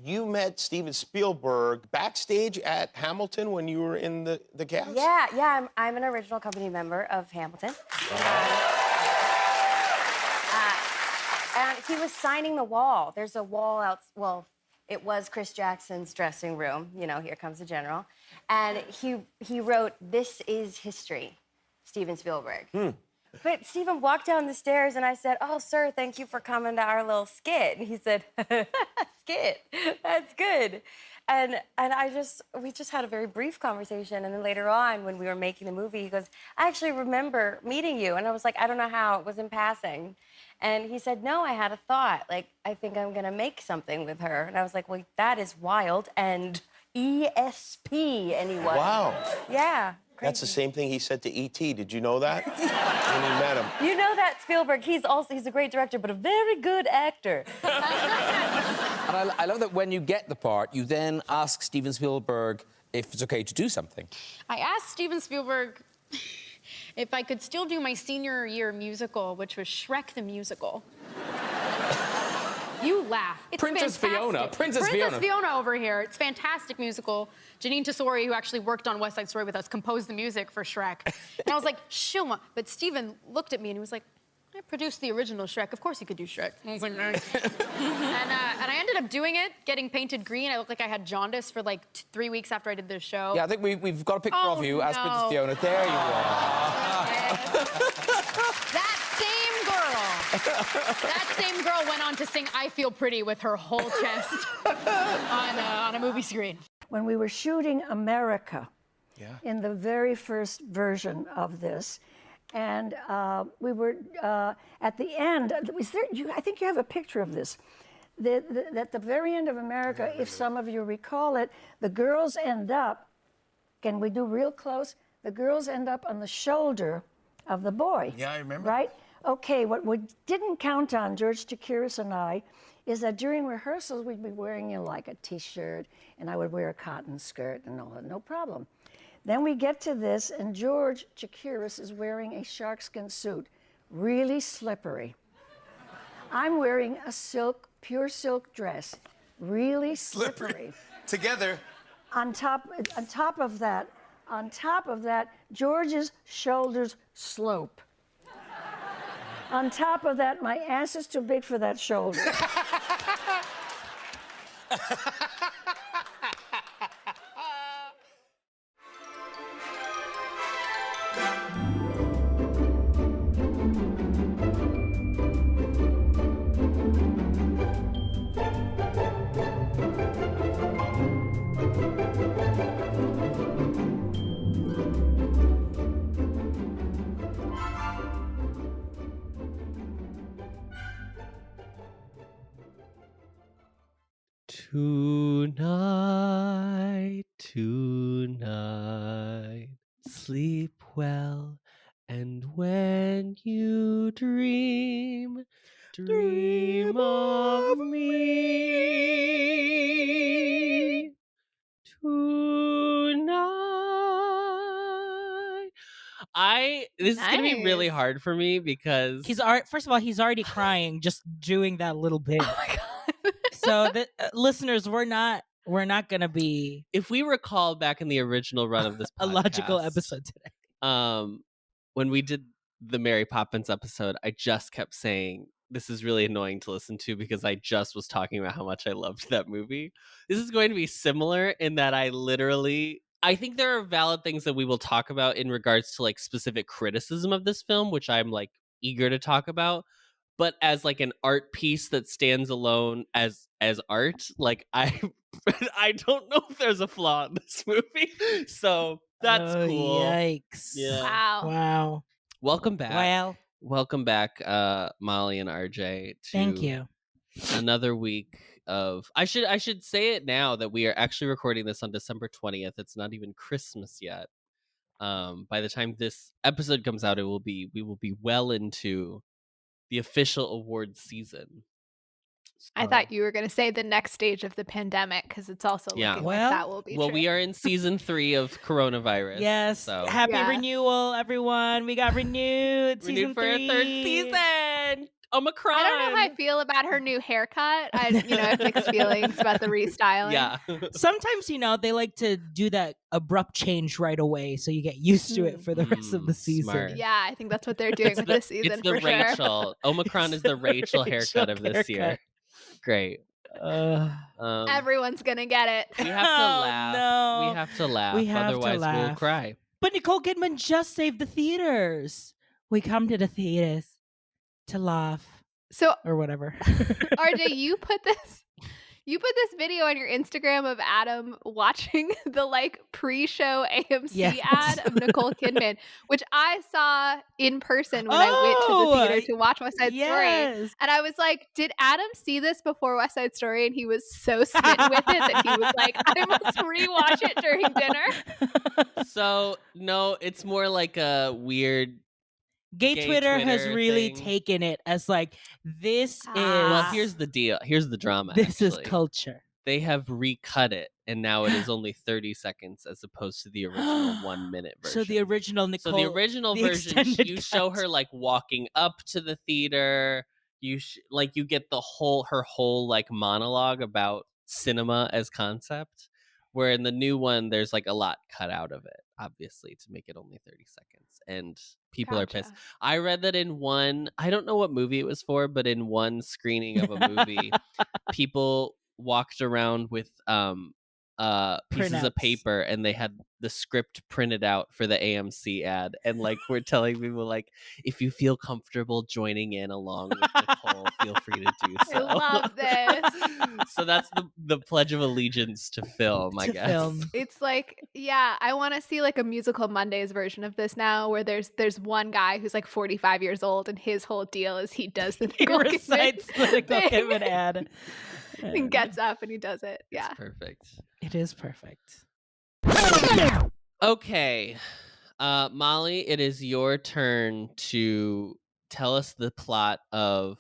you met Steven Spielberg backstage at Hamilton when you were in the cast? Yeah. I'm an original company member of Hamilton. And he was signing the wall. There's a wall out. Well, it was Chris Jackson's dressing room. You know, here comes the general. And he wrote, "This is history," Steven Spielberg. But Steven walked down the stairs and I said, "Oh, sir, thank you for coming to our little skit." And he said, "Skit, that's good." And we just had a very brief conversation. And then later on, when we were making the movie, he goes, "I actually remember meeting you." And I was like, "I don't know how, it was in passing." And he said, "No, I had a thought. Like, I think I'm gonna make something with her." And I was like, "Well, that is wild." And ESP, anyone? Wow. Yeah. Crazy. That's the same thing he said to E.T. Did you know that? When you met him. You know that Spielberg, he's a great director, but a very good actor. And I love that when you get the part, you then ask Steven Spielberg if it's okay to do something. I asked Steven Spielberg if I could still do my senior year musical, which was Shrek the Musical. You laugh. It's Princess fantastic. Princess Fiona over here. It's a fantastic musical. Janine Tesori, who actually worked on West Side Story with us, composed the music for Shrek. And I was like, Shilma. But Steven looked at me and he was like, "I produced the original Shrek. Of course you could do Shrek." And I was like, "No." And I ended up doing it, getting painted green. I looked like I had jaundice for like 3 weeks after I did the show. Yeah, I think we've got a picture of you as Princess Fiona. There you are. That same girl went on to sing "I Feel Pretty" with her whole chest on a movie screen. When we were shooting America, in the very first version of this, and we were at the end. I think you have a picture of this. At the very end of America, if some of you recall it, the girls end up. Can we do real close? The girls end up on the shoulder of the boy. Yeah, I remember. Right? Okay, what we didn't count on, George Takiris and I, is that during rehearsals, we'd be wearing, like a T-shirt, and I would wear a cotton skirt and all that, no problem. Then we get to this, and George Takiris is wearing a sharkskin suit, really slippery. I'm wearing a pure silk dress, really slippery. Together. On top of that, George's shoulders slope. On top of that, my ass is too big for that shoulder. Tonight, sleep well, and when you dream of me. Tonight. This is gonna be really hard for me because first of all, he's already crying just doing that little bit. Oh my God. So listeners, we're not gonna be, if we recall back in the original run of this podcast, a logical episode today. When we did the Mary Poppins episode, I just kept saying this is really annoying to listen to because I just was talking about how much I loved that movie. This is going to be similar in that I think there are valid things that we will talk about in regards to like specific criticism of this film, which I'm like eager to talk about. But as like an art piece that stands alone as art, like I don't know if there's a flaw in this movie. So that's cool. Yikes. Yeah. Wow. Welcome back. Wow. Welcome back, Molly and RJ. Thank you. Another week of I should say it now that we are actually recording this on December 20th. It's not even Christmas yet. By the time this episode comes out, we will be well into the official awards season. I thought you were going to say the next stage of the pandemic because it's also looking like that will be true. We are in season 3 of coronavirus. Yes. So. Happy renewal, everyone. We got renewed. Renewed for a 3rd season. Omicron. I don't know how I feel about her new haircut. I have mixed feelings about the restyling. Yeah. Sometimes, they like to do that abrupt change right away, so you get used to it for the rest of the season. Smart. Yeah, I think that's what they're doing with this season. It's the for Rachel. Sure. Omicron is the Rachel haircut of this year. Great. Everyone's gonna get it. We have to laugh. No. We have to laugh. We have to Otherwise, we'll laugh. cry. But Nicole Kidman just saved the theaters. We come to the theaters to laugh. So, or whatever. RJ, you put this video on your Instagram of Adam watching the pre-show AMC ad of Nicole Kidman, which I saw in person when I went to the theater to watch West Side Story. And I was like, did Adam see this before West Side Story? And he was so smitten with it that he was like, I must rewatch it during dinner. So, no, it's more like a weird Gay Twitter has really taken it as this is. Well, here's the deal. Here's the drama. This is culture. They have recut it, and now it is only 30 seconds as opposed to the original 1 minute version. So the original Nicole. So the original version, you show her walking up to the theater. You get her whole monologue about cinema as concept. Where in the new one, there's a lot cut out of it, obviously, to make it only 30 seconds. And people are pissed. I read that in one, I don't know what movie it was for, but in one screening of a movie, people walked around with pieces of paper and they had the script printed out for the AMC ad. And we're telling people if you feel comfortable joining in along with Nicole, feel free to do so. I love this. So that's the Pledge of Allegiance to film, I guess. It's I want to see a musical Mondays version of this now, where there's one guy who's 45 years old and his whole deal is he does the Nicole Kidman ad. And gets up and he does it. Yeah. It's perfect. It is perfect. Okay. Molly, it is your turn to tell us the plot of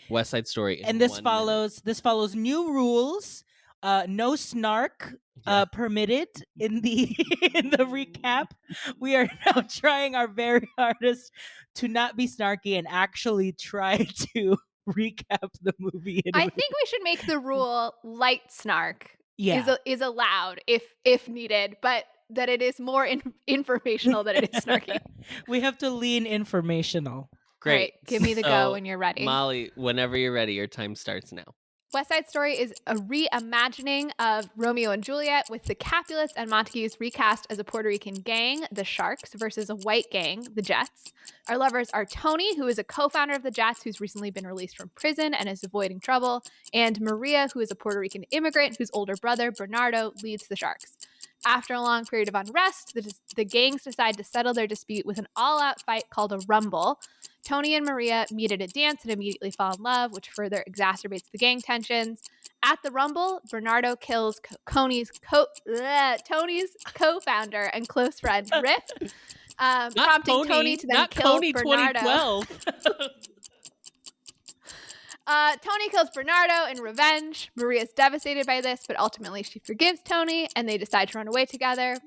West Side Story. And this follows new rules. No snark permitted in the recap. We are now trying our very hardest to not be snarky and actually try to recap the movie. I think we should make the rule light snark is allowed if needed, but that it is more informational than it is snarky. We have to lean informational. Great. Right, give me the go when you're ready. Molly, whenever you're ready, your time starts now. West Side Story is a reimagining of Romeo and Juliet, with the Capulets and Montagues recast as a Puerto Rican gang, the Sharks, versus a white gang, the Jets. Our lovers are Tony, who is a co-founder of the Jets, who's recently been released from prison and is avoiding trouble, and Maria, who is a Puerto Rican immigrant whose older brother, Bernardo, leads the Sharks. After a long period of unrest, the gangs decide to settle their dispute with an all-out fight called a rumble. Tony and Maria meet at a dance and immediately fall in love, which further exacerbates the gang tensions. At the rumble, Bernardo kills Tony's co-founder and close friend, Riff, prompting Tony to then kill Bernardo. 2012. Tony kills Bernardo in revenge. Maria's devastated by this, but ultimately she forgives Tony, and they decide to run away together.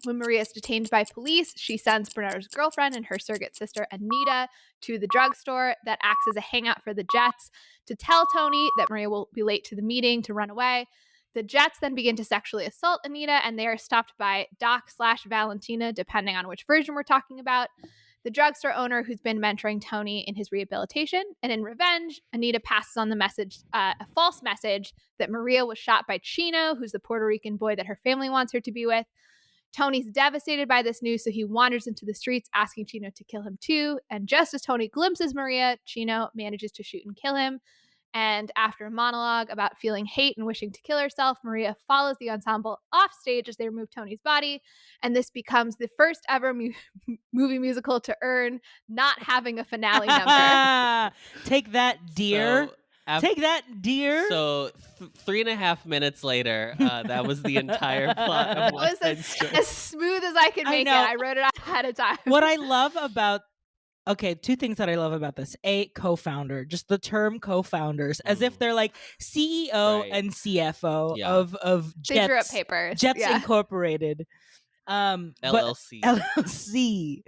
When Maria is detained by police, she sends Bernardo's girlfriend and her surrogate sister, Anita, to the drugstore that acts as a hangout for the Jets to tell Tony that Maria will be late to the meeting to run away. The Jets then begin to sexually assault Anita, and they are stopped by Doc/Valentina, depending on which version we're talking about, the drugstore owner who's been mentoring Tony in his rehabilitation. And in revenge, Anita passes on the message, a false message, that Maria was shot by Chino, who's the Puerto Rican boy that her family wants her to be with. Tony's devastated by this news, so he wanders into the streets asking Chino to kill him too. And just as Tony glimpses Maria, Chino manages to shoot and kill him. And after a monologue about feeling hate and wishing to kill herself, Maria follows the ensemble off stage as they remove Tony's body. And this becomes the first ever movie musical to earn not having a finale number. Take that, dear. Take that, dear. So 3.5 minutes later, that was the entire plot of West Side Story. As smooth as I could make it. I wrote it out ahead of time. What I love about two things that I love about this. A, co-founder, just the term co-founders, as if they're like CEO and CFO of Jets. They drew up papers. Jets Incorporated. LLC. LLC.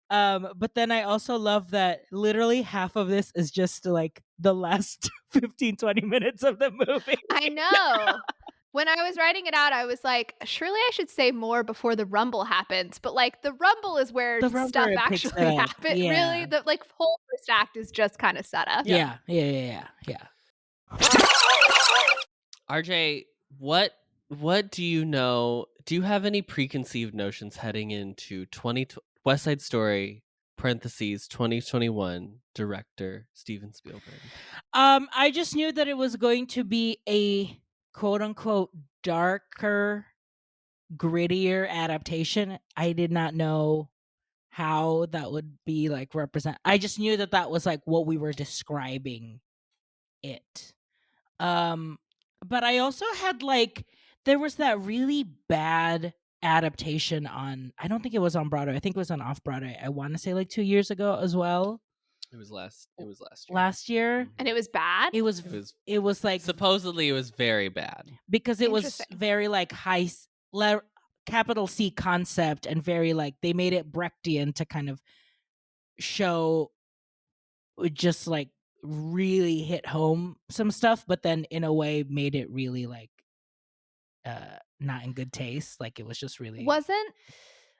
But then I also love that literally half of this is just like the last 15-20 minutes of the movie. I know. When I was writing it out, I was like, surely I should say more before the rumble happens. But like the rumble is where The rumble stuff it picks actually it up. happens. Yeah. Really, the like whole first act is just kind of setup. Yeah. RJ, what do you know? Do you have any preconceived notions heading into West Side Story parentheses 2021 director Steven Spielberg? I just knew that it was going to be a quote unquote darker, grittier adaptation. I did not know how that would be like represent. I just knew that that was like what we were describing it. But I also had like there was that really bad adaptation on, I don't think it was on Broadway. I think it was on Off Broadway. I want to say like 2 years ago as well. It was last year. Last year. And it was bad. It was like supposedly it was very bad because it was Interesting. very like capital C concept and very like they made it Brechtian to kind of show just like really hit home some stuff, but then in a way made it really like not in good taste. Like it was just really Wasn't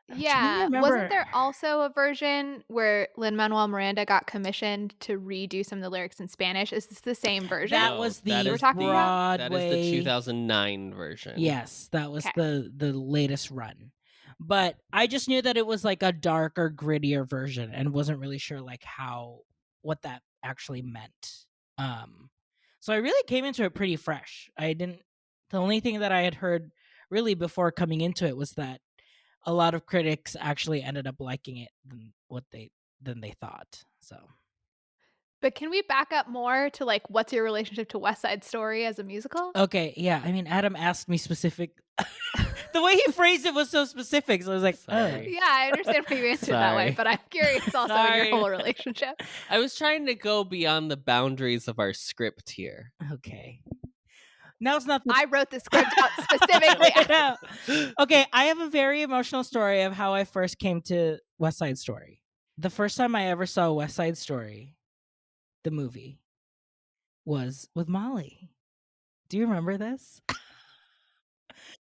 there also a version where Lin-Manuel Miranda got commissioned to redo some of the lyrics in Spanish? Is this the same version? That was the that is Broadway. That is the 2009 version. Yes, that was Okay. the latest run. But I just knew that it was like a darker, grittier version and wasn't really sure like what that actually meant. So I really came into it pretty fresh. The only thing that I had heard really before coming into it was that a lot of critics actually ended up liking it than they thought. So But can we back up more to like what's your relationship to West Side Story as a musical? okay, yeah. I mean, Adam asked me specific. The way he phrased it was so specific, so I was like, Sorry. Yeah, I understand why you answered that way, Sorry. but I'm curious also in Sorry. your whole relationship. I was trying to go beyond the boundaries of our script here. okay. Now it's not. I wrote the script out specifically. No. Okay, I have a very emotional story of how I first came to West Side Story. The first time I ever saw West Side Story, the movie, was with Molly. Do you remember this?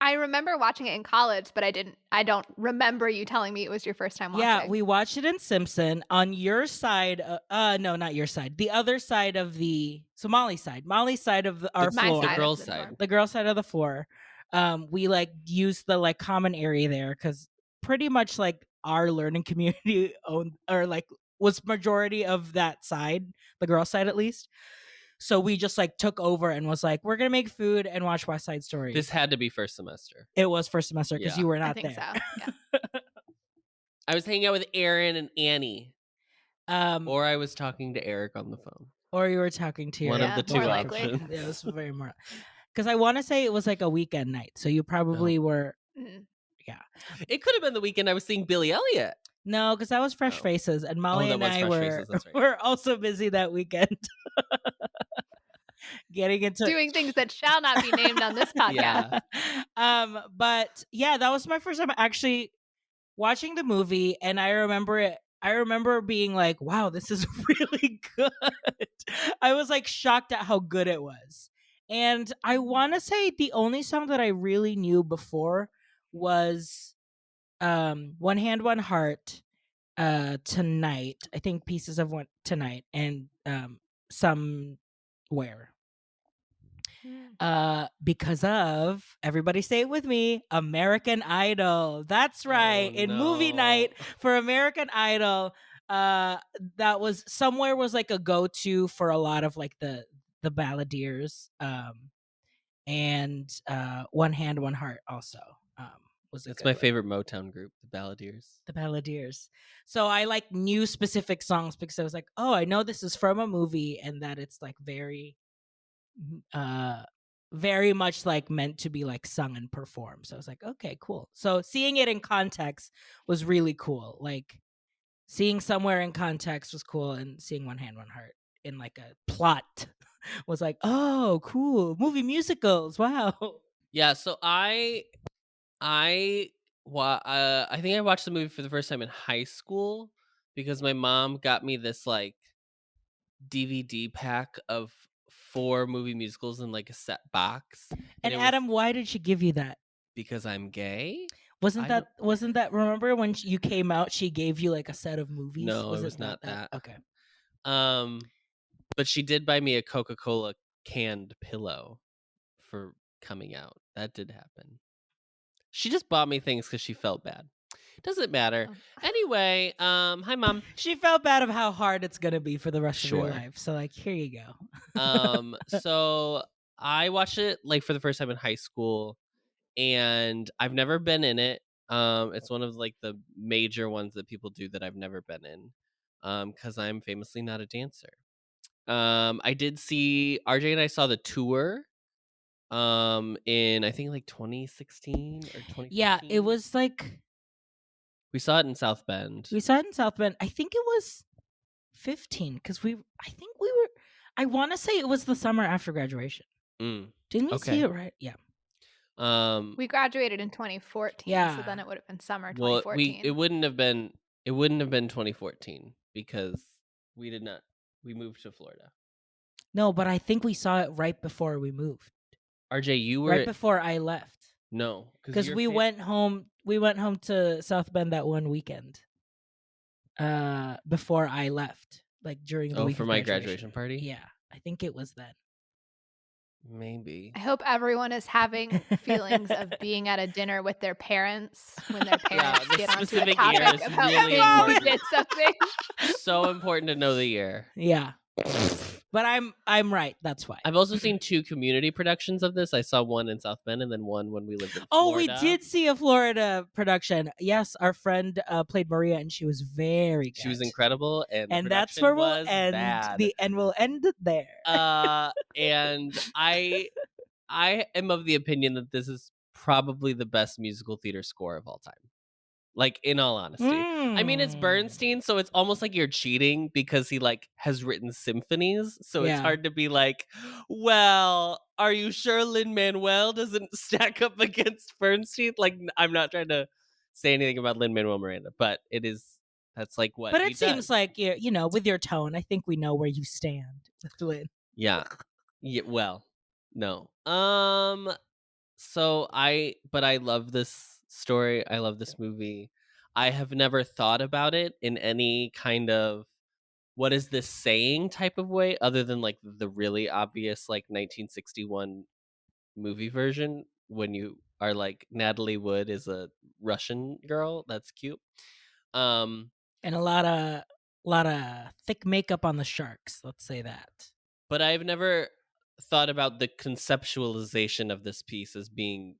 I remember watching it in college, but I don't remember you telling me it was your first time watching. Yeah, we watched it in Simpson on your side. No, not your side. The other side of Molly's side. Molly's side of our My floor. The side girls' of the side. dorm. The girl side of the floor. We like used the like common area there because pretty much like our learning community owned or like was majority of that side, the girl side at least. So we just like took over and was like, we're gonna make food and watch West Side Story. This had to be first semester. It was first semester because Yeah. you were I not think there. so. Yeah. I was hanging out with Aaron and Annie, Or or I was talking to Eric on the phone. you were talking to your One Yeah, of the two more likely. options. Yeah, it was very more because I want to say it was like a weekend night, so you probably were Mhm. It could have been the weekend I was seeing Billy Elliot. no, because that was Fresh Oh. Faces, and Molly that and was I Fresh were Faces, that's right. were also busy that weekend, getting into Doing things that shall not be named on this podcast. Yeah. But yeah, that was my first time actually watching the movie, and I remember it. I remember being like, "Wow, this is really good." I was like shocked at how good it was, and I want to say the only song that I really knew before was "One Hand, One Heart." Tonight, I think "Pieces of One Tonight" and "Somewhere." Because of, everybody say it with me, American Idol. That's right. Oh, In movie night no. for American Idol, that was "Somewhere" was like a go-to for a lot of like the balladeers. And "One Hand, One Heart" also was a It's good my one. favorite Motown group, the Balladeers. The balladeers. So I like knew specific songs because I was like, oh, I know this is from a movie and that it's like very very much like meant to be like sung and performed. So I was like, okay, cool. So seeing it in context was really cool. Like seeing "Somewhere" in context was cool, and seeing "One Hand, One Heart" in like a plot was like, oh, cool. Movie musicals. Wow. Yeah, so I Well, I think I watched the movie for the first time in high school because my mom got me this like DVD pack of 4 movie musicals in like a set box. And it was Adam, why did she give you that? because I'm gay. Wasn't I that remember when you came out, she gave you like a set of movies? No, it was not that. Okay. But she did buy me a Coca-Cola canned pillow for coming out. That did happen. She just bought me things because she felt bad. Doesn't matter. Anyway, hi mom. She felt bad of how hard it's gonna be for the rest of your Sure. life. So like, here you go. So I watched it like for the first time in high school, and I've never been in it. It's one of like the major ones that people do that I've never been in. Because I'm famously not a dancer. I did see RJ and I saw the tour. In I think like 2016 or 2015. Yeah, it was like We saw it in South Bend. we saw it in South Bend. I think it was 15 because I want to say it was the summer after graduation. Didn't we Okay. see it right? Yeah. We graduated in 2014, so Yeah. then it would have been summer Well, 2014. it wouldn't have been 2014 because we moved to Florida. No, but I think we saw it right before we moved. RJ, you were Right before I left. No, Because we went home to South Bend that one weekend. Before I left. Like during the week for of my graduation party? Yeah. I think it was then. Maybe. I hope everyone is having feelings of being at a dinner with their parents when their parents the get onto the specific year topic is about really when you important. did something. So important to know the year. Yeah. But I'm right. That's why. I've also seen 2 community productions of this. I saw one in South Bend and then one when we lived in Florida. Oh, we did see a Florida production. Yes, our friend played Maria, and she was very good. She was incredible, and the that's where we'll production was end. bad. We'll end it there. And I am of the opinion that this is probably the best musical theater score of all time. Like, in all honesty. I mean, it's Bernstein, so it's almost like you're cheating because he like has written symphonies. So it's hard to be like, well, are you sure Lin-Manuel doesn't stack up against Bernstein? Like, I'm not trying to say anything about Lin-Manuel Miranda, but that's like what. But he it seems does. like with your tone, I think we know where you stand with Lynn. Yeah. Well, no. So I love this story. I love this movie. I have never thought about it in any kind of what is this saying type of way, other than like the really obvious like 1961 movie version when you are like Natalie Wood is a Russian girl. That's cute. And a lot of thick makeup on the sharks. Let's say that. But I've never thought about the conceptualization of this piece as being,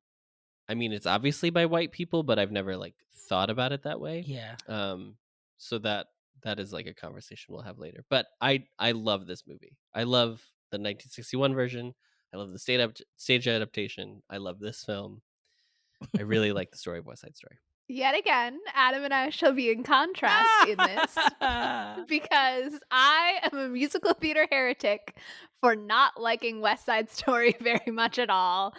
I mean, it's obviously by white people, but I've never like thought about it that way. Yeah. So that is like a conversation we'll have later. But I love this movie. I love the 1961 version. I love the stage adaptation. I love this film. I really like the story of West Side Story. Yet again, Adam and I shall be in contrast in this because I am a musical theater heretic for not liking West Side Story very much at all.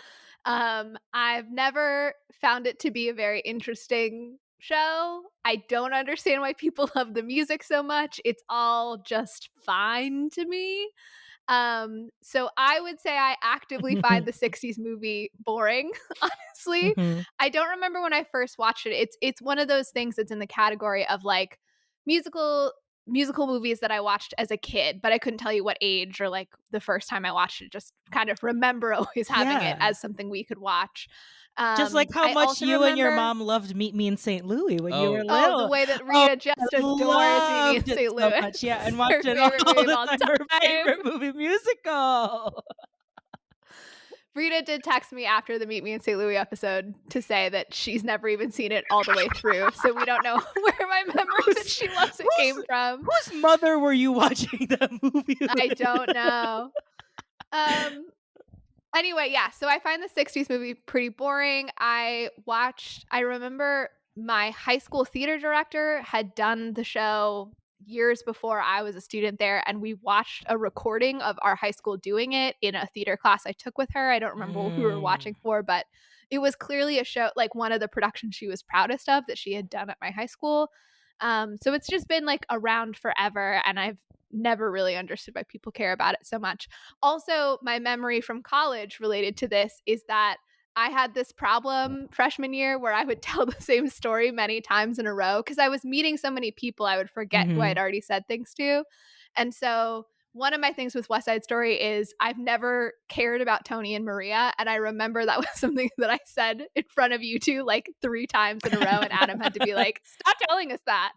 I've never found it to be a very interesting show. I don't understand why people love the music so much. It's all just fine to me. So I would say I actively find the 60s movie boring, honestly. I don't remember when I first watched it. It's one of those things that's in the category of like musical movies that I watched as a kid, but I couldn't tell you what age or like the first time I watched it. Just kind of remember always having it as something we could watch. Just like how much you and your remember- mom loved Meet Me in St. Louis when you were little. Oh, the way that Rita just adores Meet Me in St. Louis. So much, yeah, and It's watched her it all favorite movie the of all time. Her time. favorite movie musical. Rita did text me after the Meet Me in St. Louis episode to say that she's never even seen it all the way through. So we don't know where my memory that she loves it came from. Whose mother were you watching that movie with? I don't know. Anyway, yeah, so I find the 60s movie pretty boring. I remember my high school theater director had done the show years before I was a student there, and we watched a recording of our high school doing it in a theater class I took with her. I don't remember what we were watching for, but it was clearly a show, like one of the productions she was proudest of that she had done at my high school. So it's just been like around forever, and I've never really understood why people care about it so much. Also, my memory from college related to this is that I had this problem freshman year where I would tell the same story many times in a row because I was meeting so many people I would forget who I'd already said things to. And so one of my things with West Side Story is I've never cared about Tony and Maria. And I remember that was something that I said in front of you two like 3 times in a row. And Adam had to be like, stop telling us that.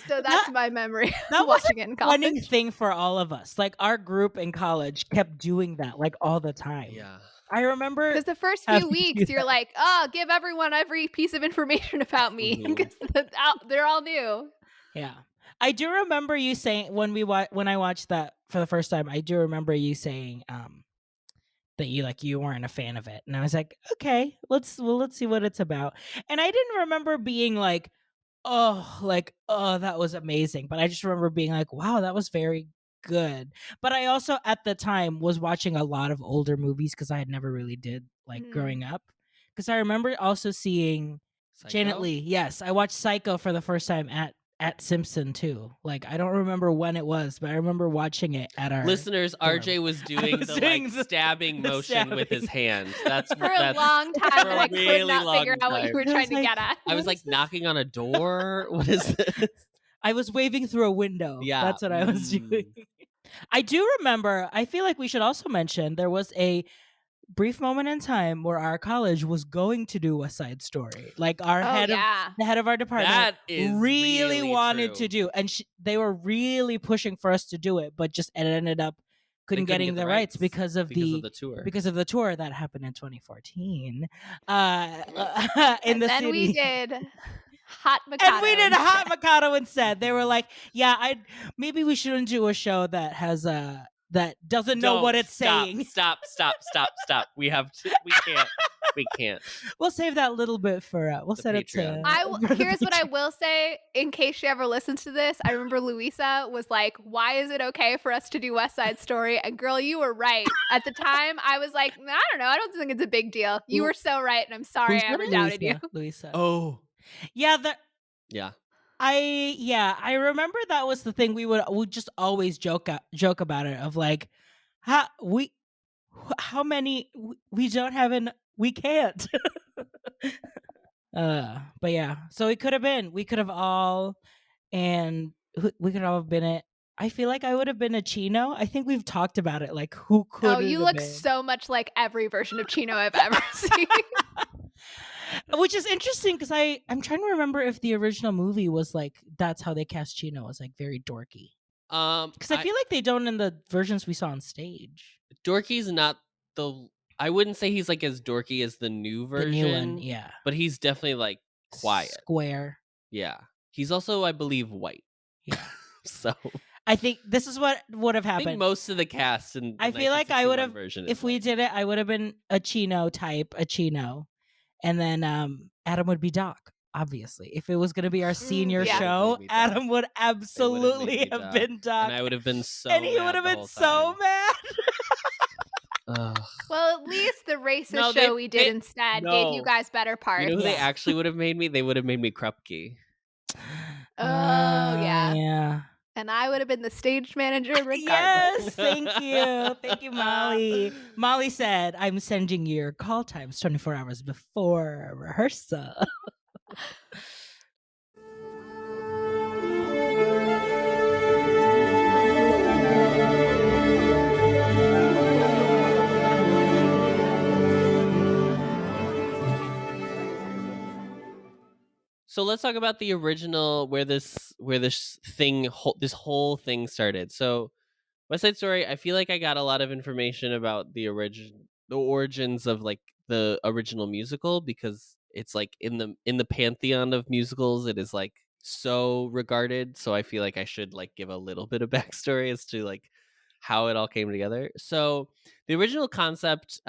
So that's my memory That was watching it in college. Funny thing for all of us. Like our group in college kept doing that like all the time. Yeah. I remember because the first few weeks you're like, oh, give everyone every piece of information about me because they're all new. Yeah. I do remember you saying when I watched that for the first time, I do remember you saying that you weren't a fan of it. And I was like, okay, let's see what it's about. And I didn't remember being like, oh, that was amazing. But I just remember being like, wow, that was very good. But I also at the time was watching a lot of older movies because I had never really did growing up. Because I remember also seeing Janet Leigh. Yes, I watched Psycho for the first time at Simpson too. Like I don't remember when it was, but I remember watching it at our listeners. RJ was doing the stabbing motion with his hand. That's for a long time, and I could not figure out what you were trying to get at. I was like knocking on a door. What is this? I was waving through a window. Yeah, that's what I was doing. I do remember. I feel like we should also mention there was a brief moment in time where our college was going to do West Side Story. Like the head of our department really wanted to do, and they were really pushing for us to do it, but just it ended up couldn't get the rights because of the tour that happened in 2014 in the city. We did Hot Mikado. And we did Hot Mikado instead. They were like, yeah, maybe we shouldn't do a show that has that doesn't know what it's saying. Stop. We can't. We'll save that little bit for we'll set it to here's what I will say in case she ever listens to this. I remember Louisa was like, why is it okay for us to do West Side Story? And girl, you were right. At the time I was like, I don't know, I don't think it's a big deal. You were so right, and I'm sorry I ever doubted you. Louisa. Oh. Yeah, yeah. I remember that was the thing we would just always joke about it of like how many we don't have we can't. But yeah, so we could have all been it. I feel like I would have been a Chino. I think we've talked about it, like who could. Oh, you look so much like every version of Chino I've ever seen. Which is interesting because I'm trying to remember if the original movie was like that's how they cast Chino, was like very dorky. Because I feel like they don't in the versions we saw on stage. Dorky's not I wouldn't say he's like as dorky as the new version. The new one, yeah. But he's definitely like quiet. Square. Yeah. He's also, I believe, white. Yeah. So I think this is what would have happened. I think most of the cast in I feel like I would have, if we white. did it, I would have been a Chino. And then Adam would be Doc, obviously. If it was going to be our senior show, Adam would absolutely have been Doc. And I would have been so And he would have been so mad. Well, at least the racist show we did instead gave you guys better parts. You know who they actually would have made me? They would have made me Krupke. Oh, yeah. Yeah. And I would have been the stage manager regardless. Yes, thank you. Thank you, Molly. Molly said, I'm sending your call times 24 hours before rehearsal. So let's talk about the original, where this whole thing started. So West Side Story, I feel like I got a lot of information about the origins of like the original musical, because it's like in the pantheon of musicals, it is like so regarded. So I feel like I should like give a little bit of backstory as to like how it all came together. So the original concept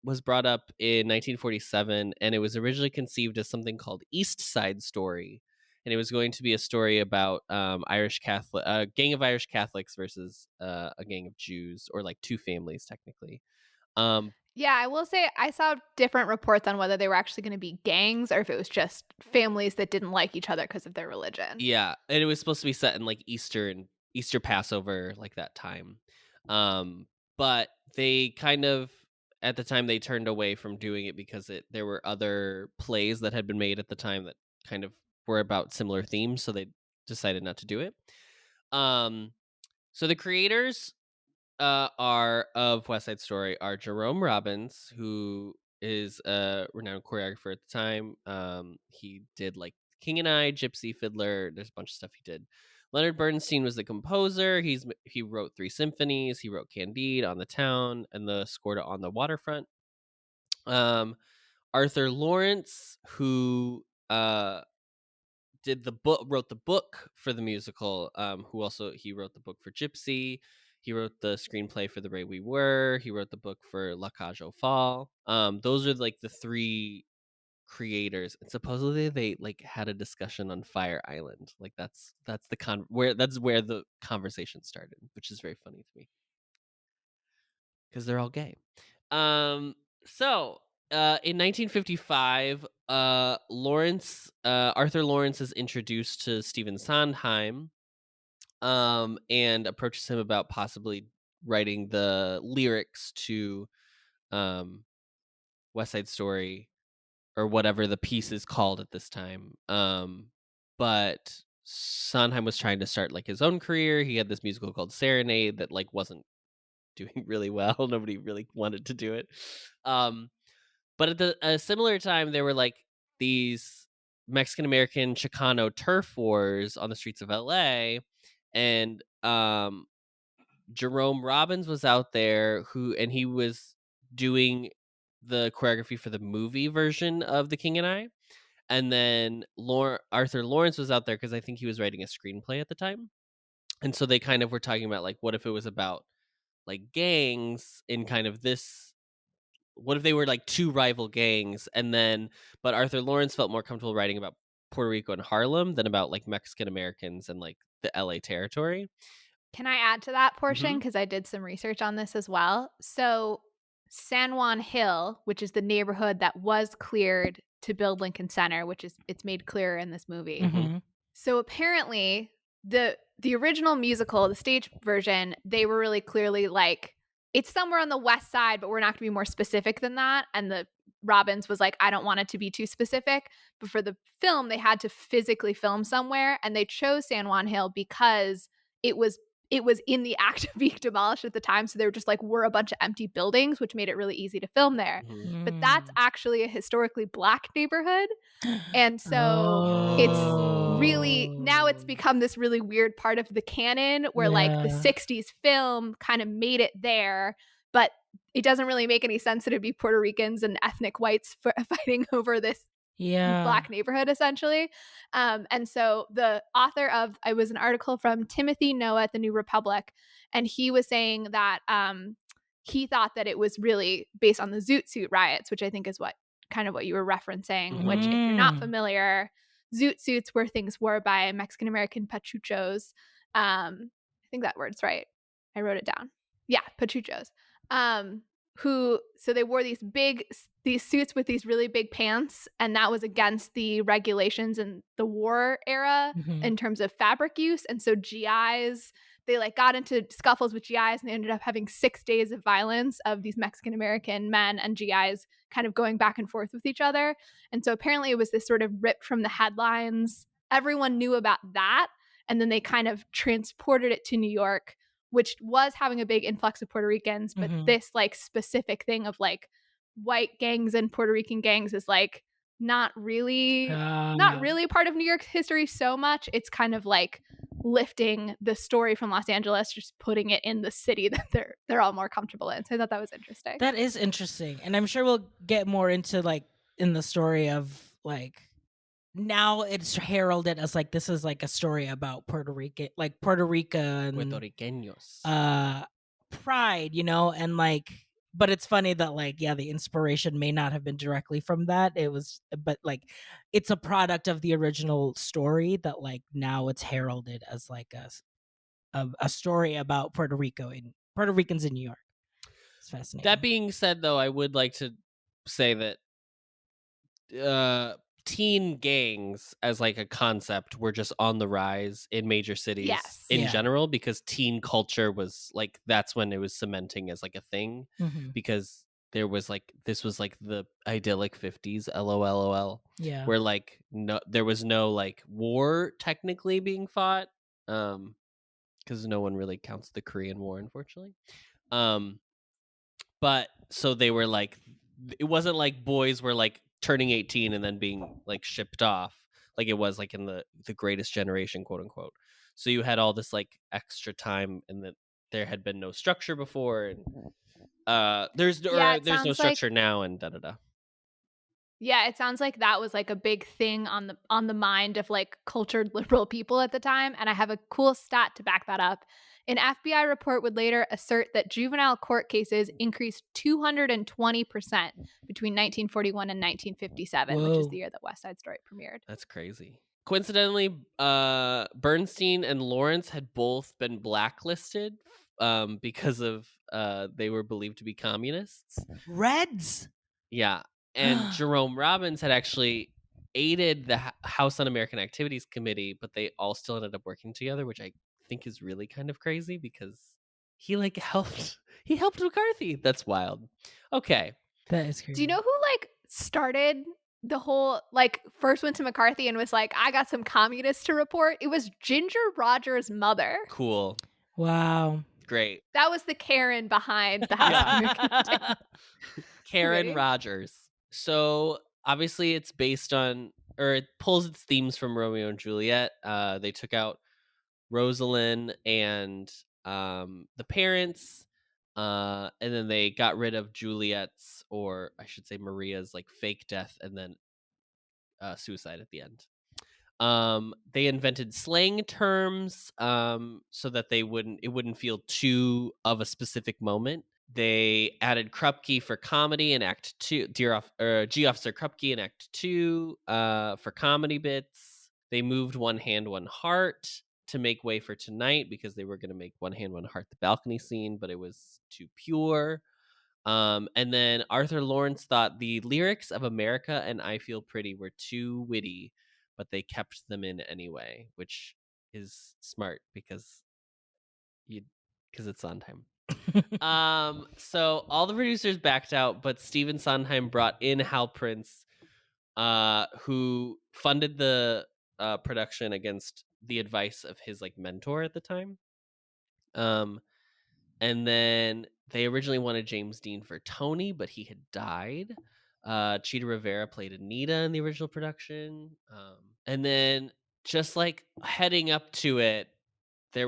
was brought up in 1947, and it was originally conceived as something called East Side Story. and it was going to be a story about Irish Catholic, a gang of Irish Catholics versus a gang of Jews, or like two families technically. Yeah, I will say I saw different reports on whether they were actually going to be gangs or if it was just families that didn't like each other because of their religion. Yeah, and it was supposed to be set in like Easter Passover, like that time. But they kind of, at the time, they turned away from doing it because there were other plays that had been made at the time that kind of were about similar themes, so they decided not to do it. So the creators are of West Side Story are Jerome Robbins, who is a renowned choreographer at the time. He did like King and I, Gypsy, Fiddler. There's a bunch of stuff he did. Leonard Bernstein was the composer. He wrote 3 symphonies. He wrote Candide, On the Town, and the score to On the Waterfront. Arthur Lawrence, who wrote the book for the musical, he wrote the book for Gypsy. He wrote the screenplay for The Way We Were. He wrote the book for La Cage aux Folles. Those are like the 3 creators, and supposedly they like had a discussion on Fire Island. Like that's where the conversation started, which is very funny to me because they're all gay. In 1955, Arthur Lawrence is introduced to Stephen Sondheim, and approaches him about possibly writing the lyrics to West Side Story, or whatever the piece is called at this time. But Sondheim was trying to start like his own career. He had this musical called Serenade that like wasn't doing really well. Nobody really wanted to do it. But at a similar time, there were like these Mexican-American Chicano turf wars on the streets of LA. And Jerome Robbins was out there and he was doing the choreography for the movie version of The King and I. And then Arthur Lawrence was out there because I think he was writing a screenplay at the time. And so they kind of were talking about like, what if it was about like gangs in kind of this, what if they were like 2 rival gangs? But Arthur Lawrence felt more comfortable writing about Puerto Rico and Harlem than about like Mexican Americans and like the LA territory. Can I add to that portion? Because I did some research on this as well. So San Juan Hill, which is the neighborhood that was cleared to build Lincoln Center, it's made clearer in this movie. Mm-hmm. So apparently the original musical, the stage version, they were really clearly like, it's somewhere on the west side, but we're not going to be more specific than that. And the Robbins was like, I don't want it to be too specific. But for the film, they had to physically film somewhere. And they chose San Juan Hill because it was in the act of being demolished at the time. So they were just like, we're a bunch of empty buildings, which made it really easy to film there. Mm-hmm. But that's actually a historically Black neighborhood. And so it's really, now it's become this really weird part of the canon where like the 60s film kind of made it there, but it doesn't really make any sense that it'd be Puerto Ricans and ethnic whites fighting over this Black neighborhood, essentially. And so the author of, it was an article from Timothy Noah at the New Republic, and he was saying that he thought that it was really based on the Zoot Suit riots, which I think is what you were referencing, which if you're not familiar, Zoot Suits were things worn by Mexican-American pachuchos. I think that word's right. I wrote it down. Yeah, pachuchos. So they wore these suits with these really big pants, and that was against the regulations in the war era in terms of fabric use. And so GIs, they like got into scuffles with GIs, and they ended up having 6 days of violence of these Mexican-American men and GIs kind of going back and forth with each other. And so apparently it was this sort of ripped from the headlines. Everyone knew about that. And then they kind of transported it to New York, which was having a big influx of Puerto Ricans. But this like specific thing of like white gangs and Puerto Rican gangs is like not really part of New York history so much. It's kind of like lifting the story from Los Angeles, just putting it in the city that they're all more comfortable in. So I thought that was interesting. That is interesting. And I'm sure we'll get more into like in the story of like, now it's heralded as like this is like a story about Puerto Rico and Puerto Ricanos. Pride, you know, and like but it's funny that like the inspiration may not have been directly from that. It was, but like it's a product of the original story that like now it's heralded as like a story about Puerto Ricans in New York. It's fascinating. That being said, though, I would like to say that teen gangs as like a concept were just on the rise in major cities Yes. in Yeah. general, because teen culture was like, that's when it was cementing as like a thing, Mhm. because there was like, this was like the idyllic 50s, LOL, Yeah. where like there was no like war technically being fought, because no one really counts the Korean War, unfortunately. But so they were like, it wasn't like boys were like turning 18 and then being like shipped off like it was like in the greatest generation, quote unquote. So you had all this like extra time, and that there had been no structure before, and there's no sounds like- structure now, and da-da-da. Yeah, it sounds like that was like a big thing on the mind of like cultured liberal people at the time, and I have a cool stat to back that up. An FBI report would later assert that juvenile court cases increased 220% between 1941 and 1957, which is Whoa. the year that West Side Story premiered. That's crazy. Coincidentally, Bernstein and Lawrence had both been blacklisted because of they were believed to be communists. Reds. Yeah. And Jerome Robbins had actually aided the House Un-American Activities Committee, but they all still ended up working together, which I think is really kind of crazy, because he like helped McCarthy. That's wild. Okay. That is crazy. Do you know who like started the whole, like, first went to McCarthy and was like, I got some communists to report? It was Ginger Rogers' mother. Cool. Wow. Great. That was the Karen behind the House. Karen Ready? Rogers. So obviously it's based on, or it pulls its themes from Romeo and Juliet. They took out Rosalind and the parents, and then they got rid of Juliet's, or I should say Maria's, like fake death, and then suicide at the end. They invented slang terms so that it wouldn't feel too of a specific moment. They added Krupke for comedy in Act 2, G Officer Krupke in Act 2 for comedy bits. They moved One Hand, One Heart to make way for Tonight, because they were going to make One Hand, One Heart the balcony scene, but it was too pure. And then Arthur Lawrence thought the lyrics of America and I Feel Pretty were too witty, but they kept them in anyway, which is smart because it's Sondheim. So all the producers backed out, but Stephen Sondheim brought in Hal Prince, who funded the production against the advice of his like mentor at the time. And then they originally wanted James Dean for Tony, but he had died. Chita Rivera played Anita in the original production. And then just like heading up to it, it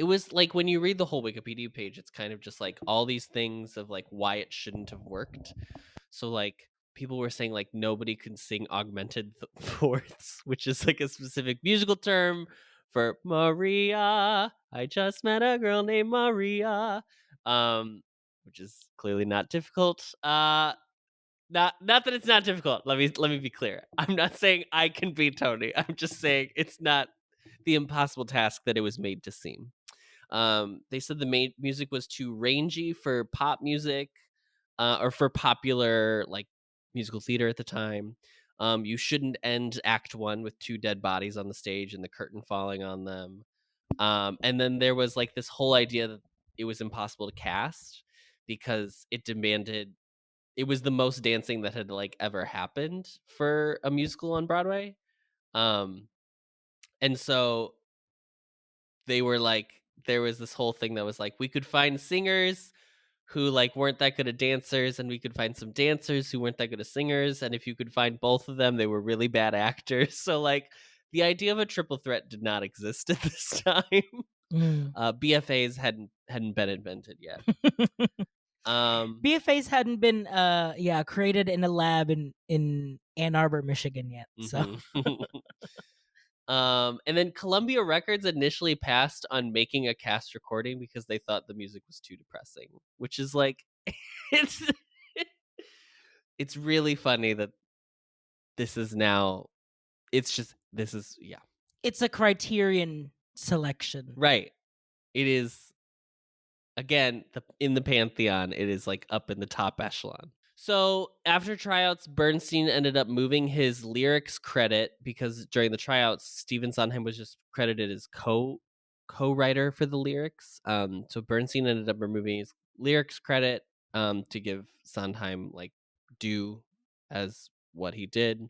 was like, when you read the whole Wikipedia page, it's kind of just like all these things of like why it shouldn't have worked. So like people were saying like nobody could sing augmented fourths, which is like a specific musical term for Maria. I just met a girl named Maria, which is clearly not difficult. Not that it's not difficult. Let me be clear. I'm not saying I can be Tony. I'm just saying it's not the impossible task that it was made to seem. They said the music was too rangy for pop music, or for popular like musical theater at the time. You shouldn't end Act 1 with two dead bodies on the stage and the curtain falling on them. And then there was like this whole idea that it was impossible to cast because it was the most dancing that had like ever happened for a musical on Broadway. And so they were like, there was this whole thing that was like, we could find singers who like weren't that good at dancers, and we could find some dancers who weren't that good at singers, and if you could find both of them, they were really bad actors. So like the idea of a triple threat did not exist at this time. BFAs hadn't been invented yet. BFAs hadn't been created in a lab in Ann Arbor, Michigan yet. So and then Columbia Records initially passed on making a cast recording because they thought the music was too depressing, which is like it's it's really funny that this is now. It's just this is It's a Criterion selection. right. It is again in the pantheon. It is like up in the top echelon. So after tryouts, Bernstein ended up moving his lyrics credit because during the tryouts, Stephen Sondheim was just credited as co-writer for the lyrics. So Bernstein ended up removing his lyrics credit to give Sondheim like due as what he did,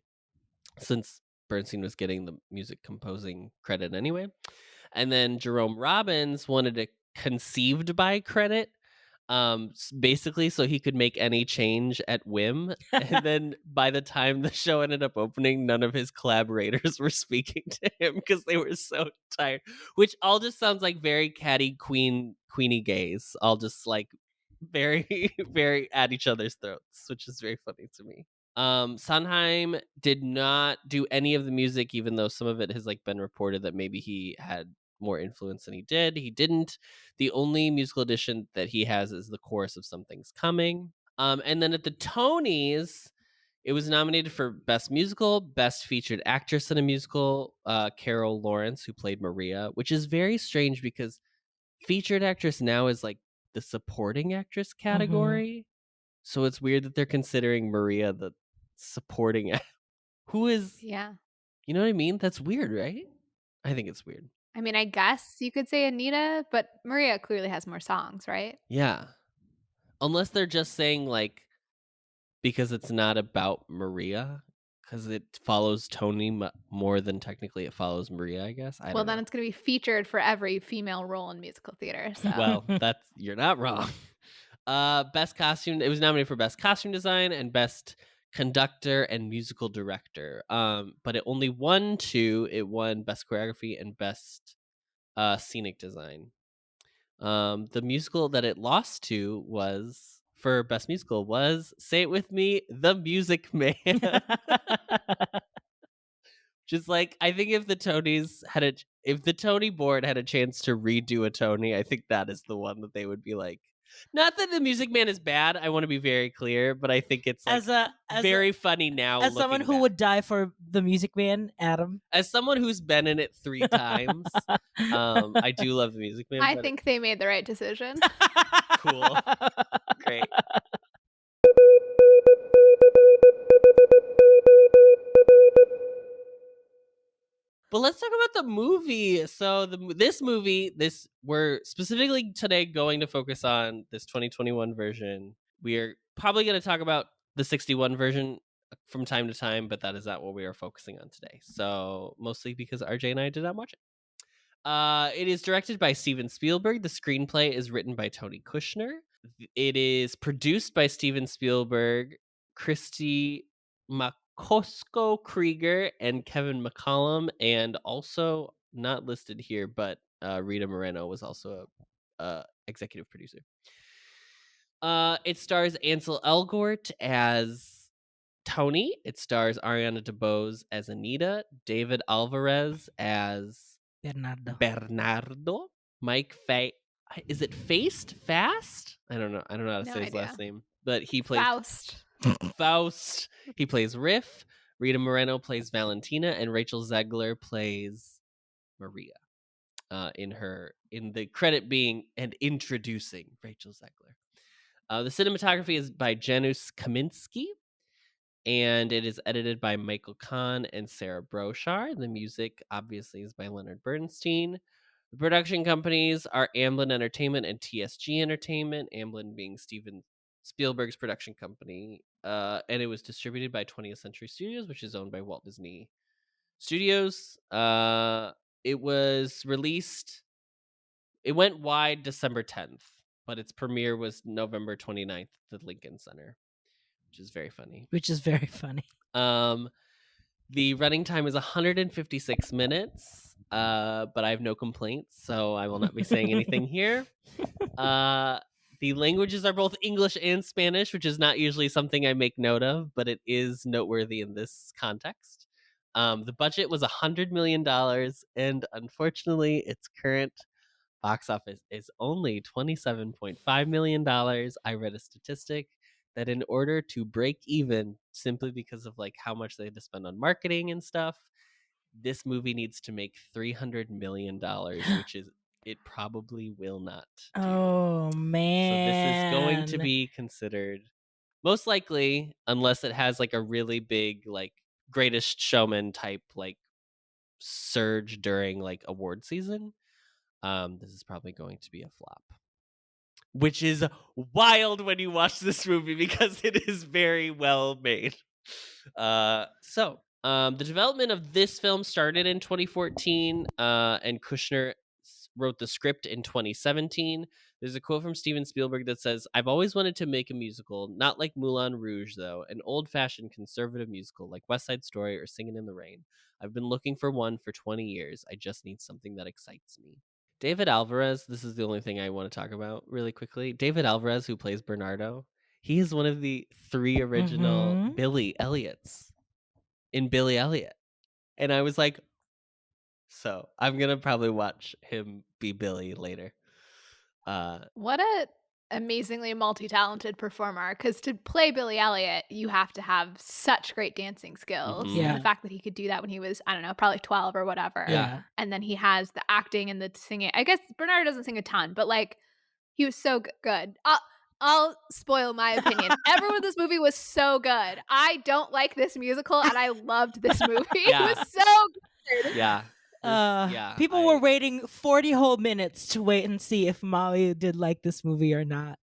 since Bernstein was getting the music composing credit anyway. And then Jerome Robbins wanted a conceived by credit, basically so he could make any change at whim. And then by the time the show ended up opening, none of his collaborators were speaking to him because they were so tired, which all just sounds like very catty queenie gays, all just like very very at each other's throats, which is very funny to me. Sondheim did not do any of the music, even though some of it has like been reported that maybe he had more influence than he did. He didn't. The only musical edition that he has is the chorus of Something's Coming. And then at the Tonys, it was nominated for Best Musical, Best Featured Actress in a Musical, Carol Lawrence, who played Maria, which is very strange because featured actress now is like the supporting actress category. So it's weird that they're considering Maria the supporting who is Yeah. you know what I mean? That's weird, right? I think it's weird. I mean, I guess you could say Anita, but Maria clearly has more songs, right? Yeah. Unless they're just saying like because it's not about Maria, because it follows Tony more than technically it follows Maria, I guess. I Well, don't then know. it's going to be featured for every female role in musical theater. So. Well, that's you're not wrong. Best costume. It was nominated for Best Costume Design and Best Conductor and Musical Director. But it only won 2. It won Best Choreography and Best Scenic Design. The musical that it lost to was for Best Musical was, say it with me, The Music Man. Just like I think if the Tonys if the Tony board had a chance to redo a Tony, I think that is the one that they would be like. Not that The Music Man is bad. I want to be very clear, but I think it's like very funny now. As someone who would die for The Music Man, Adam. As someone who's been in it 3 times, I do love The Music Man. I think they made the right decision. Cool. Great. But let's talk about the movie. So this movie, we're specifically today going to focus on this 2021 version. We are probably going to talk about the 61 version from time to time, but that is not what we are focusing on today. So mostly because RJ and I did not watch it. It is directed by Steven Spielberg. The screenplay is written by Tony Kushner. It is produced by Steven Spielberg, Christy Makosko Krieger, and Kevin McCollum, and also not listed here, but Rita Moreno was also a executive producer. It stars Ansel Elgort as Tony. It stars Ariana DeBose as Anita, David Alvarez as Bernardo, Mike is it Fast? I don't know. I don't know how to say his last name, but he plays Faust. He plays Riff. Rita Moreno plays Valentina, and Rachel Zegler plays Maria. In the credit being and introducing Rachel Zegler. The cinematography is by Janusz Kaminski, and it is edited by Michael Kahn and Sarah Brochar. The music obviously is by Leonard Bernstein. The production companies are Amblin Entertainment and TSG Entertainment, Amblin being Steven Spielberg's production company, and it was distributed by 20th Century Studios, which is owned by Walt Disney Studios. It was released, it went wide December 10th, but its premiere was November 29th at the Lincoln Center, which is very funny. The running time is 156 minutes, but I have no complaints, so I will not be saying anything here. The languages are both English and Spanish, which is not usually something I make note of, but it is noteworthy in this context. The budget was $100 million, and unfortunately, its current box office is only $27.5 million. I read a statistic that in order to break even, simply because of like how much they had to spend on marketing and stuff, this movie needs to make $300 million, which is it probably will not do. Oh man. So this is going to be considered most likely, unless it has like a really big like Greatest Showman type like surge during like award season. This is probably going to be a flop, which is wild when you watch this movie because it is very well made. The development of this film started in 2014, and Kushner wrote the script in 2017. There's a quote from Steven Spielberg that says, "I've always wanted to make a musical, not like Moulin Rouge, though, an old-fashioned conservative musical like West Side Story or Singin' in the Rain. I've been looking for one for 20 years. I just need something that excites me." David Alvarez, this is the only thing I want to talk about really quickly. David Alvarez, who plays Bernardo, he is one of the 3 original Billy Elliots in Billy Elliot. And I was like, so I'm going to probably watch him be Billy later. What a amazingly multi-talented performer, because to play Billy Elliot you have to have such great dancing skills. Mhm. Yeah. And the fact that he could do that when he was, I don't know, probably 12 or whatever. Yeah. And then he has the acting and the singing. I guess Bernardo doesn't sing a ton, but like he was so good. I'll spoil my opinion. Everyone in this movie was so good. I don't like this musical and I loved this movie. Yeah. It was so good. Yeah. People were waiting 40 whole minutes to wait and see if Molly did like this movie or not.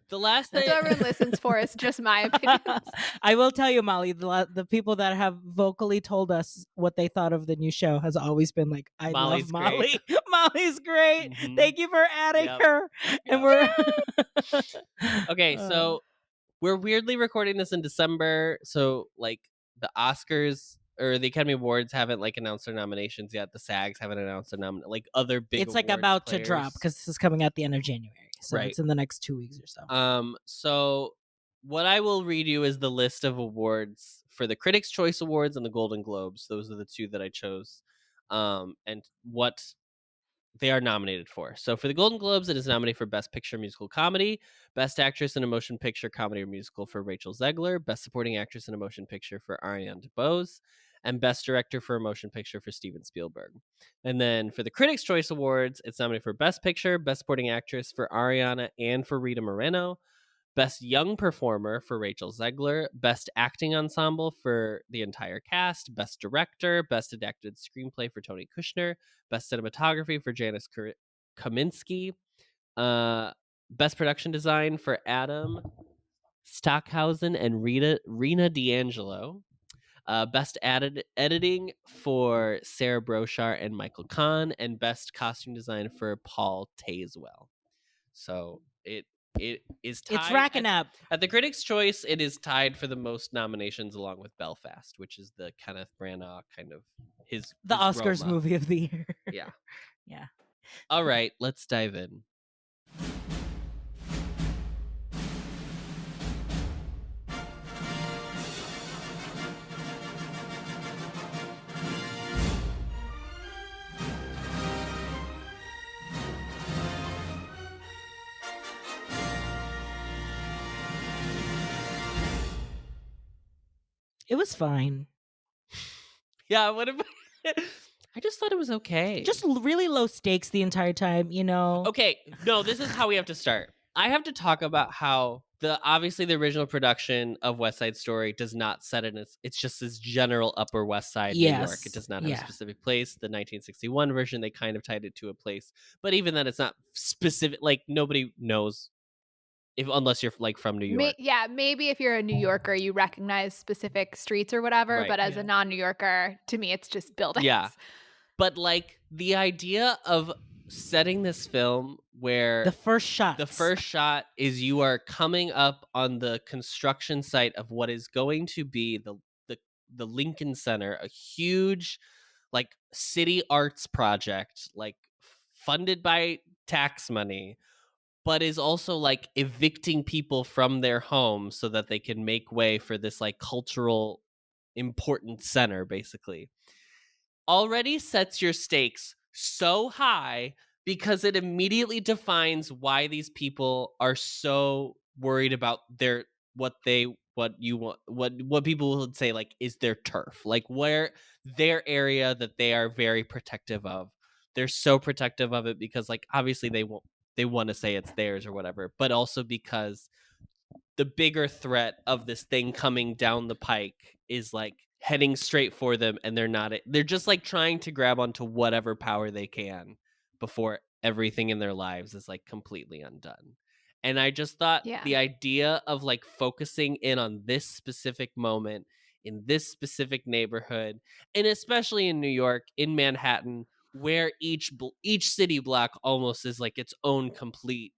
The last That's thing what everyone listens for is just my opinions. I will tell you, Molly, the people that have vocally told us what they thought of the new show has always been like, I Molly's love Molly. great. Molly's great. Mhm. Thank you for adding Yep. her. And we're Okay, so we're weirdly recording this in December, so like the Oscars or the Academy Awards haven't like announced their nominations yet. The SAGs haven't announced their like other big. it's like awards about to players. drop because this is coming at the end of January. So Right. it's in the next 2 weeks or so. So what I will read you is the list of awards for the Critics' Choice Awards and the Golden Globes. Those are the 2 that I chose, and what they are nominated for. So for the Golden Globes, it is nominated for Best Picture Musical Comedy, Best Actress in a Motion Picture Comedy or Musical for Rachel Zegler, Best Supporting Actress in a Motion Picture for Ariana DeBose, and Best Director for a Motion Picture for Steven Spielberg. And then for the Critics' Choice Awards, it's nominated for Best Picture, Best Supporting Actress for Ariana and for Rita Moreno, Best Young Performer for Rachel Zegler, Best Acting Ensemble for the entire cast, Best Director, Best Adapted Screenplay for Tony Kushner, Best Cinematography for Janice Kaminsky, Best Production Design for Adam Stockhausen and Rena D'Angelo, Best Editing for Sarah Brochart and Michael Kahn, and Best Costume Design for Paul Tazewell. So it is tied It's racking up. at the Critics' Choice. It is tied for the most nominations, along with Belfast, which is the Kenneth Branagh kind of his Oscars Roma. movie of the year. Yeah. Yeah. All right, let's dive in. It was fine. Yeah, what about I just thought it was okay. Just really low stakes the entire time, you know? Okay, no, this is how we have to start. I have to talk about how obviously the original production of West Side Story does not set it as, it's just this general Upper West Side New York. Yes, It does not have yeah. a specific place. The 1961 version, they kind of tied it to a place, but even then, it's not specific. Like nobody knows unless you're like from New York. Maybe if you're a New Yorker, you recognize specific streets or whatever. Right, But as yeah. a non-New Yorker, to me, it's just buildings. Yeah. But like the idea of setting this film where The first shot. the first shot is you are coming up on the construction site of what is going to be the Lincoln Center, a huge like city arts project, like funded by tax money, but is also like evicting people from their homes so that they can make way for this like cultural important center, basically. Already sets your stakes so high because it immediately defines why these people are so worried about what people would say like is their turf, like where their area that they are very protective of. They're so protective of it because like obviously they want to say it's theirs or whatever, but also because the bigger threat of this thing coming down the pike is like heading straight for them, and they're just like trying to grab onto whatever power they can before everything in their lives is like completely undone. And I just thought Yeah. the idea of like focusing in on this specific moment in this specific neighborhood, and especially in New York, in Manhattan, where each city block almost is like its own complete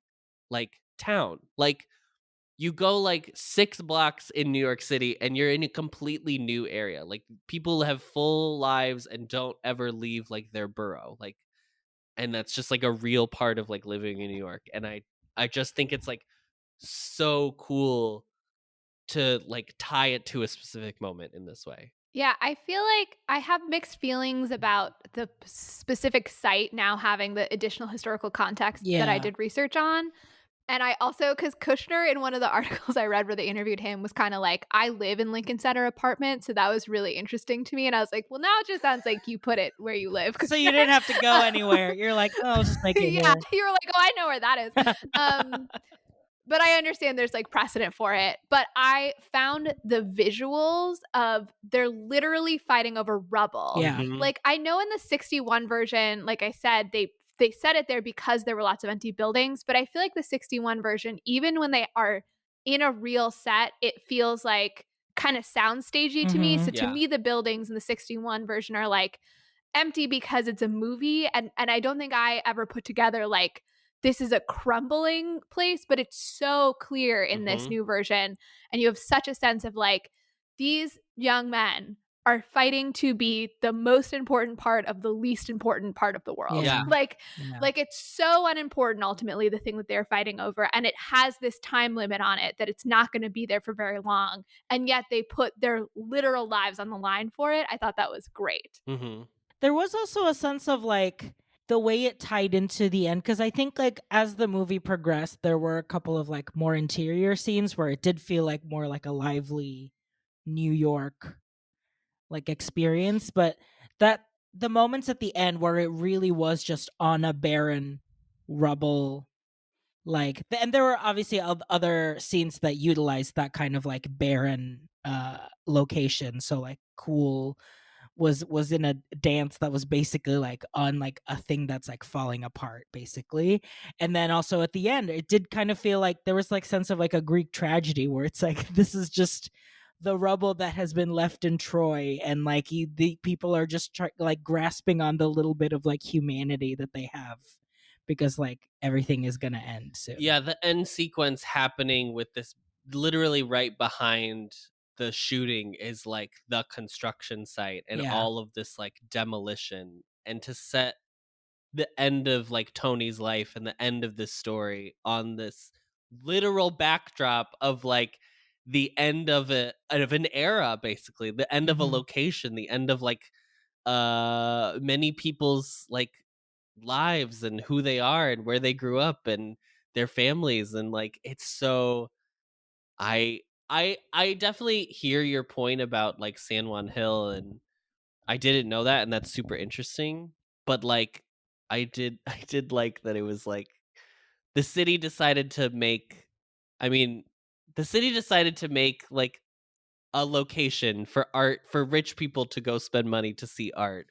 like town. Like you go like 6 blocks in New York City and you're in a completely new area. Like people have full lives and don't ever leave like their borough. Like, and that's just like a real part of like living in New York. And I just think it's like so cool to like tie it to a specific moment in this way. Yeah, I feel like I have mixed feelings about the specific site now having the additional historical context that I Yeah. did research on. And I also, because Kushner, in one of the articles I read where they interviewed him, was kind of like, I live in Lincoln Center apartment. So that was really interesting to me. And I was like, well, now it just sounds like you put it where you live. So you didn't have to go anywhere. You're like, oh, I'll just make it Yeah, here. you were like, oh, I know where that is. But I understand there's like precedent for it. But I found the visuals of they're literally fighting over rubble. Yeah. Mhm. Like I know in the 61 version, like I said, they set it there because there were lots of empty buildings. But I feel like the 61 version, even when they are in a real set, it feels like kind of soundstagey to me. Mhm. So to Yeah. me, the buildings in the 61 version are like empty because it's a movie. And I don't think I ever put together like this is a crumbling place, but it's so clear in this Mhm. new version. And you have such a sense of like, these young men are fighting to be the most important part of the least important part of the world. Yeah. Like, Yeah. like it's so unimportant ultimately, the thing that they're fighting over. And it has this time limit on it that it's not going to be there for very long. And yet they put their literal lives on the line for it. I thought that was great. Mhm. There was also a sense of like the way it tied into the end, because I think like as the movie progressed, there were a couple of like more interior scenes where it did feel like more like a lively New York like experience, but that the moments at the end where it really was just on a barren rubble, like and there were obviously other scenes that utilized that kind of like barren location. So like Cool was in a dance that was basically like on like a thing that's like falling apart basically. And then also at the end it did kind of feel like there was like sense of like a Greek tragedy where it's like this is just the rubble that has been left in Troy, and like the people are just like grasping on the little bit of like humanity that they have because like everything is gonna end soon. Yeah, the end sequence happening with this literally right behind the shooting is like the construction site and Yeah. all of this like demolition, and to set the end of like Tony's life and the end of this story on this literal backdrop of like the end of an era, basically the end of a Mhm. location, the end of like many people's like lives and who they are and where they grew up and their families, and like it's so I definitely hear your point about like San Juan Hill, and I didn't know that, and that's super interesting. But like I did like that it was like the city decided to make I mean the city decided to make like a location for art, for rich people to go spend money to see art.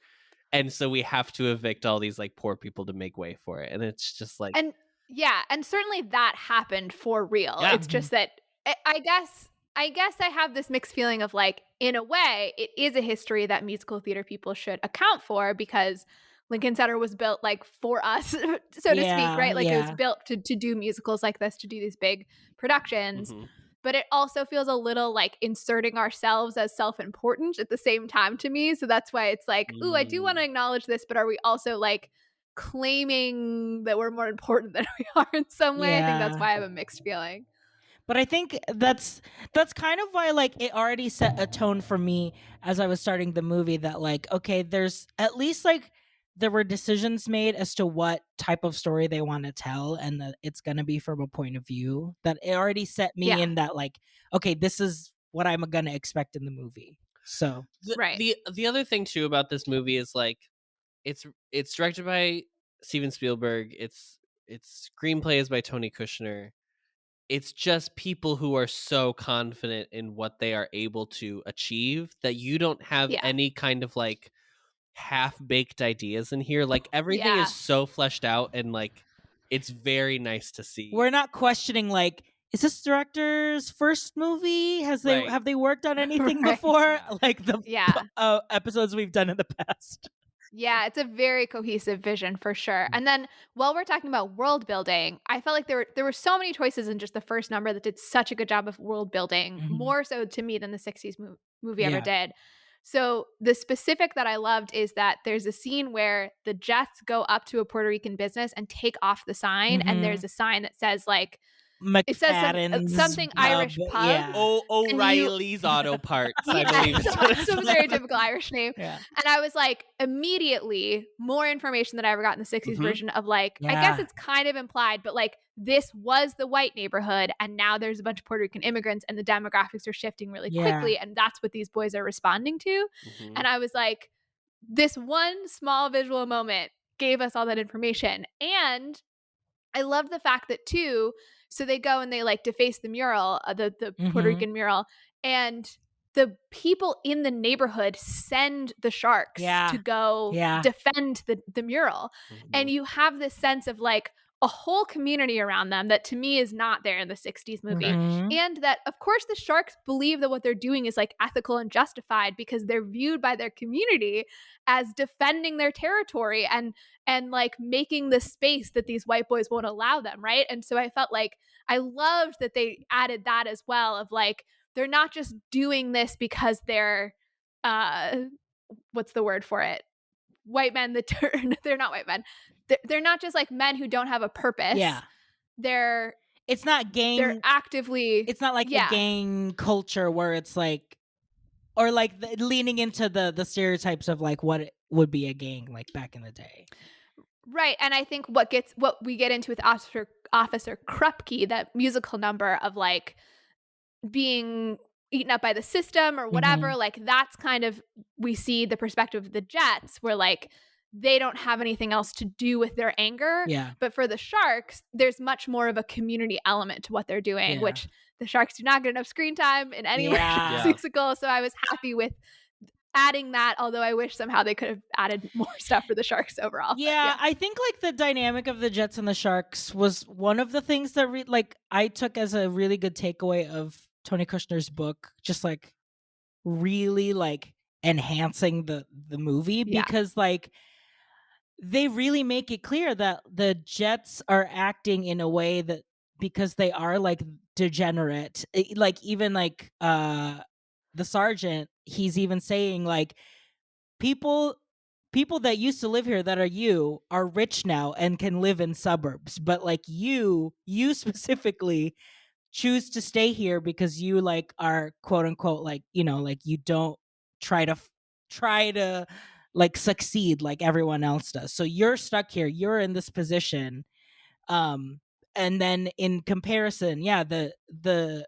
And so we have to evict all these like poor people to make way for it. And it's just like And yeah, and certainly that happened for real. Yeah. It's just that I guess I have this mixed feeling of like, in a way, it is a history that musical theater people should account for because Lincoln Center was built like for us, so to Yeah, speak, right? Like it yeah. was built to do musicals like this, to do these big productions. mhm. But it also feels a little like inserting ourselves as self-important at the same time to me. So that's why it's like, ooh, I do want to acknowledge this, but are we also like claiming that we're more important than we are in some way? I think that's Yeah. why I have a mixed feeling. But I think that's kind of why like it already set a tone for me as I was starting the movie that like okay, there's at least like there were decisions made as to what type of story they want to tell, and that it's going to be from a point of view that it already set me in that, like, okay, this is what I'm going to expect in the movie. So Right. The other thing too about this movie is like it's directed by Steven Spielberg. Its screenplay is by Tony Kushner. It's just people who are so confident in what they are able to achieve that you don't have any kind of like half-baked ideas in here. Like everything is so fleshed out, and like it's very nice to see. we're not questioning, like, is this director's first movie? Have they worked on anything before? Like the episodes we've done in the past. Yeah, it's a very cohesive vision for sure. And then while we're talking about world building, I felt like there were so many choices in just the first number that did such a good job of world building, more so to me than the 60s movie ever did. So the specific that I loved is that there's a scene where the Jets go up to a Puerto Rican business and take off the sign, and there's a sign that says like, it says something Irish pub. Yeah. O'Reilly's Auto Parts, I believe. Some very typical Irish name. And I was like, immediately, more information that I ever got in the 60s version of like, I guess it's kind of implied, but like this was the white neighborhood, and now there's a bunch of Puerto Rican immigrants, and the demographics are shifting really quickly, and that's what these boys are responding to. And I was like, this one small visual moment gave us all that information. And I loved the fact that too, so they go and they like deface the mural, the Puerto Rican mural, and the people in the neighborhood send the sharks to go defend the mural. And you have this sense of like a whole community around them that to me is not there in the 60s movie. And that of course the sharks believe that what they're doing is like ethical and justified because they're viewed by their community as defending their territory and like making the space that these white boys won't allow them, right? And so I felt like I loved that they added that as well, of like they're not just doing this because they're what's the word for it? White men that they're not white men. They're not just like men who don't have a purpose. Yeah. It's not gang. They're actively. It's not like a gang culture where it's like, or like leaning into the stereotypes of like what it would be a gang like back in the day. Right. And I think what we get into with Officer Krupke, that musical number of like being eaten up by the system or whatever, like that's kind of, we see the perspective of the Jets where like they don't have anything else to do with their anger. Yeah. But for the Sharks, there's much more of a community element to what they're doing, which the Sharks do not get enough screen time in any musical. So I was happy with adding that, although I wish somehow they could have added more stuff for the Sharks overall. Yeah, I think like the dynamic of the Jets and the Sharks was one of the things that like I took as a really good takeaway of Tony Kushner's book, just like really like enhancing the movie because like they really make it clear that the Jets are acting in a way that because they are like degenerate, like even like the sergeant, he's even saying like people that used to live here that are rich now and can live in suburbs, but like you specifically choose to stay here because you like are quote unquote like, you know, like you don't try to like succeed like everyone else does. So you're stuck here. You're in this position. And then in comparison, the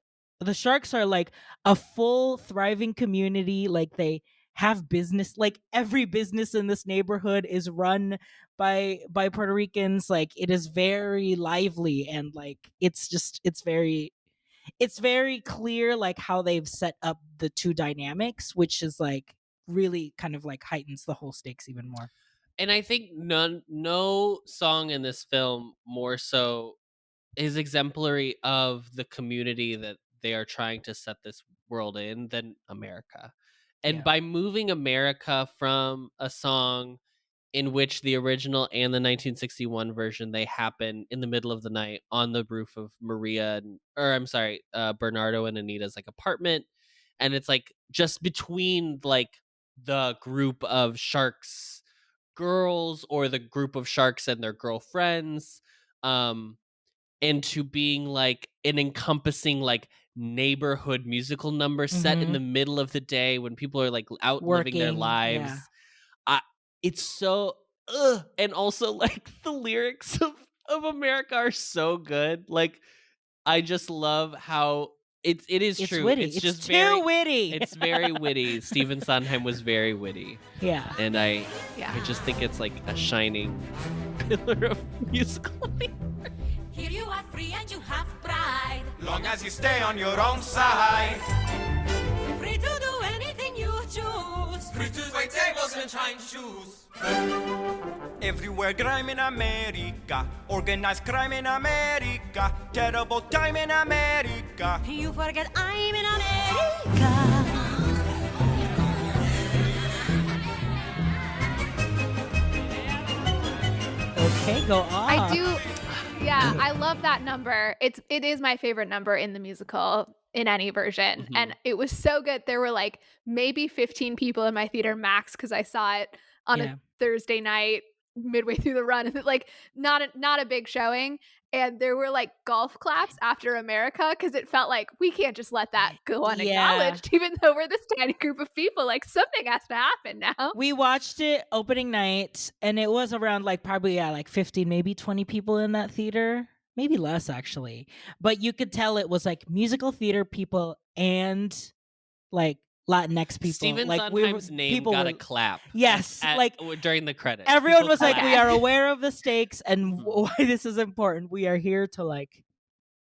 Sharks are like a full thriving community. Like they have business, like every business in this neighborhood is run by Puerto Ricans. Like it is very lively and like it's very clear like how they've set up the two dynamics, which is like really kind of like heightens the whole stakes even more. And I think no song in this film more so is exemplary of the community that they are trying to set this world in than America. And by moving America from a song in which the original and the 1961 version, they happen in the middle of the night on the roof of Bernardo and Anita's like apartment. And it's like just between like the group of Sharks girls or the group of Sharks and their girlfriends, into being like an encompassing like neighborhood musical number set in the middle of the day when people are like out living their lives. It's so And also, like, the lyrics of America are so good. Like, I just love how it is It's true. witty. It's It's just too very witty. It's very witty. Stephen Sondheim was very witty. Yeah. And I Yeah. just think it's like a shining pillar of musical. Here you are free and you have pride. Long as you stay on your own side. Free to do anything you choose. Free to wait tables and shine shoes. Everywhere crime in America. Organized crime in America. Terrible time in America. You forget I'm in America. Okay, go on. I do. Yeah, I love that number. It is my favorite number in the musical in any version. Mhm. And it was so good. There were like maybe 15 people in my theater max because I saw it on Yeah. a Thursday night midway through the run. And like not a big showing. And there were like golf claps after America because it felt like we can't just let that go unacknowledged, even though we're this tiny group of people. Like something has to happen now. We watched it opening night, and it was around like probably like 15, maybe 20 people in that theater. Maybe less, actually. But you could tell it was like musical theater people and like Latinx people. Stephen like Sondheim's name people got were- a clap. Yes, like during the credits. everyone People was like, clapped. we are aware of the stakes and Mhm. why this is important. We are here to like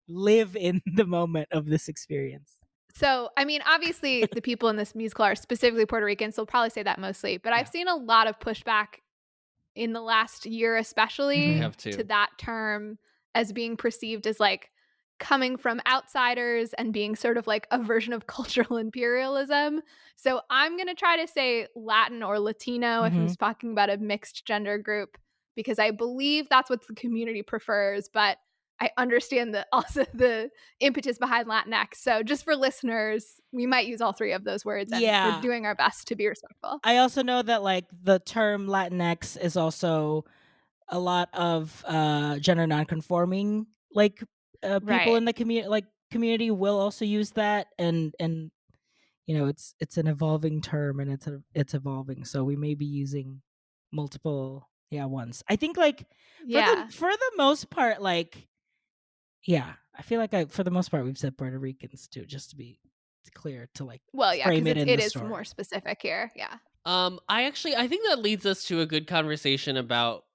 live in the moment of this experience. So, I mean, obviously, the people in this musical are specifically Puerto Rican, so I'll probably say that mostly. But I've seen a lot of pushback in the last year, especially I have too. to that term as being perceived as like coming from outsiders and being sort of like a version of cultural imperialism. So I'm going to try to say Latin or Latino if I'm Mhm. talking about a mixed gender group, because I believe that's what the community prefers. But I understand also the impetus behind Latinx. So just for listeners, we might use all three of those words, and Yeah. we're doing our best to be respectful. I also know that like the term Latinx is also a lot of gender nonconforming like people Right. in the community will also use that, and you know it's an evolving term, and it's evolving, so we may be using multiple ones. I think like for the most part, like I feel like for the most part we've said Puerto Ricans too, just to be clear to like Well, yeah, frame because it in it the is story. more specific here. Yeah. I think that leads us to a good conversation about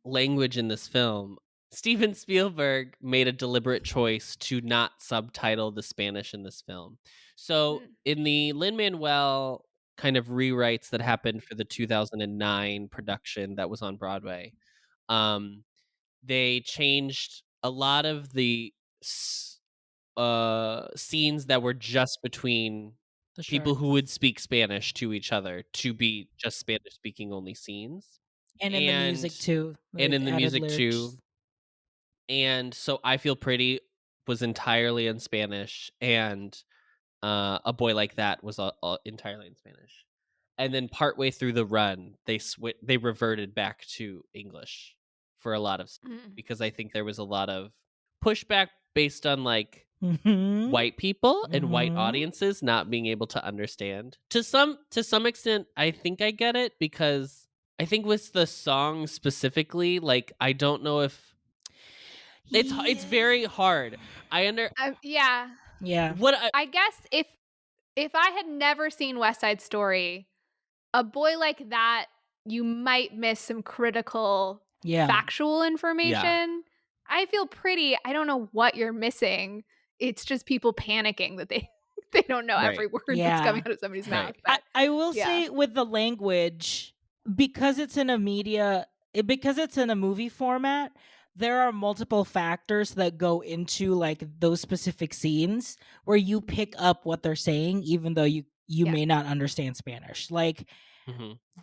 language in this film. Steven Spielberg made a deliberate choice to not subtitle the Spanish in this film. So in the Lin-Manuel kind of rewrites that happened for the 2009 production that was on Broadway, they changed a lot of the scenes that were just between people who would speak Spanish to each other to be just Spanish speaking only scenes. And in the music too. And in the added music lyrics. too. And so I Feel Pretty was entirely in Spanish, and A Boy Like That was entirely in Spanish. And then partway through the run, they reverted back to English for a lot of stuff, because I think there was a lot of pushback based on like Mhm. white people and white Mhm. audiences not being able to understand. To some extent, I think I get it, because I think with the song specifically, like I don't know if it's very hard. Yeah. I guess if I had never seen West Side Story, A Boy Like That, you might miss some critical factual information. I Feel Pretty, I don't know what you're missing. It's just people panicking that they don't know every word that's coming out of somebody's mouth. But I will say with the language, because it's in a movie format, there are multiple factors that go into like those specific scenes where you pick up what they're saying, even though you may not understand Spanish. Like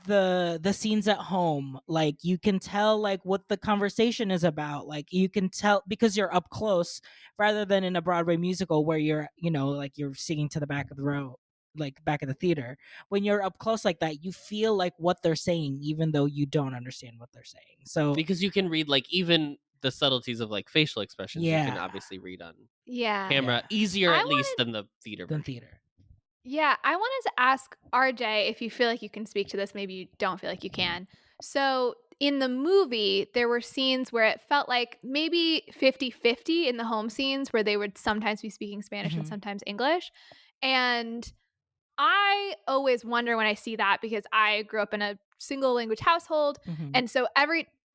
the scenes at home, like you can tell like what the conversation is about. Like you can tell because you're up close, rather than in a Broadway musical where you're like you're singing to the back of the row, like back of the theater. When you're up close like that, you feel like what they're saying, even though you don't understand what they're saying. So because you can read like even the subtleties of like facial expressions, you can obviously read on camera easier, at least than the theater version. Yeah, I wanted to ask RJ if you feel like you can speak to this. Maybe you don't feel like you can. So, in the movie, there were scenes where it felt like maybe 50-50 in the home scenes where they would sometimes be speaking Spanish and sometimes English. And I always wonder when I see that because I grew up in a single language household. And so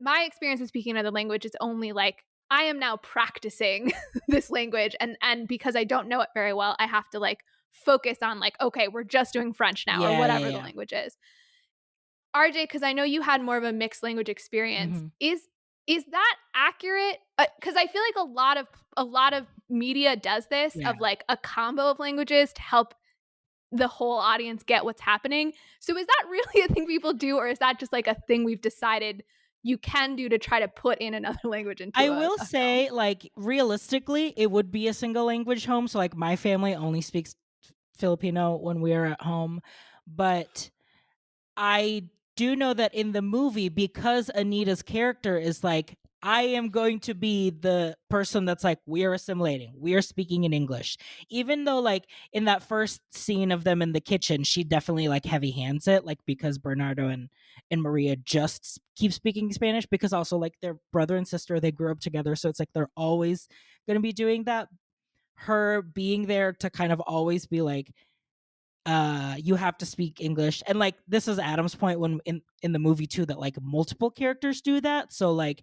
my experience of speaking another language is only like I am now practicing this language and because I don't know it very well, I have to like focus on like, okay, we're just doing French now or whatever the language is. RJ, because I know you had more of a mixed language experience, is that accurate? Because I feel like a lot of media does this of like a combo of languages to help the whole audience get what's happening. So is that really a thing people do, or is that just like a thing we've decided you can do to try to put in another language into I will say, like, realistically, it would be a single language home. So, like, my family only speaks Filipino when we are at home. But I do know that in the movie, because Anita's character is like, I am going to be the person that's like, we are assimilating. We are speaking in English. Even though, like, in that first scene of them in the kitchen, she definitely, like, heavy hands it, like, because Bernardo and Maria just keep speaking Spanish, because also, like, their brother and sister, they grew up together. So it's like they're always going to be doing that. Her being there to kind of always be like, you have to speak English. And like this is Adam's point when in the movie too, that like multiple characters do that. So like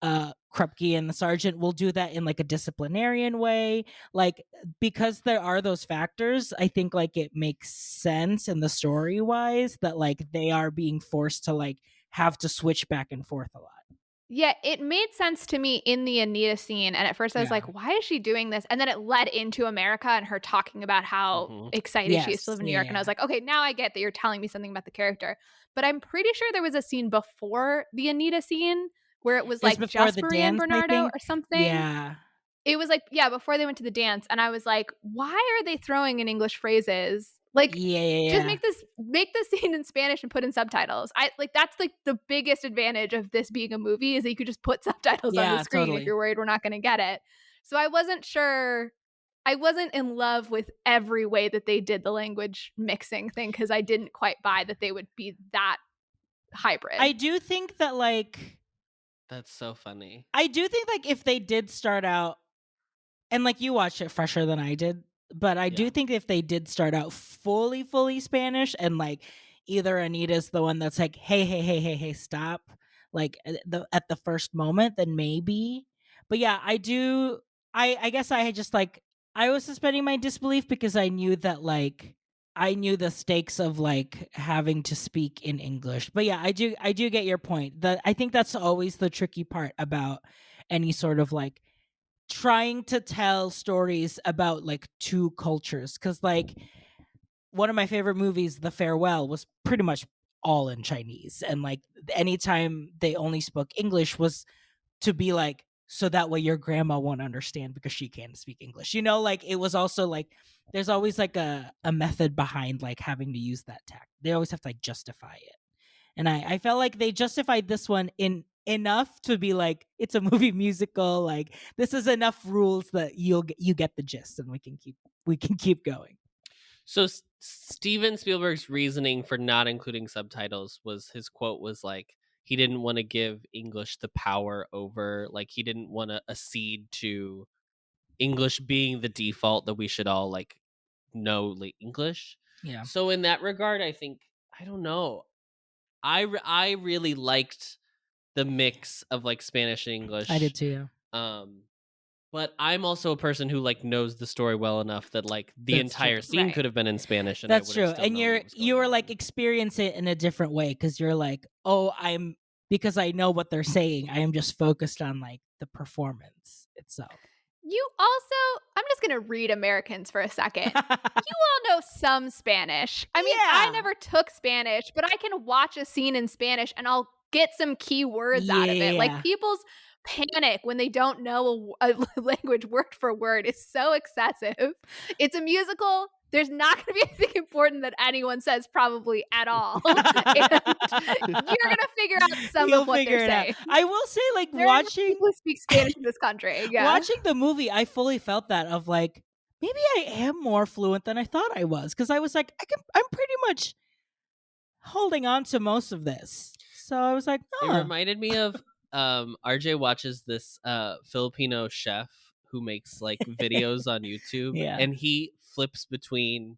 Krupke and the sergeant will do that in like a disciplinarian way. Like because there are those factors, I think like it makes sense in the story wise that like they are being forced to like have to switch back and forth a lot. Yeah, it made sense to me in the Anita scene. And at first I was like, why is she doing this? And then it led into America and her talking about how excited she is to live in New York. And I was like, okay, now I get that you're telling me something about the character. But I'm pretty sure there was a scene before the Anita scene where it was like just Maria and Bernardo or something. Yeah. It was like, yeah, before they went to the dance. And I was like, why are they throwing in English phrases? Like, just make this scene in Spanish and put in subtitles. I like that's like the biggest advantage of this being a movie is that you could just put subtitles on the screen if you're worried we're not going to get it. So I wasn't sure. I wasn't in love with every way that they did the language mixing thing because I didn't quite buy that they would be that hybrid. I do think that like that's so funny. I do think like if they did start out, and like you watched it fresher than I did, but I do think if they did start out fully Spanish and like either Anita's the one that's like, hey, stop, like at the first moment, then maybe. But yeah, I guess I had just like, I was suspending my disbelief because I knew that like, I knew the stakes of like having to speak in English. But yeah, I do get your point. That I think that's always the tricky part about any sort of like trying to tell stories about like two cultures, because like one of my favorite movies, The Farewell, was pretty much all in Chinese, and like anytime they only spoke English was to be like, so that way your grandma won't understand because she can't speak English, you know. Like it was also like there's always like a method behind like having to use that tact. They always have to like justify it, and I felt like they justified this one in enough to be like, it's a movie musical, like this is enough rules that you get the gist, and we can keep going. So Steven Spielberg's reasoning for not including subtitles was, his quote was like, he didn't want to give English the power over, like he didn't want to accede to English being the default, that we should all like know like English. Yeah. So in that regard, I think, I don't know, I really liked the mix of like Spanish and English. I did too. Yeah. But I'm also a person who like knows the story well enough that like the entire scene could have been in Spanish. And that's true. And you were like experience it in a different way because you're like, oh, because I know what they're saying, I am just focused on like the performance itself. You also, I'm just going to read Americans for a second. You all know some Spanish. I mean, I never took Spanish, but I can watch a scene in Spanish and I'll get some key words out of it. Like people's panic when they don't know a language word for word is so excessive. It's a musical. There's not going to be anything important that anyone says probably at all. And you're going to figure out some of what they're saying. I will say, like, there watching people who speak Spanish in this country. Yeah. Watching the movie, I fully felt that of like, maybe I am more fluent than I thought I was, because I was like, I'm pretty much holding on to most of this. So I was like, It oh, reminded me of RJ watches this Filipino chef who makes like videos on YouTube, Yeah. and he flips between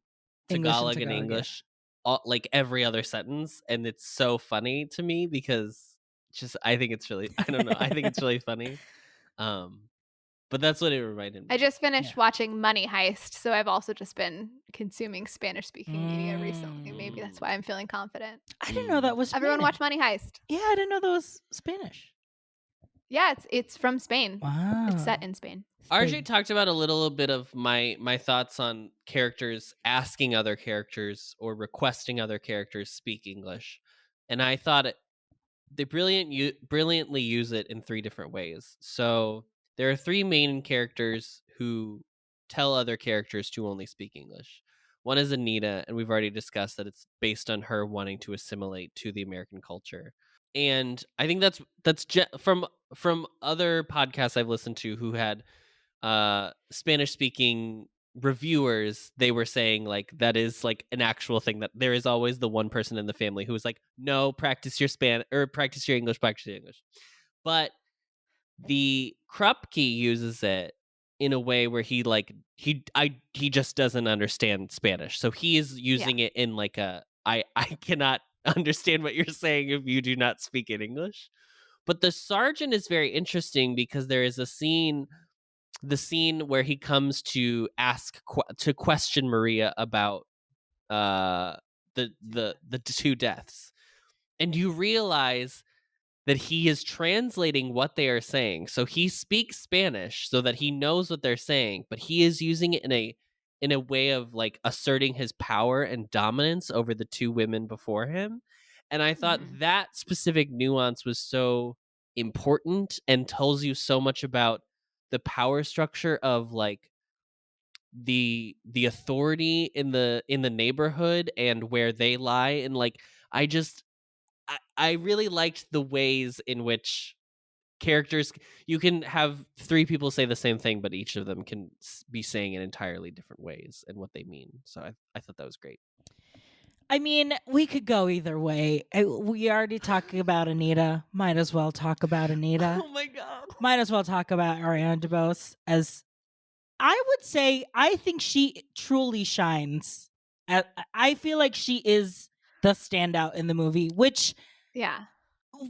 English and Tagalog and Tagalog, yeah. English like every other sentence, and it's so funny to me because just I think it's really I think it's really funny. But that's what it reminded me. I just Yeah. finished watching Money Heist, so I've also just been consuming Spanish-speaking media recently. Maybe that's why I'm feeling confident. I didn't know that was Spanish. Everyone watch Money Heist. Yeah, I didn't know that was Spanish. Yeah, it's from Spain. Wow. It's set in Spain. RJ talked about a little bit of my thoughts on characters asking other characters or requesting other characters speak English, and I thought they brilliantly use it in 3 different ways. So there are 3 main characters who tell other characters to only speak English. One is Anita, and we've already discussed that it's based on her wanting to assimilate to the American culture. And I think that's from other podcasts I've listened to who had Spanish speaking reviewers. They were saying like that is like an actual thing, that there is always the one person in the family who is like, no, practice your practice your English. But the Krupke uses it in a way where he just doesn't understand Spanish, so he is using it in like a I cannot understand what you're saying if you do not speak in English. But the sergeant is very interesting because there is a scene where he comes to question Maria about the 2 deaths, and you realize that he is translating what they are saying. So he speaks Spanish so that he knows what they're saying, but he is using it in a way of like asserting his power and dominance over the 2 women before him. And I thought that specific nuance was so important and tells you so much about the power structure of like the authority in the neighborhood and where they lie. And like I really liked the ways in which characters, you can have 3 people say the same thing, but each of them can be saying it entirely different ways and what they mean. So I thought that was great. I mean, we could go either way. We already talking about Anita. Might as well talk about Anita. Oh my god. Might as well talk about Ariana DeBose. As I would say, I think she truly shines. I feel like she is the standout in the movie, which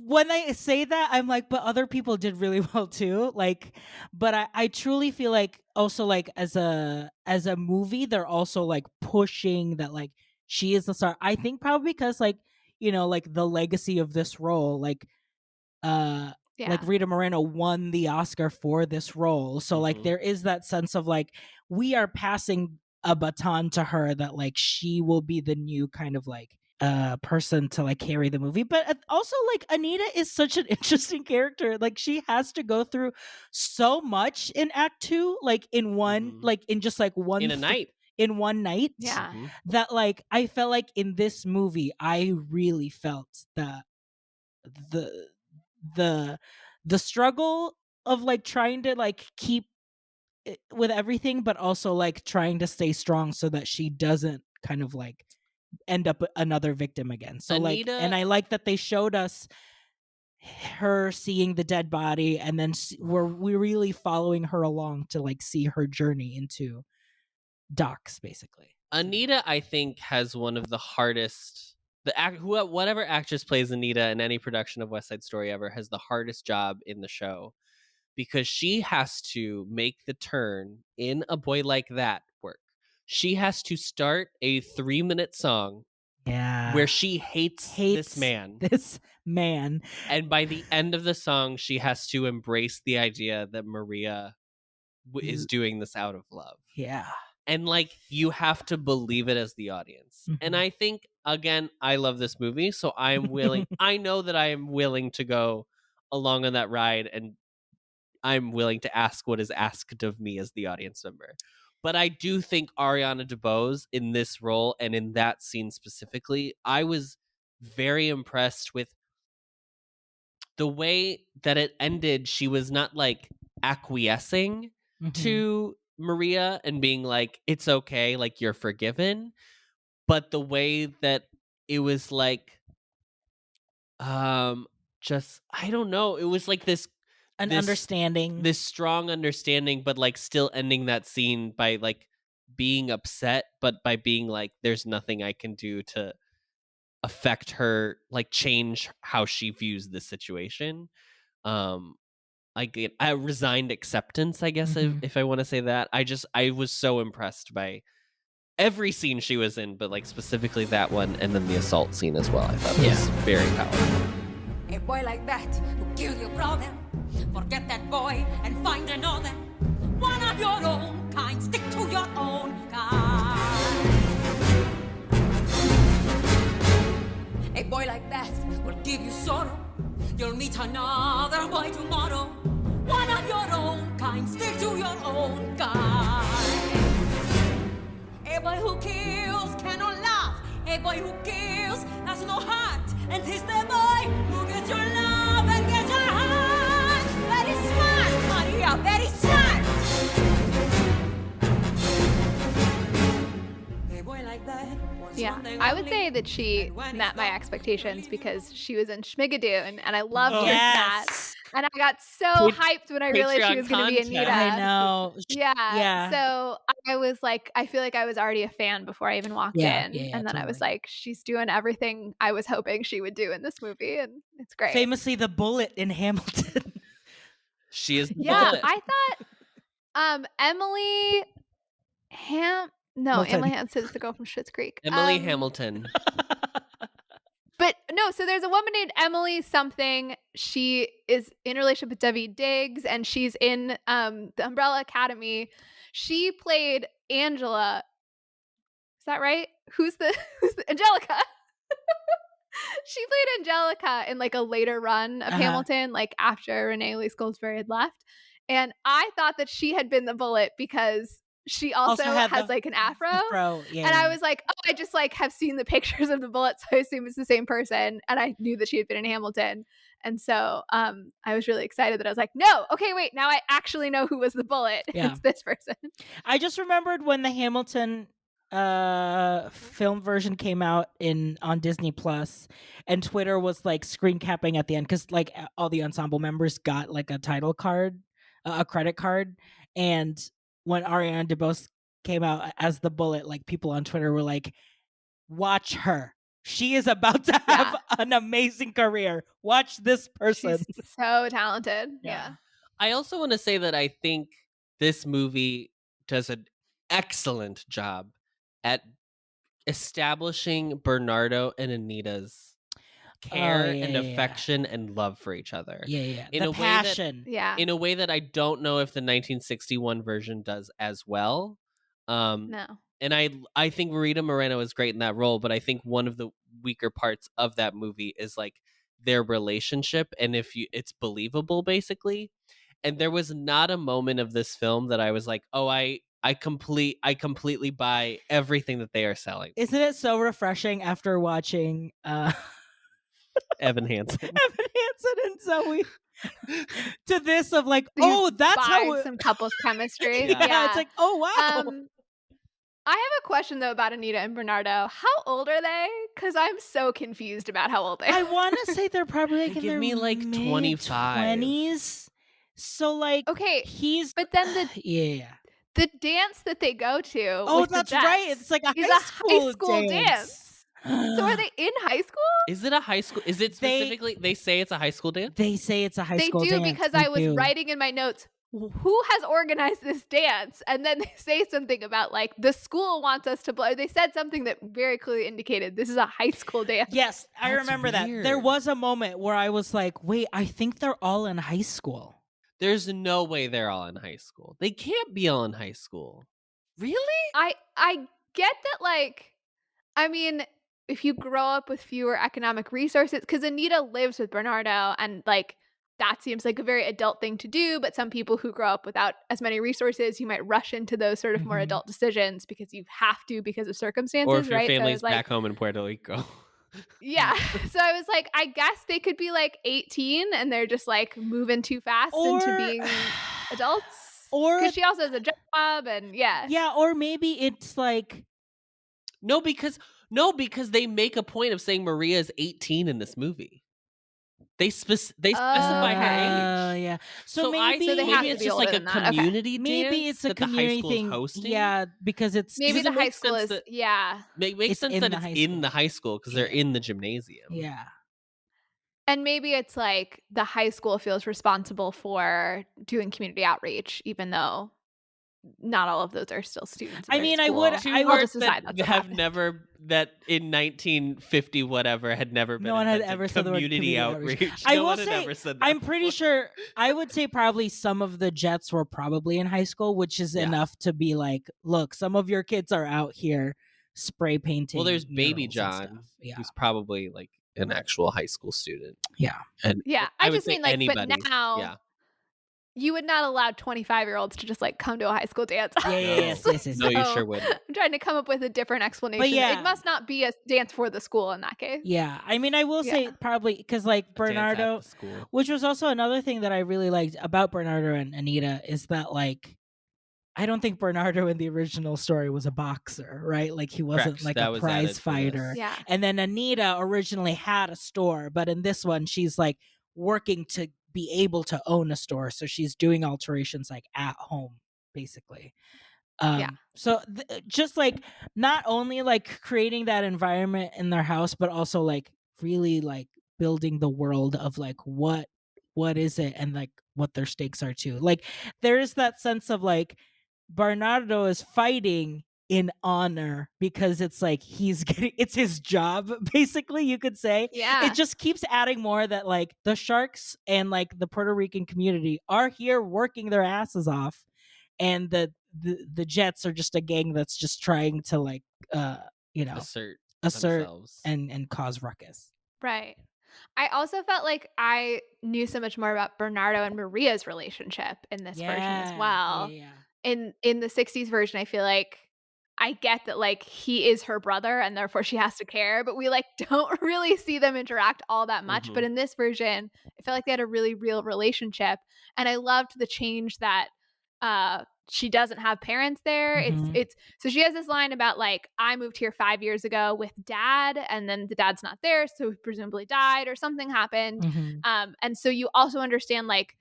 when I say that, I'm like, but other people did really well too. Like, but I truly feel like also like as a movie, they're also like pushing that like she is the star. I think probably because like, you know, like the legacy of this role, like Rita Moreno won the Oscar for this role. So like there is that sense of like we are passing a baton to her, that like she will be the new kind of like person to like carry the movie. But also like Anita is such an interesting character. Like she has to go through so much in Act 2, like in one like in just like one in a night. In one night. Yeah. That like I felt like in this movie I really felt that the struggle of like trying to like keep with everything, but also like trying to stay strong so that she doesn't kind of like end up another victim again. So Anita, like, and I like that they showed us her seeing the dead body, and then we're really following her along to like see her journey into docs, basically. Anita, I think, has one of the hardest. Whatever actress plays Anita in any production of West Side Story ever has the hardest job in the show, because she has to make the turn in A Boy Like That work. She has to start a 3-minute song where she hates this man. And by the end of the song, she has to embrace the idea that Maria is doing this out of love. Yeah. And like, you have to believe it as the audience. And I think, again, I love this movie, so I'm willing. I know that I am willing to go along on that ride, and I'm willing to ask what is asked of me as the audience member. But I do think Ariana DeBose in this role, and in that scene specifically, I was very impressed with the way that it ended. She was not like acquiescing to Maria and being like, it's okay, like you're forgiven. But the way that it was like, just, I don't know. It was like this understanding. This strong understanding, but like still ending that scene by like being upset, but by being like, there's nothing I can do to affect her, like change how she views the situation. I get a resigned acceptance, I guess, if I want to say that. I was so impressed by every scene she was in, but like specifically that one, and then the assault scene as well. I thought was very powerful. A boy like that who killed your brother, forget that boy and find another. One of your own kind, stick to your own kind. A boy like that will give you sorrow. You'll meet another boy tomorrow. One of your own kind, stick to your own kind. A boy who kills cannot laugh. A boy who kills has no heart. And he's the boy who gets your love and gets your heart. Very smart, Maria, very smart. A boy like that. Yeah, I would say that she met my expectations because she was in Schmigadoon, and I loved her in that. And I got so hyped when I realized she was going to be Anita. I know. Yeah. So I was like, I feel like I was already a fan before I even walked in. And then I was like, she's doing everything I was hoping she would do in this movie, and it's great. Famously, the bullet in Hamilton. She is the bullet. I thought Emily Emily Hansen is the girl from Schitt's Creek. Emily Hamilton. But no, so there's a woman named Emily something. She is in a relationship with Daveed Diggs, and she's in the Umbrella Academy. She played Angela. Is that right? Who's the Angelica? She played Angelica in like a later run of Hamilton, like after Renee Lee Goldsberry had left. And I thought that she had been the bullet because she also has like an afro. And I was like, oh, I just like have seen the pictures of the bullet, so I assume it's the same person. And I knew that she had been in Hamilton. And so I was really excited that I was like, no, okay, wait, now I actually know who was the bullet. Yeah. It's this person. I just remembered when the Hamilton film version came out on Disney Plus, and Twitter was like screen capping at the end because like all the ensemble members got like a title card, a credit card. And when Ariana DeBose came out as the bullet, like people on Twitter were like, watch her. She is about to have an amazing career. Watch this person. She's so talented. Yeah. I also want to say that I think this movie does an excellent job at establishing Bernardo and Anita's care and affection and love for each other. In the a passion. Way that, in a way that I don't know if the 1961 version does as well. No. And I think Rita Moreno is great in that role, but I think one of the weaker parts of that movie is like their relationship, and it's believable basically. And there was not a moment of this film that I was like, oh, I completely buy everything that they are selling. Isn't it so refreshing after watching Evan Hansen and Zoe to this of like, that's how some couples chemistry. Yeah, it's like, oh wow. I have a question though about Anita and Bernardo. How old are they? Because I'm so confused about how old they are. I want to say they're probably like in their like 25 20s. So like, okay, but then the dance that they go to. Oh, that's right. It's like a high school dance. So are they in high school? Is it a high school? Is it specifically? They say it's a high school dance. They say it's a high school dance. They do because I was writing in my notes, who has organized this dance? And then they say something about like the school wants us to blow. They said something that very clearly indicated this is a high school dance. Yes, I remember that. There was a moment where I was like, wait, I think they're all in high school. There's no way they're all in high school. They can't be all in high school. Really? I get that, like, I mean, if you grow up with fewer economic resources, because Anita lives with Bernardo, and like that seems like a very adult thing to do, but some people who grow up without as many resources, you might rush into those sort of more adult decisions because you have to because of circumstances, or if your right? family's so back home in Puerto Rico. Yeah. So I was like, I guess they could be like 18 and they're just like moving too fast into being adults. Or because she also has a job job, and Yeah, or maybe it's like No, because they make a point of saying Maria is 18 in this movie. They specify her age. yeah. So maybe I think they have maybe to it's be just like older a than that. Okay. community maybe dance it's a that the high community school is thing. hosting. Yeah, because it's maybe Because the it high makes school sense is that- makes It's sense in that the it's high in school. the high school because they're in the gymnasium. Yeah. and maybe it's like the high school feels responsible for doing community outreach, even though not all of those are still students. I mean, I would- Two I I'll would- just words decide that that's what have happened. never that in 1950 whatever had never been No one had invented. ever said the word community outreach. outreach. I No will one had say, ever said that I'm pretty before. sure, I would say probably some of the Jets were probably in high school, which is Yeah. enough to be like, look, some of your kids are out here spray painting. Well, there's Baby murals and John, stuff. Yeah. who's probably like an actual high school student. Yeah. And Yeah, I I would just say mean, like, but anybody's- now- yeah. You would not allow 25-year-olds to just like come to a high school dance. Yes. No, you So, sure wouldn't. I'm trying to come up with a different explanation. yeah. It must not be a dance for the school in that case. Yeah. I mean, I will say Yeah. probably because like Dance at Bernardo, the school. which was also another thing that I really liked about Bernardo and Anita is that like I don't think Bernardo in the original story was a boxer, right? Like he wasn't Correct. like That a was prize added for this. fighter. Yeah. And then Anita originally had a store, but in this one she's like working to be able to own a store, so she's doing alterations like at home basically. Yeah. So just like not only like creating that environment in their house, but also like really like building the world of like what is it and like what their stakes are too. Like there is that sense of like Bernardo is fighting in honor because it's like he's getting it's his job basically, you could say. Yeah. It just keeps adding more that like the Sharks and like the Puerto Rican community are here working their asses off, and the Jets are just a gang that's just trying to like assert themselves. and cause ruckus. Right. I also felt like I knew so much more about Bernardo and Maria's relationship in this version as well. Yeah. In the 60s version, I feel like I get that like he is her brother and therefore she has to care, but we like don't really see them interact all that much. But in this version, I felt like they had a really real relationship, and I loved the change that she doesn't have parents there. It's so she has this line about like, I moved here 5 years ago with dad, and then the dad's not there, so he presumably died or something happened. And so you also understand like,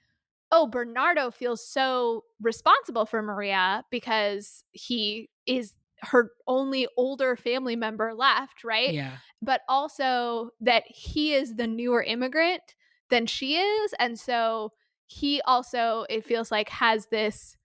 oh, Bernardo feels so responsible for Maria because he is her only older family member left, right? Yeah. But also that he is the newer immigrant than she is. And so he also, it feels like, has this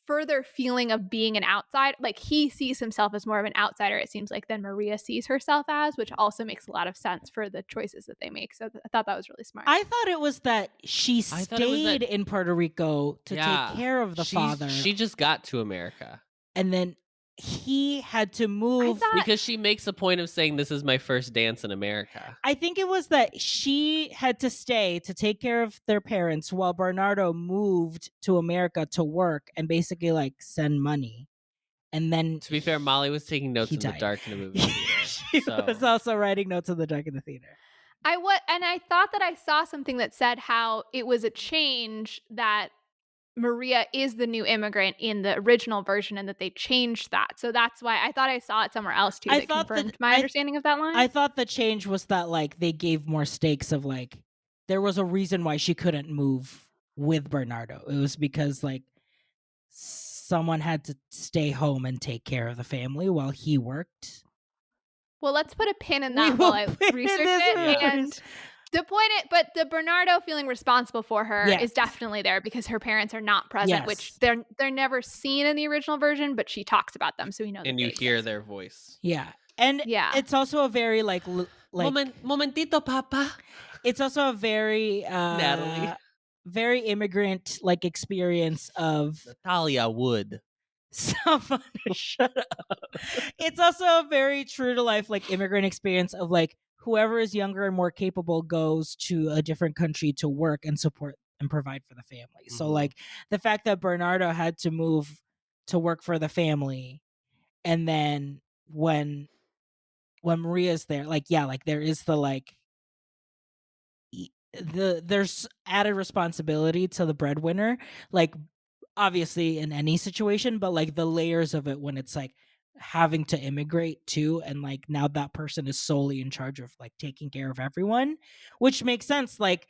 further feeling of being an outsider. Like he sees himself as more of an outsider, it seems like, than Maria sees herself as, which also makes a lot of sense for the choices that they make. So I thought that was really smart. I thought it was that she I thought it was stayed that- in Puerto Rico to Yeah. take care of the father, She just got to America. and then he had to move. Because she makes a point of saying, this is my first dance in America. I think it was that she had to stay to take care of their parents while Bernardo moved to America to work and basically like send money. And then To be fair, Molly was taking notes he in the died. dark in the movie. she so. was also writing notes in the dark in the theater. And I thought that I saw something that said how it was a change that Maria is the new immigrant in the original version, and that they changed that. So that's why I thought I saw it somewhere else too. I That thought confirmed that- my understanding of that line. I thought the change was that like they gave more stakes of like there was a reason why she couldn't move with Bernardo. It was because like someone had to stay home and take care of the family while he worked. Well, let's put a pin in We that will while I put in research this it. research. And the point, but the Bernardo feeling responsible for her Yes. is definitely there because her parents are not present, Yes. which they're never seen in the original version, but she talks about them, so we know. And that you they hear exist. their voice. Yeah. And Yeah. it's also a very like Momentito, papa. it's also a very Natalie. very immigrant like experience of Natalia Wood. someone shut up. It's also a very true to life like immigrant experience of like whoever is younger and more capable goes to a different country to work and support and provide for the family. So like the fact that Bernardo had to move to work for the family, and then when Maria's there, like there is the like there's added responsibility to the breadwinner. Like obviously in any situation, but like the layers of it when it's like having to immigrate too, and like now that person is solely in charge of like taking care of everyone, which makes sense. Like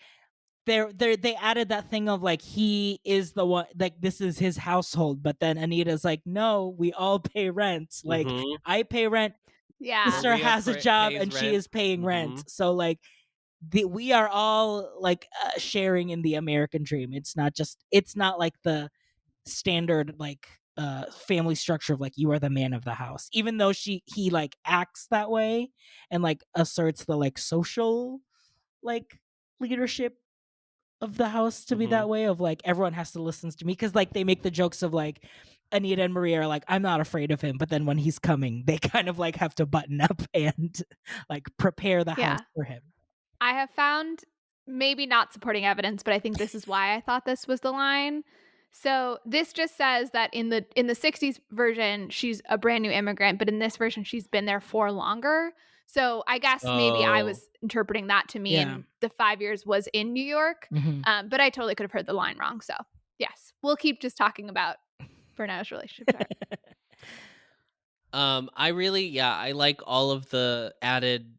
they added that thing of like he is the one, like this is his household, but then Anita's like, no, we all pay rent. Like Mhm. I pay rent. Yeah. Sister Maria has a job pays and she rent. is paying Mhm. rent. So like we are all like sharing in the American dream. It's not like the standard like family structure of like you are the man of the house, even though he like acts that way and like asserts the like social like leadership of the house to be Mhm. that way of like everyone has to listen to me, because like they make the jokes of like Anita and Maria are like, I'm not afraid of him, but then when he's coming they kind of like have to button up and like prepare the Yeah. house for him. I have found maybe not supporting evidence, but I think this is why I thought this was the line. So this just says that in the 60s version, she's a brand new immigrant, but in this version, she's been there for longer. So I guess maybe I Oh. was interpreting that to mean Yeah. the 5 years was in New York, Mhm. but I totally could have heard the line wrong. So yes, we'll keep just talking about Bernard's relationship. to her. I like all of the added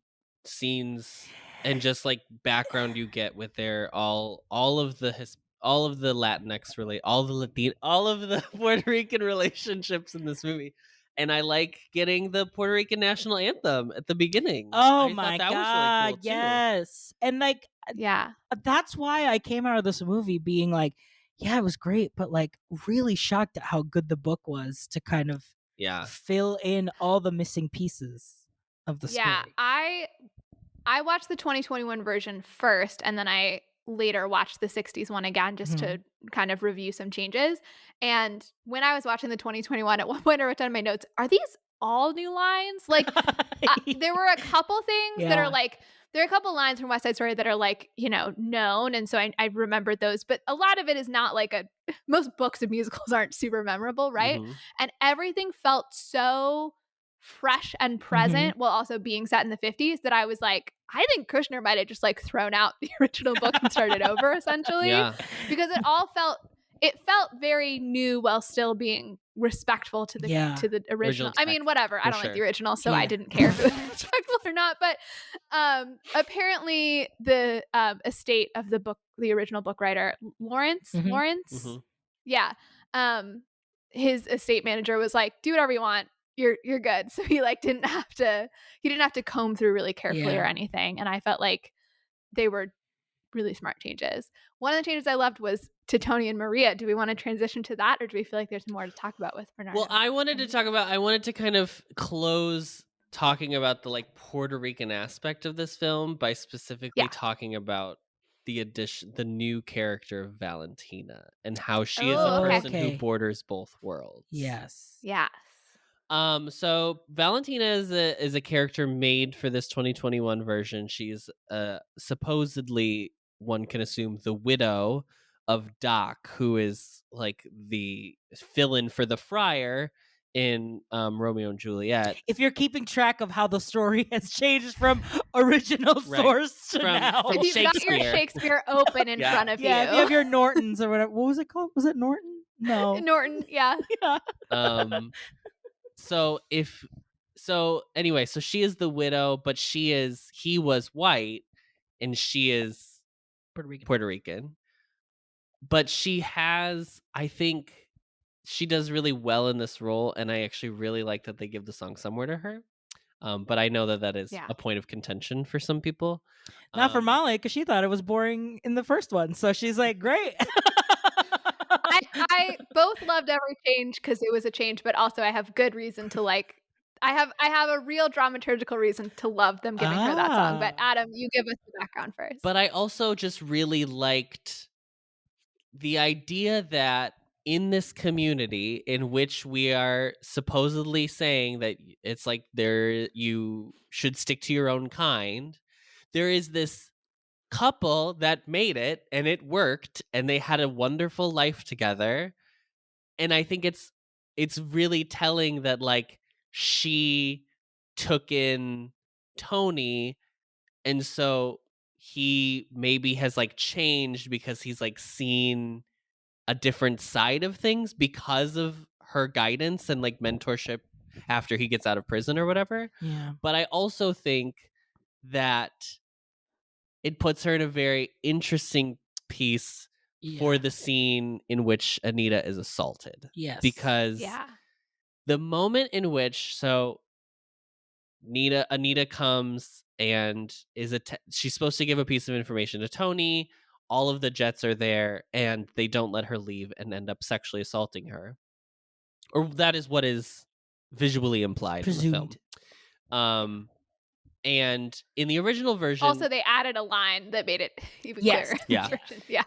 scenes and just like background you get with their all of the all of the Latinx all the Latin, all of the Puerto Rican relationships in this movie. And I like getting the Puerto Rican national anthem at the beginning. Oh I my thought that was god, really cool too. yes. And like Yeah. that's why I came out of this movie being like, yeah, it was great, but like really shocked at how good the book was to kind of Yeah. fill in all the missing pieces of the Yeah, story. I watched the 2021 version first, and then I later watched the 60s one again just to kind of review some changes. And when I was watching the 2021, at one point I wrote down in my notes, are these all new lines? Like there were a couple things that Yeah. are like, there are a couple lines from West Side Story that are like, you know, known. And so I remembered those, but a lot of it is not like most books of musicals aren't super memorable, right? Mhm. And everything felt so fresh and present while also being set in the 50s that I was like, I think Kushner might have just like thrown out the original book and started over essentially. Yeah. Because it felt very new while still being respectful to the Yeah. to the original. I mean, text, whatever. I for don't like the sure. original, so I Yeah. didn't care if it was respectful or not. But apparently the estate of the original book writer, Lawrence, Mhm. yeah. His estate manager was like, do whatever you want. You're good. So he like didn't have to comb through really carefully or Yeah. anything. And I felt like they were really smart changes. One of the changes I loved was to Tony and Maria. Do we want to transition to that, or do we feel like there's more to talk about with Bernardo? Well, I wanted to kind of close talking about the like Puerto Rican aspect of this film by specifically Yeah. talking about the new character of Valentina and how she is Oh, a okay. person who borders both worlds. Yes. Yes. So Valentina is a character made for this 2021 version. She's supposedly, one can assume, the widow of Doc, who is like the fill-in for the friar in Romeo and Juliet. If you're keeping track of how the story has changed from original Right. source to From now. If you've got your Shakespeare. Shakespeare open in Yeah. front of Yeah, if you you. have your Nortons or whatever. What was it called? Was it Norton? No. Norton, yeah. Yeah. So anyway, so she is the widow, but he was white and she is Puerto Rican. But I think she does really well in this role, and I actually really like that they give the song Somewhere to her. But I know that is Yeah. a point of contention for some people. Not for Molly, because she thought it was boring in the first one. So she's like, great. I both loved every change because it was a change, but also I have good reason to like. I have a real dramaturgical reason to love them giving her that song. But Adam, you give us the background first. But I also just really liked the idea that in this community in which we are supposedly saying that it's like you should stick to your own kind, there is this couple that made it and it worked and they had a wonderful life together. And I think it's really telling that like she took in Tony, and so he maybe has like changed because he's like seen a different side of things because of her guidance and like mentorship after he gets out of prison or whatever. Yeah. But I also think that it puts her in a very interesting piece for the scene in which Anita is assaulted. Yes. Because the moment in which, so Anita comes and she's supposed to give a piece of information to Tony. All of the Jets are there and they don't let her leave and end up sexually assaulting her. Or that is what is visually implied in the film. And in the original version, Also, they added a line that made it even clearer. Yeah.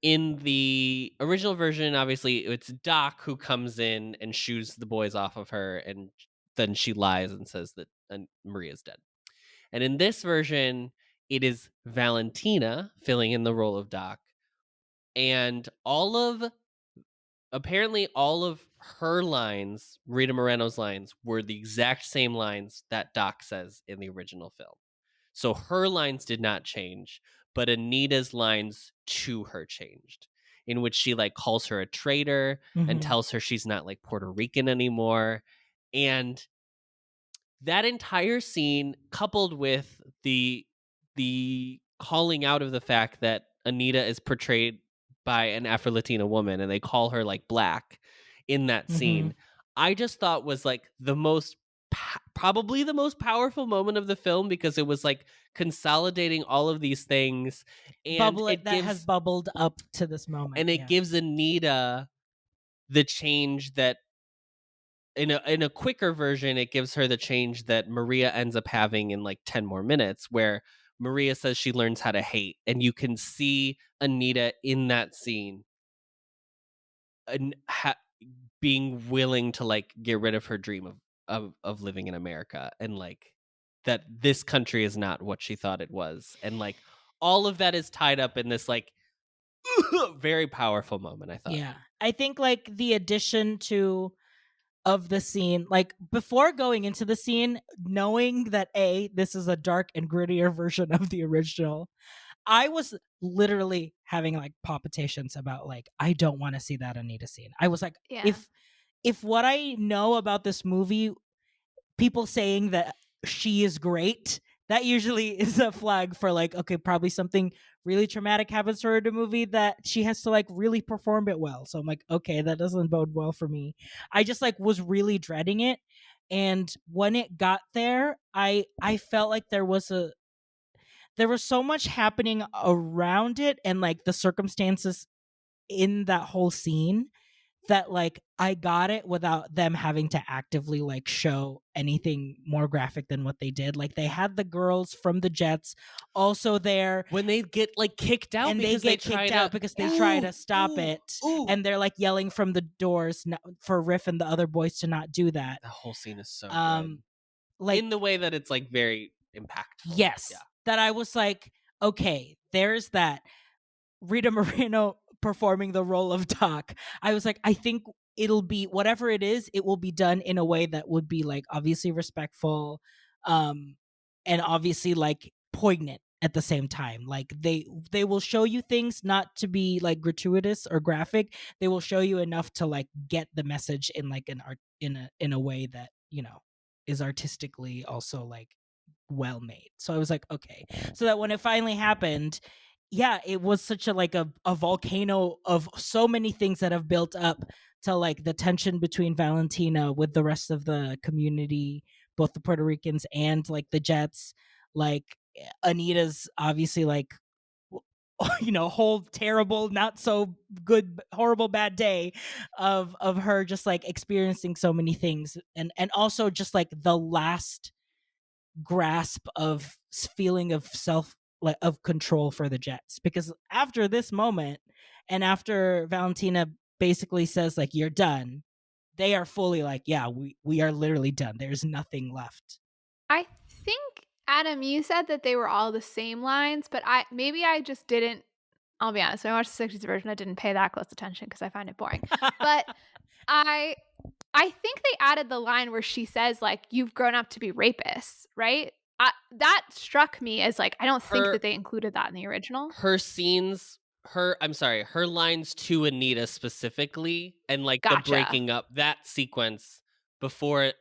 In the original version, obviously, it's Doc who comes in and shoos the boys off of her, and then she lies and says that Maria's dead. And in this version, it is Valentina filling in the role of Doc, and apparently all of her lines, Rita Moreno's lines, were the exact same lines that Doc says in the original film. So her lines did not change, but Anita's lines to her changed, in which she like calls her a traitor and tells her she's not like Puerto Rican anymore. And that entire scene, coupled with the calling out of the fact that Anita is portrayed by an Afro-Latina woman and they call her like black in that scene, I just thought was like the most probably the most powerful moment of the film, because it was like consolidating all of these things and has bubbled up to this moment, and it gives Anita the change that in a quicker version, it gives her the change that Maria ends up having in like 10 more minutes, where Maria says she learns how to hate, and you can see Anita in that scene and being willing to like get rid of her dream of living in America, and like that this country is not what she thought it was, and like all of that is tied up in this like very powerful moment, I thought. Yeah, I think like the addition of the scene, like before going into the scene, knowing that this is a dark and grittier version of the original, I was literally having like palpitations about like, I don't want to see that Anita scene. I was like, if what I know about this movie, people saying that she is great, that usually is a flag for like, okay, probably something really traumatic happens to her in a movie that she has to like really perform it well. So I'm like, okay, that doesn't bode well for me. I just like was really dreading it. And when it got there, I felt like there was so much happening around it and like the circumstances in that whole scene that like I got it without them having to actively like show anything more graphic than what they did. Like they had the girls from the Jets also there when they get like kicked out, and they get kicked out because they try to stop it, and they're like yelling from the doors for Riff and the other boys to not do that. The whole scene is so good. Like in the way that it's like very impactful. Yes, that I was like, okay, there's that Rita Moreno performing the role of Doc. I was like, I think it'll be whatever it is, it will be done in a way that would be like obviously respectful, and obviously like poignant at the same time. Like they will show you things not to be like gratuitous or graphic. They will show you enough to like get the message in like an art in a way that, you know, is artistically also like well made. So I was like, okay. So that when it finally happened, yeah, it was such a like a volcano of so many things that have built up to like the tension between Valentina with the rest of the community, both the Puerto Ricans and like the Jets. Like Anita's obviously like, you know, whole terrible, not so good, horrible, bad day of her just like experiencing so many things, and also just like the last grasp of feeling of of control for the Jets, because after this moment and after Valentina basically says like you're done, they are fully like, yeah, we are literally done, there's nothing left. I think, Adam, you said that they were all the same lines, but I just didn't. I'll be honest, when I watched the 60s version, I didn't pay that close attention because I find it boring. But I think they added the line where she says like, you've grown up to be rapists, right? That struck me as like, I don't think that they included that in the original. Her scenes, her lines to Anita specifically, and like the Gotcha. breaking up, that sequence before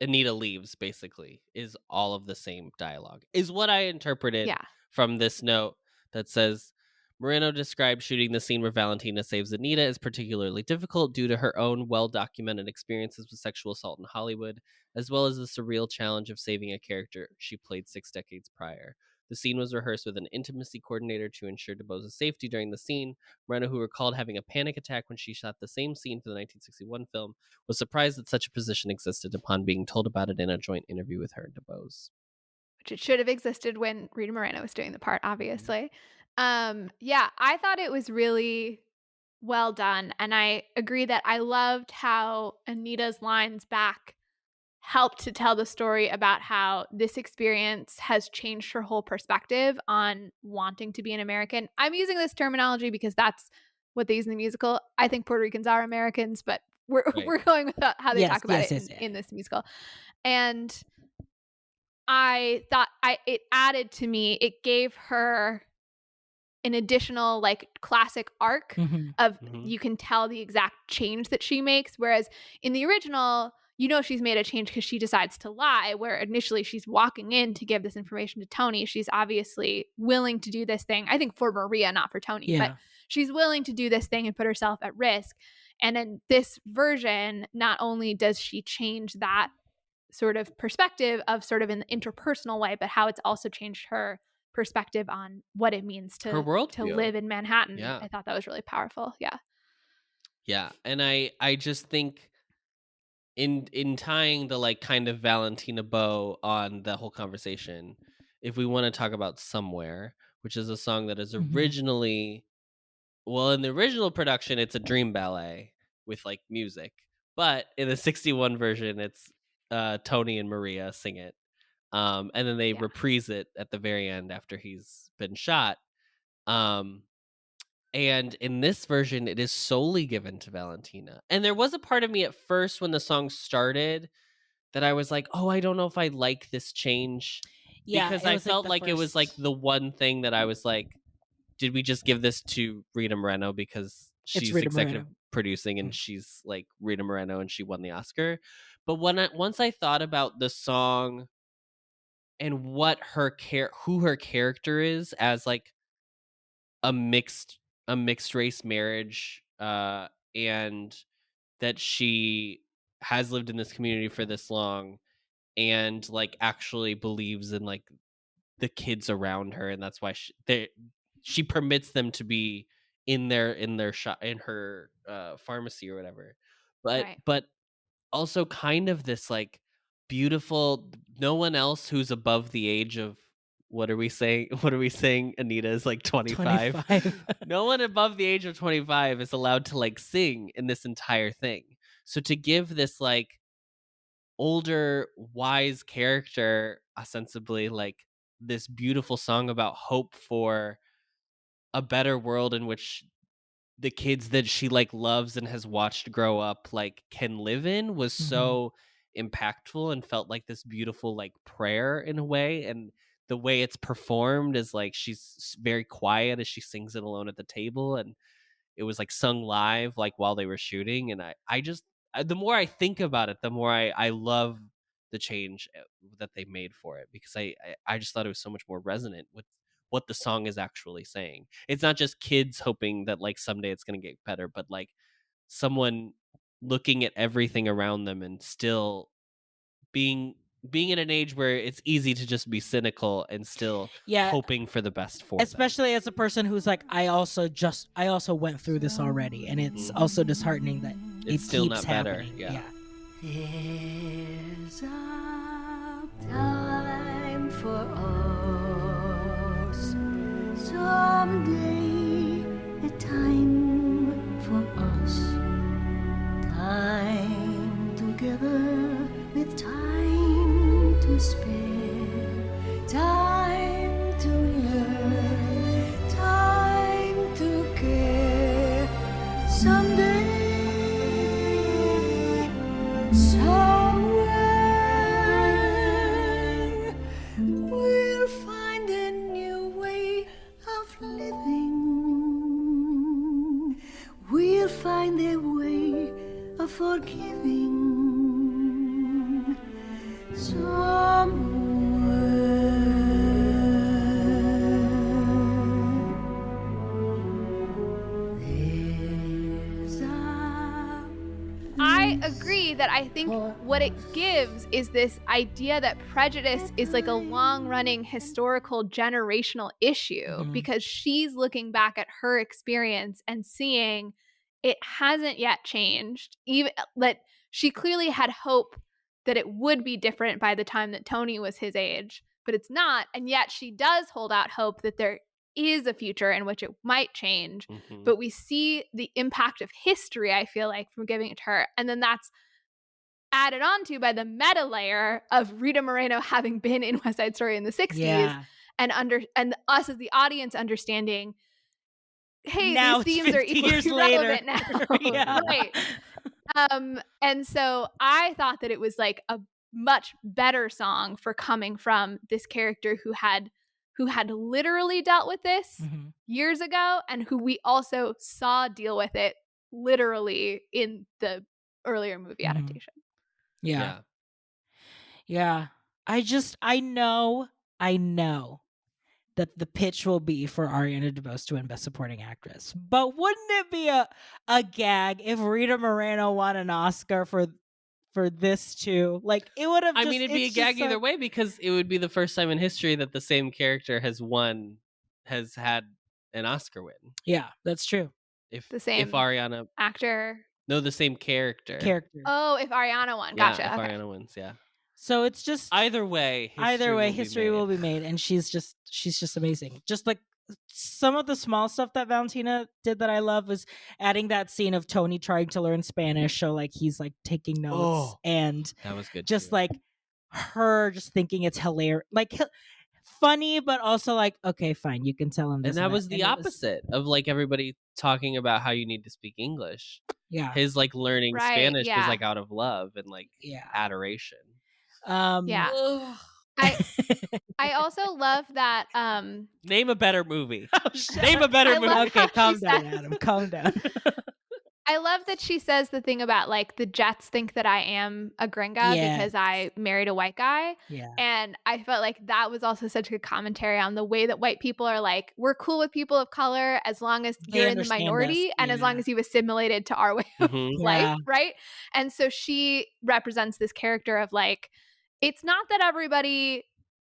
Anita leaves basically is all of the same dialogue, is what I interpreted Yeah. from this note that says, Moreno described shooting the scene where Valentina saves Anita as particularly difficult due to her own well-documented experiences with sexual assault in Hollywood, as well as the surreal challenge of saving a character she played 6 decades prior. The scene was rehearsed with an intimacy coordinator to ensure DeBose's safety during the scene. Moreno, who recalled having a panic attack when she shot the same scene for the 1961 film, was surprised that such a position existed upon being told about it in a joint interview with her and DeBose. Which it should have existed when Rita Moreno was doing the part, obviously. Yeah, I thought it was really well done. And I agree that I loved how Anita's lines back helped to tell the story about how this experience has changed her whole perspective on wanting to be an American. I'm using this terminology because that's what they use in the musical. I think Puerto Ricans are Americans, but we're going with how they talk about it in this musical. And I thought it added to me, it gave her an additional like classic arc of you can tell the exact change that she makes. Whereas in the original, she's made a change because she decides to lie, where initially she's walking in to give this information to Tony. She's obviously willing to do this thing, I think for Maria, not for Tony, but she's willing to do this thing and put herself at risk. And in this version, not only does she change that sort of perspective of sort of an interpersonal way, but how it's also changed her perspective on what it means to live in Manhattan. Yeah. I thought that was really powerful. Yeah. And I just think in tying the like kind of Valentina bow on the whole conversation, if we want to talk about Somewhere, which is a song that is originally, well, in the original production, it's a dream ballet with like music, but in the 61 version, it's Tony and Maria sing it. And then they reprise it at the very end after he's been shot. And in this version, it is solely given to Valentina. And there was a part of me at first when the song started that I was like, oh, I don't know if I like this change. Yeah, because I felt like it was like the one thing that I was like, did we just give this to Rita Moreno because she's executive producing and she's like Rita Moreno and she won the Oscar? But once I thought about the song and what who her character is as like a mixed race marriage, and that she has lived in this community for this long and like actually believes in like the kids around her, and that's why she permits them to be in their shop, in her pharmacy or whatever, but also kind of this like beautiful, no one else who's above the age of, what are we saying Anita is like 25. No one above the age of 25 is allowed to like sing in this entire thing. So to give this like older wise character ostensibly like this beautiful song about hope for a better world in which the kids that she like loves and has watched grow up like can live in was so impactful and felt like this beautiful like prayer in a way. And the way it's performed is like she's very quiet as she sings it alone at the table, and it was like sung live like while they were shooting. And I just the more I think about it, the more I love the change that they made for it, because I just thought it was so much more resonant with what the song is actually saying. It's not just kids hoping that like someday it's going to get better, but like someone looking at everything around them and still being in an age where it's easy to just be cynical and still hoping for the best for especially them. As a person who's like, I also went through this already, and it's also disheartening that it's still not better. Yeah. There's a time for us, someday a time for us, time together with time to spare, time to learn, time to care, someday. Somewhere we'll find a new way of living. forgiving somewhere. There's a I agree that I think what it gives is this idea that prejudice is like a long-running historical generational issue because she's looking back at her experience and seeing it hasn't yet changed. Even that she clearly had hope that it would be different by the time that Tony was his age, but it's not. And yet she does hold out hope that there is a future in which it might change. But we see the impact of history, I feel like, from giving it to her. And then that's added on to by the meta layer of Rita Moreno having been in West Side Story in the 60s and us as the audience understanding, hey, Now, these themes are 50 equally years relevant later. now. Right. And so I thought that it was like a much better song for coming from this character who had literally dealt with this years ago and who we also saw deal with it literally in the earlier movie adaptation. Yeah. I know that the pitch will be for Ariana DeBose to win Best Supporting Actress. But wouldn't it be a gag if Rita Moreno won an Oscar for this too? Like, it would have I mean, it'd be a gag either way because it would be the first time in history that the same character has had an Oscar win. Yeah, that's true. If same Ariana actor. No, the same character. Oh, if Ariana won. Yeah, Gotcha. if Okay. Ariana wins, yeah. So it's just either way, history will be made, and she's just amazing. Just like some of the small stuff that Valentina did that I love was adding that scene of Tony trying to learn Spanish, so like he's like taking notes, and that was good. Just like her just thinking it's hilarious, like funny, but also like, okay, fine, you can tell him this. And that was the opposite of like everybody talking about how you need to speak English. Yeah, his like learning Spanish was like out of love and like adoration. I also love that. Name a better movie. Name a better movie. Okay, calm down, Adam. Calm down. I love that she says the thing about like the Jets think that I am a gringa because I married a white guy. Yeah. And I felt like that was also such a good commentary on the way that white people are like, we're cool with people of color as long as you're in the minority and as long as you've assimilated to our way of life, right? And so she represents this character of like, it's not that everybody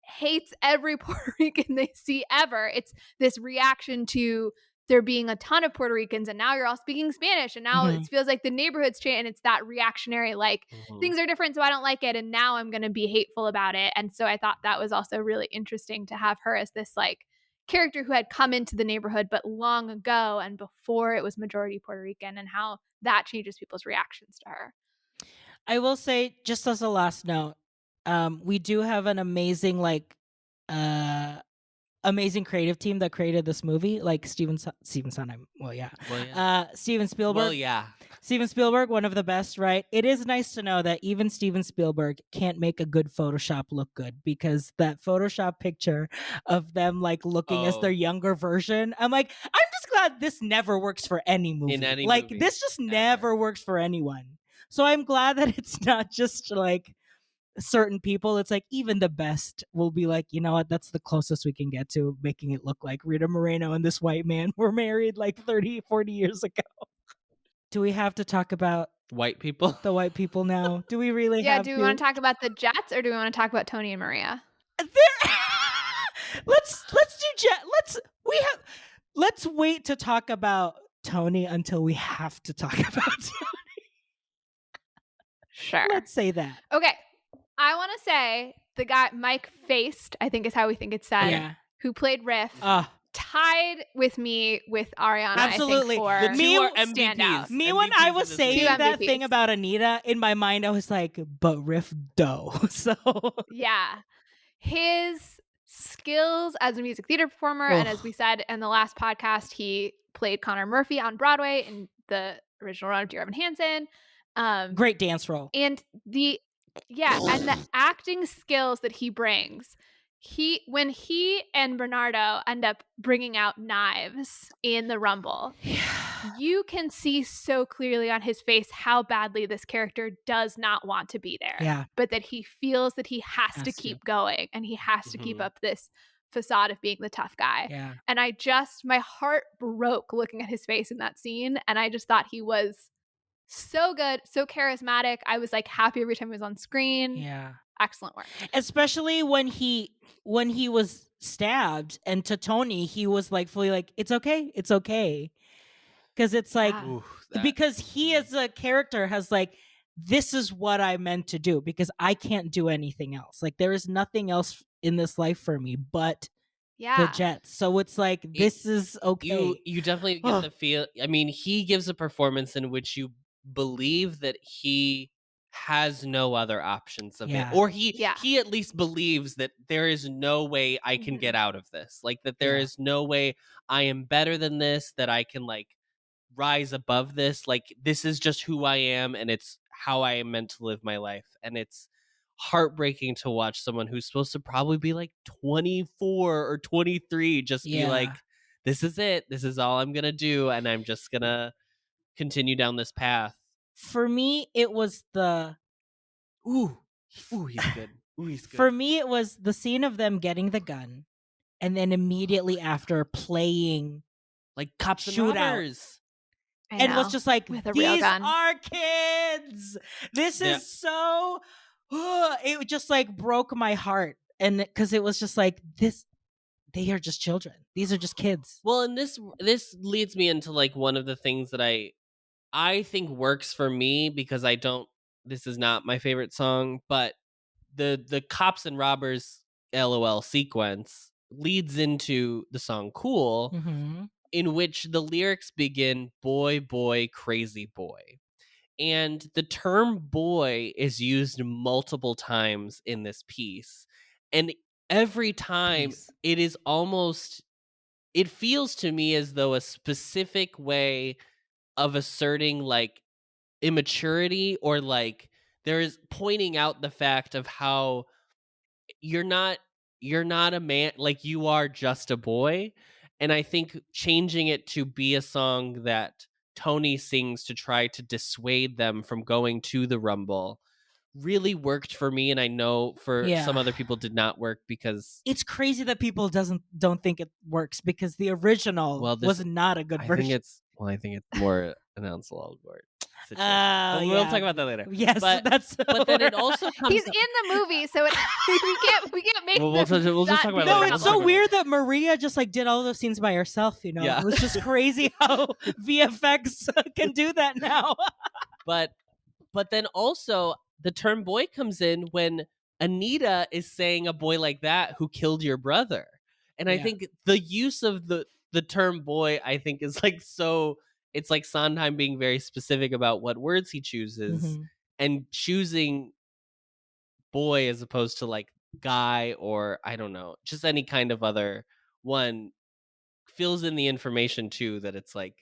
hates every Puerto Rican they see ever. It's this reaction to there being a ton of Puerto Ricans and now you're all speaking Spanish and now it feels like the neighborhood's changed and it's that reactionary like things are different so I don't like it and now I'm going to be hateful about it. And so I thought that was also really interesting to have her as this like character who had come into the neighborhood but long ago and before it was majority Puerto Rican and how that changes people's reactions to her. I will say, just as a last note, we do have an amazing amazing creative team that created this movie, like Steven Spielberg. Steven Spielberg, one of the best, right? It is nice to know that even Steven Spielberg can't make a good Photoshop look good, because that Photoshop picture of them like looking as their younger version, I'm like, I'm just glad this never works for any movie. In any like movie, this just never works for anyone. So I'm glad that it's not just like certain people. It's like even the best will be like, you know what, that's the closest we can get to making it look like Rita Moreno and this white man were married like 30, 40 years ago. Do we have to talk about white people? The white people now? Do we really have do we want to talk about the Jets or do we want to talk about Tony and Maria? Let's wait to talk about Tony until we have to talk about Tony. Sure. Let's say that. Okay. I want to say the guy Mike Faced, I think is how we think it's said, who played Riff, tied with me with Ariana. Absolutely. I think, for the two are standout. Me MVPs when I was saying that MVPs. thing about Anita, in my mind I was like, but Riff dough. So yeah, his skills as a music theater performer, and as we said in the last podcast, he played Connor Murphy on Broadway in the original run of Dear Evan Hansen. Great dance role. And the acting skills that he brings when he and Bernardo end up bringing out knives in the Rumble, you can see so clearly on his face how badly this character does not want to be there. Yeah. But that he feels that he has to keep going, and he has to keep up this facade of being the tough guy. Yeah. And my heart broke looking at his face in that scene, and I just thought he was so good, so charismatic. I was like happy every time he was on screen. Yeah. Excellent work. Especially when he was stabbed, and to Tony, he was like fully like, it's okay. Because it's like, because he as a character has like, this is what I meant to do because I can't do anything else. Like there is nothing else in this life for me but the Jets. So it's like, this is okay. You definitely get the feel. I mean, he gives a performance in which you believe that he has no other options of it, or he at least believes that there is no way I can get out of this, like that there is no way I am better than this, that I can like rise above this, like this is just who I am and it's how I am meant to live my life. And it's heartbreaking to watch someone who's supposed to probably be like 24 or 23 just be like, this is it, this is all I'm gonna do, and I'm just gonna continue down this path. For me, it was the he's good. He's good. For me, it was the scene of them getting the gun, and then immediately after playing like cops and shootout. Robbers. And was just like, with a real these gun. are kids. This is so. It just like broke my heart, and because it was just like this. They are just children. These are just kids. Well, and this leads me into like one of the things that I think works for me, because this is not my favorite song, but the cops and robbers LOL sequence leads into the song Cool, in which the lyrics begin, boy, boy, crazy boy. And the term boy is used multiple times in this piece. And every time it is almost, it feels to me as though a specific way of asserting like immaturity, or like there is pointing out the fact of how you're not a man, like you are just a boy. And I think changing it to be a song that Tony sings to try to dissuade them from going to the Rumble really worked for me, and I know for some other people did not work, because it's crazy that people don't think it works, because the original was not a good version. I think it's more an Ansel Elgort situation. We'll talk about that later. Yes, but then it also comes. He's in the movie, so we can't make. We'll just talk about no, it. it's so weird that Maria just like did all those scenes by herself. You know, it was just crazy how VFX can do that now. But then also the term boy comes in when Anita is saying a boy like that who killed your brother, and I think the use of the term boy, I think, is like so. It's like Sondheim being very specific about what words he chooses, and choosing boy as opposed to like guy, or I don't know, just any kind of other one, fills in the information too, that it's like,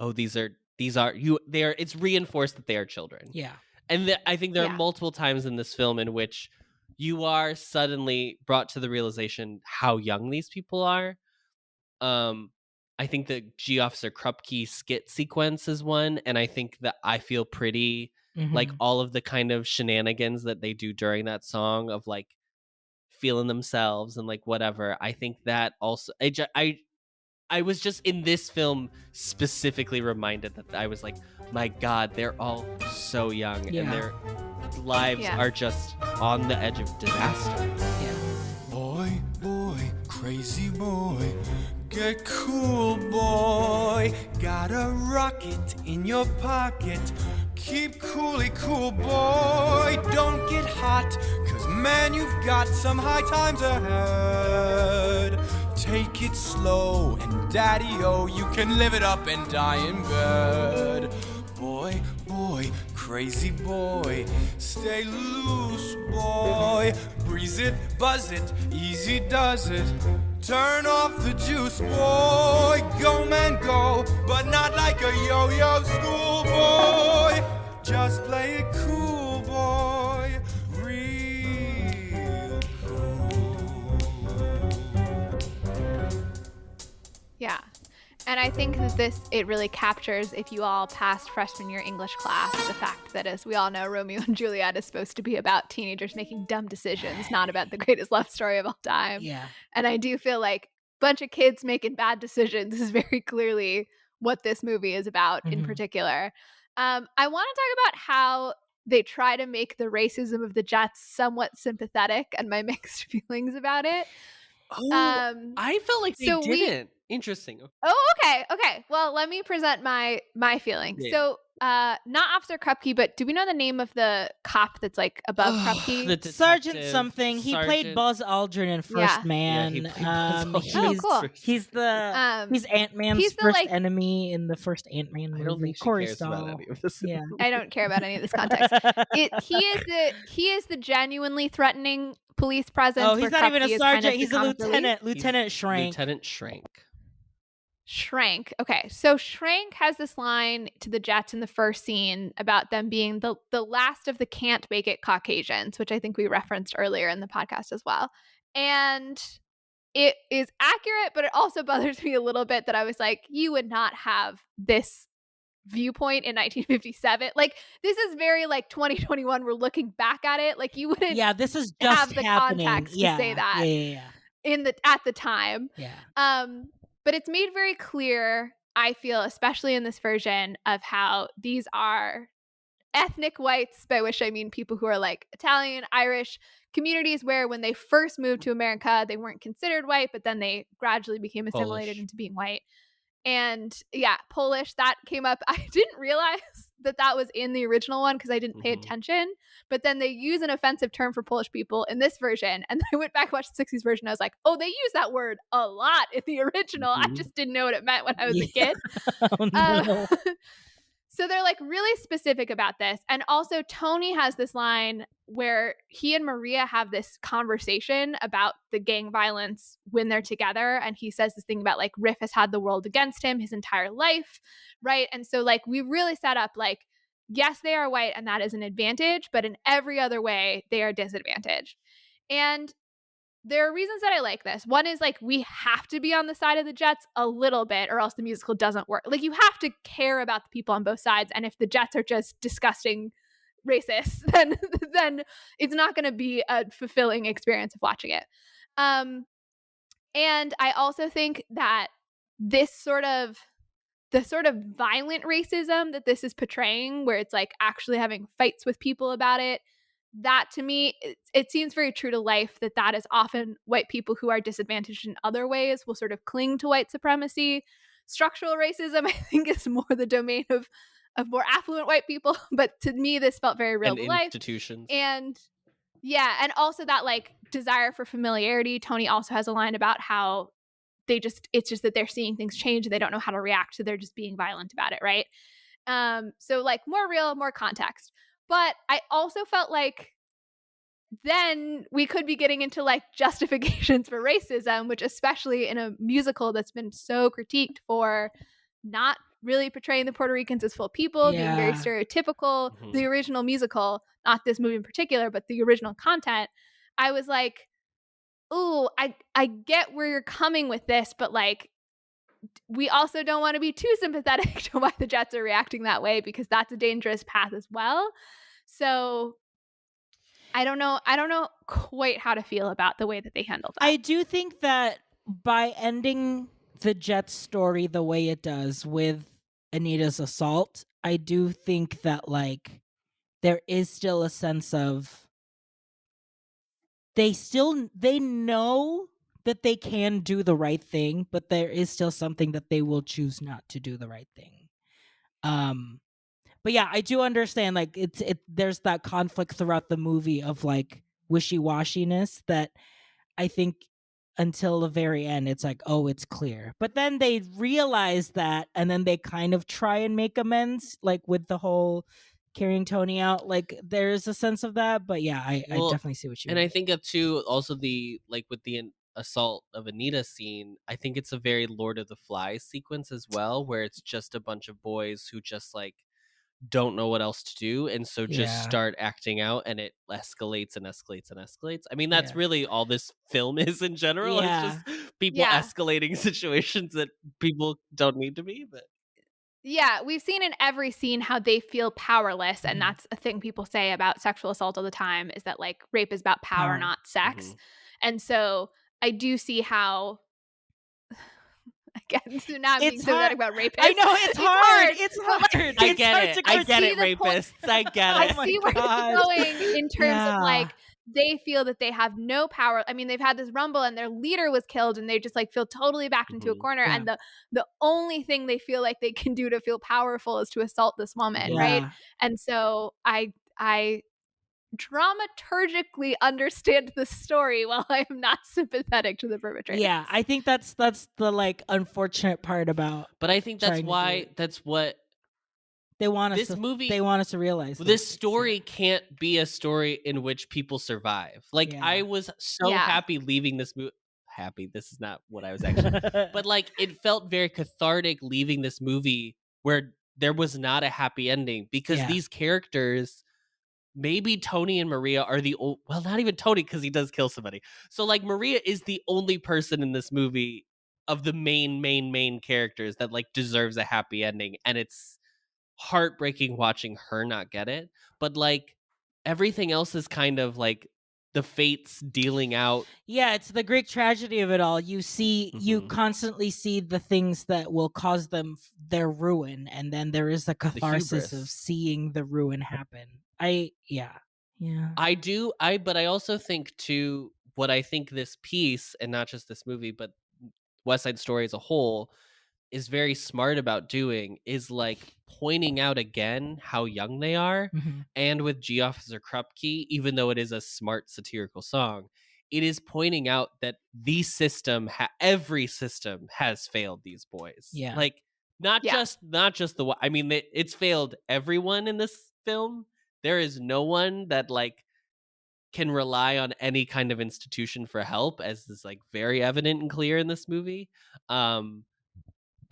oh, these are it's reinforced that they are children. Yeah. And I think there are multiple times in this film in which you are suddenly brought to the realization how young these people are. I think the G Officer Krupke skit sequence is one, and I think that I Feel Pretty, like all of the kind of shenanigans that they do during that song of like feeling themselves and like whatever. I think that also, I was just in this film specifically reminded that I was like, my God, they're all so young and their lives are just on the edge of disaster. Yeah. Boy, boy, crazy boy, get cool, boy. Got a rocket in your pocket. Keep coolly cool, boy. Don't get hot, 'cause man, you've got some high times ahead. Take it slow, and daddy-o, you can live it up and die in bed. Boy, boy, crazy boy, stay loose, boy. Breeze it, buzz it, easy does it. Turn off the juice, boy. Go, man, go, but not like a yo-yo schoolboy. Just play it cool, boy. Real cool. And I think that it really captures, if you all passed freshman year English class, the fact that, as we all know, Romeo and Juliet is supposed to be about teenagers making dumb decisions, not about the greatest love story of all time. Yeah. And I do feel like a bunch of kids making bad decisions is very clearly what this movie is about in particular. I want to talk about how they try to make the racism of the Jets somewhat sympathetic and my mixed feelings about it. I felt like they so didn't. Interesting. Oh, okay. Well, let me present my feelings. Yeah. So, not Officer Krupke, but do we know the name of the cop that's like above Krupke? Sergeant something. He played Buzz Aldrin in First Man. Yeah, he played Buzz Aldrin. Cool. He's Ant-Man's first enemy in the first Ant-Man movie. I don't think she Corey cares Stoll. about any of this. Yeah. I don't care about any of this context. He is the genuinely threatening police presence. Oh, he's not even a sergeant. He's a lieutenant. Lieutenant Schrank. Lieutenant Schrank. Schrank. Okay, so Schrank has this line to the Jets in the first scene about them being the last of the can't make it Caucasians, which I think we referenced earlier in the podcast as well. And it is accurate, but it also bothers me a little bit that I was like, you would not have this viewpoint in 1957. Like, this is very like 2021. We're looking back at it. Like, you wouldn't this is just have the happening. context to say that at the time. Yeah. But it's made very clear, I feel, especially in this version, of how these are ethnic whites, by which I mean people who are like Italian, Irish communities where when they first moved to America, they weren't considered white, but then they gradually became assimilated into being white. And yeah, Polish, that came up. I didn't realize that was in the original one because I didn't pay attention. But then they use an offensive term for Polish people in this version. And I went back and watched the 60s version. I was like, oh, they use that word a lot in the original. I just didn't know what it meant when I was a kid. Oh, no. So they're like really specific about this. And also Tony has this line where he and Maria have this conversation about the gang violence when they're together. And he says this thing about like Riff has had the world against him his entire life. Right. And so like we really set up like, yes, they are white and that is an advantage, but in every other way, they are disadvantaged. And there are reasons that I like this. One is like we have to be on the side of the Jets a little bit or else the musical doesn't work. Like you have to care about the people on both sides. And if the Jets are just disgusting racists, then it's not going to be a fulfilling experience of watching it. And I also think that the sort of violent racism that this is portraying, where it's like actually having fights with people about it, that to me, it seems very true to life that is often white people who are disadvantaged in other ways will sort of cling to white supremacy. Structural racism, I think, is more the domain of more affluent white people. But to me, this felt very real to life. Institutions. And yeah, and also that like desire for familiarity. Tony also has a line about how it's just that they're seeing things change and they don't know how to react. So they're just being violent about it. Right. So like more real, more context. But I also felt like then we could be getting into like justifications for racism, which especially in a musical that's been so critiqued for not really portraying the Puerto Ricans as full people, being very stereotypical. The original musical, not this movie in particular, but the original content, I was like, ooh, I get where you're coming with this, but like, we also don't want to be too sympathetic to why the Jets are reacting that way because that's a dangerous path as well. So I don't know quite how to feel about the way that they handled that. I do think that by ending the Jets story the way it does with Anita's assault, I do think that like there is still a sense of they know that they can do the right thing, but there is still something that they will choose not to do the right thing. But yeah, I do understand like there's that conflict throughout the movie of like wishy-washiness that I think until the very end it's like, oh, it's clear. But then they realize that and then they kind of try and make amends like with the whole carrying Tony out. Like there's a sense of that, but yeah, I definitely see what you mean. And I think too also the like with the assault of Anita scene, I think it's a very Lord of the Flies sequence as well, where it's just a bunch of boys who just like don't know what else to do and so just start acting out and it escalates and escalates and escalates. I mean that's really all this film is in general. It's just people escalating situations that people don't need to be, but Yeah, we've seen in every scene how they feel powerless, and that's a thing people say about sexual assault all the time, is that like rape is about power, not sex. And so I do see how again, so now I'm being sympathetic about rapists. I know it's hard. It's hard. I get it. I get it, rapists. I get it. I see where it's going in terms of like they feel that they have no power. I mean, they've had this rumble and their leader was killed and they just like feel totally backed into a corner. Yeah. And the only thing they feel like they can do to feel powerful is to assault this woman, right? And so I dramaturgically understand the story while I am not sympathetic to the perpetrator. Yeah, I think that's the like unfortunate part about. But I think that's why that's what they want us. This movie, they want us to realize this story can't be a story in which people survive. Like I was so happy leaving this movie. Happy. This is not what I was actually. But like it felt very cathartic leaving this movie where there was not a happy ending because these characters. Maybe Tony and Maria are well, not even Tony because he does kill somebody. So like Maria is the only person in this movie of the main characters that like deserves a happy ending, and it's heartbreaking watching her not get it. But like everything else is kind of like the fates dealing out. Yeah, it's the Greek tragedy of it all. You see, you constantly see the things that will cause them their ruin, and then there is a catharsis of seeing the ruin happen. But I also think too, what I think this piece, and not just this movie, but West Side Story as a whole, is very smart about doing is like pointing out again how young they are. And with G Officer Krupke, even though it is a smart satirical song, it is pointing out that the system, every system has failed these boys. Yeah. Like not just the, I mean, it's failed everyone in this film. There is no one that like can rely on any kind of institution for help, as is like very evident and clear in this movie. But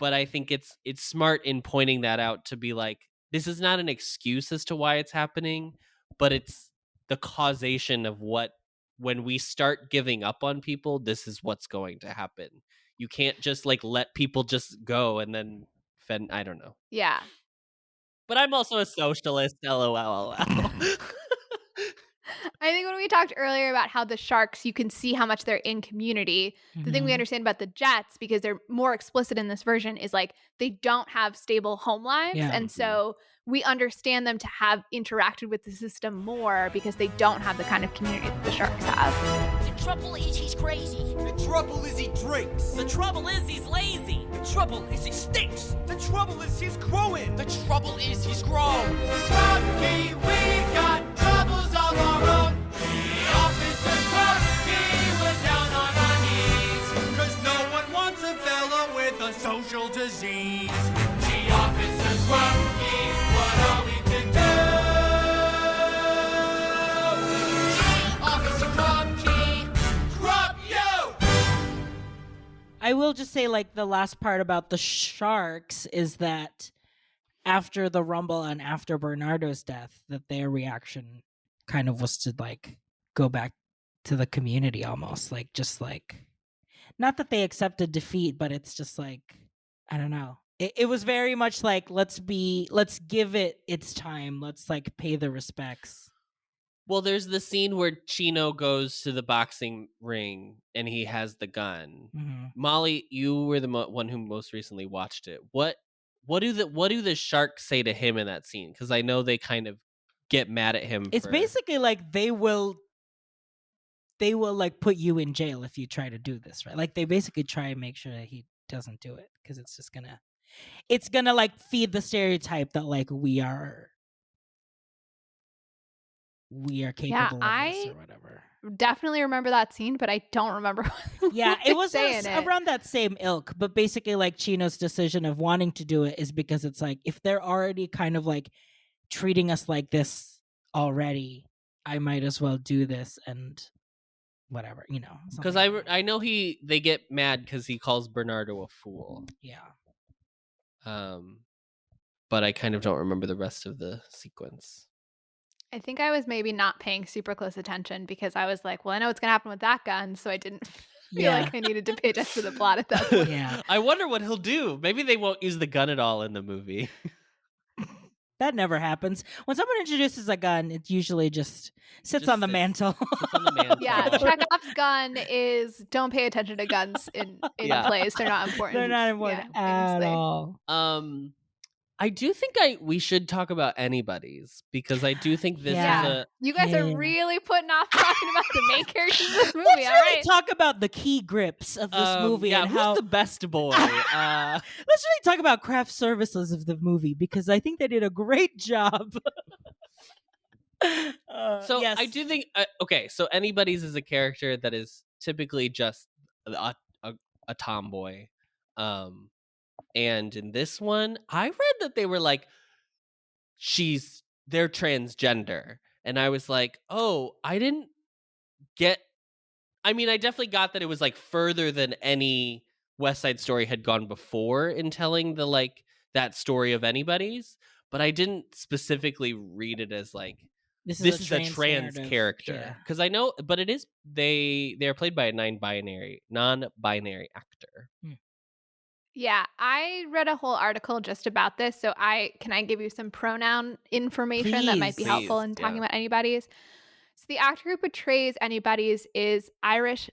I think it's smart in pointing that out to be like, this is not an excuse as to why it's happening, but it's the causation of what, when we start giving up on people, this is what's going to happen. You can't just like let people just go and then I don't know. Yeah. But I'm also a socialist, LOL. I think when we talked earlier about how the sharks, you can see how much they're in community. The thing we understand about the Jets, because they're more explicit in this version, is like they don't have stable home lives. Yeah. And so we understand them to have interacted with the system more because they don't have the kind of community that the sharks have. The trouble is he's crazy. The trouble is he drinks. The trouble is he's lazy. The trouble is he stinks. The trouble is he's growing. The trouble is he's grown. Krupke, we got troubles of our own. Officer Krupke, we're down on our knees. 'Cause no one wants a fella with a social disease. Gee, Officer Krupke, what are we to do? Officer Krupke, Krupp you! I will just say, like, the last part about the sharks is that after the rumble and after Bernardo's death, that their reaction kind of was to like go back to the community almost, like just like, not that they accepted defeat, but it's just like, I don't know. It was very much like, let's give it its time. Let's like pay the respects. Well, there's the scene where Chino goes to the boxing ring and he has the gun. Molly, you were the one who most recently watched it. What do the sharks say to him in that scene? Because I know they kind of get mad at him. It's basically like they will like put you in jail if you try to do this, right? Like they basically try and make sure that he doesn't do it because it's gonna like feed the stereotype that like we are capable of this or whatever. Definitely remember that scene, but I don't remember. Yeah, it was saying it. around that same ilk, but basically like Chino's decision of wanting to do it is because it's like, if they're already kind of like treating us like this already, I might as well do this and whatever, you know. Because I know they get mad because he calls Bernardo a fool. Yeah. But I kind of don't remember the rest of the sequence. I think I was maybe not paying super close attention because I was like, well, I know what's going to happen with that gun, so I didn't feel like I needed to pay attention to the plot at that point. Yeah. I wonder what he'll do. Maybe they won't use the gun at all in the movie. That never happens. When someone introduces a gun, it usually just sits on the mantle. Sits on the mantle. Yeah, Chekhov's gun is don't pay attention to guns in plays. They're not important. They're not important at all. I do think we should talk about Anybody's, because I do think this is a... You guys are really putting off talking about the main characters of this movie. Let's all really right. talk about the key grips of this movie and who's how the best boy. Let's really talk about craft services of the movie, because I think they did a great job. So I do think so Anybody's is a character that is typically just a tomboy, and in this one I read that they were like, they're transgender, and I was like, oh, I definitely got that it was like further than any West Side Story had gone before in telling the like that story of Anybody's, but I didn't specifically read it as like this is a trans character, because I know, but it is they are played by a non-binary actor. Yeah, I read a whole article just about this, so can I give you some pronoun information that might be helpful in talking about Anybody's? So the actor who portrays Anybody's is Iris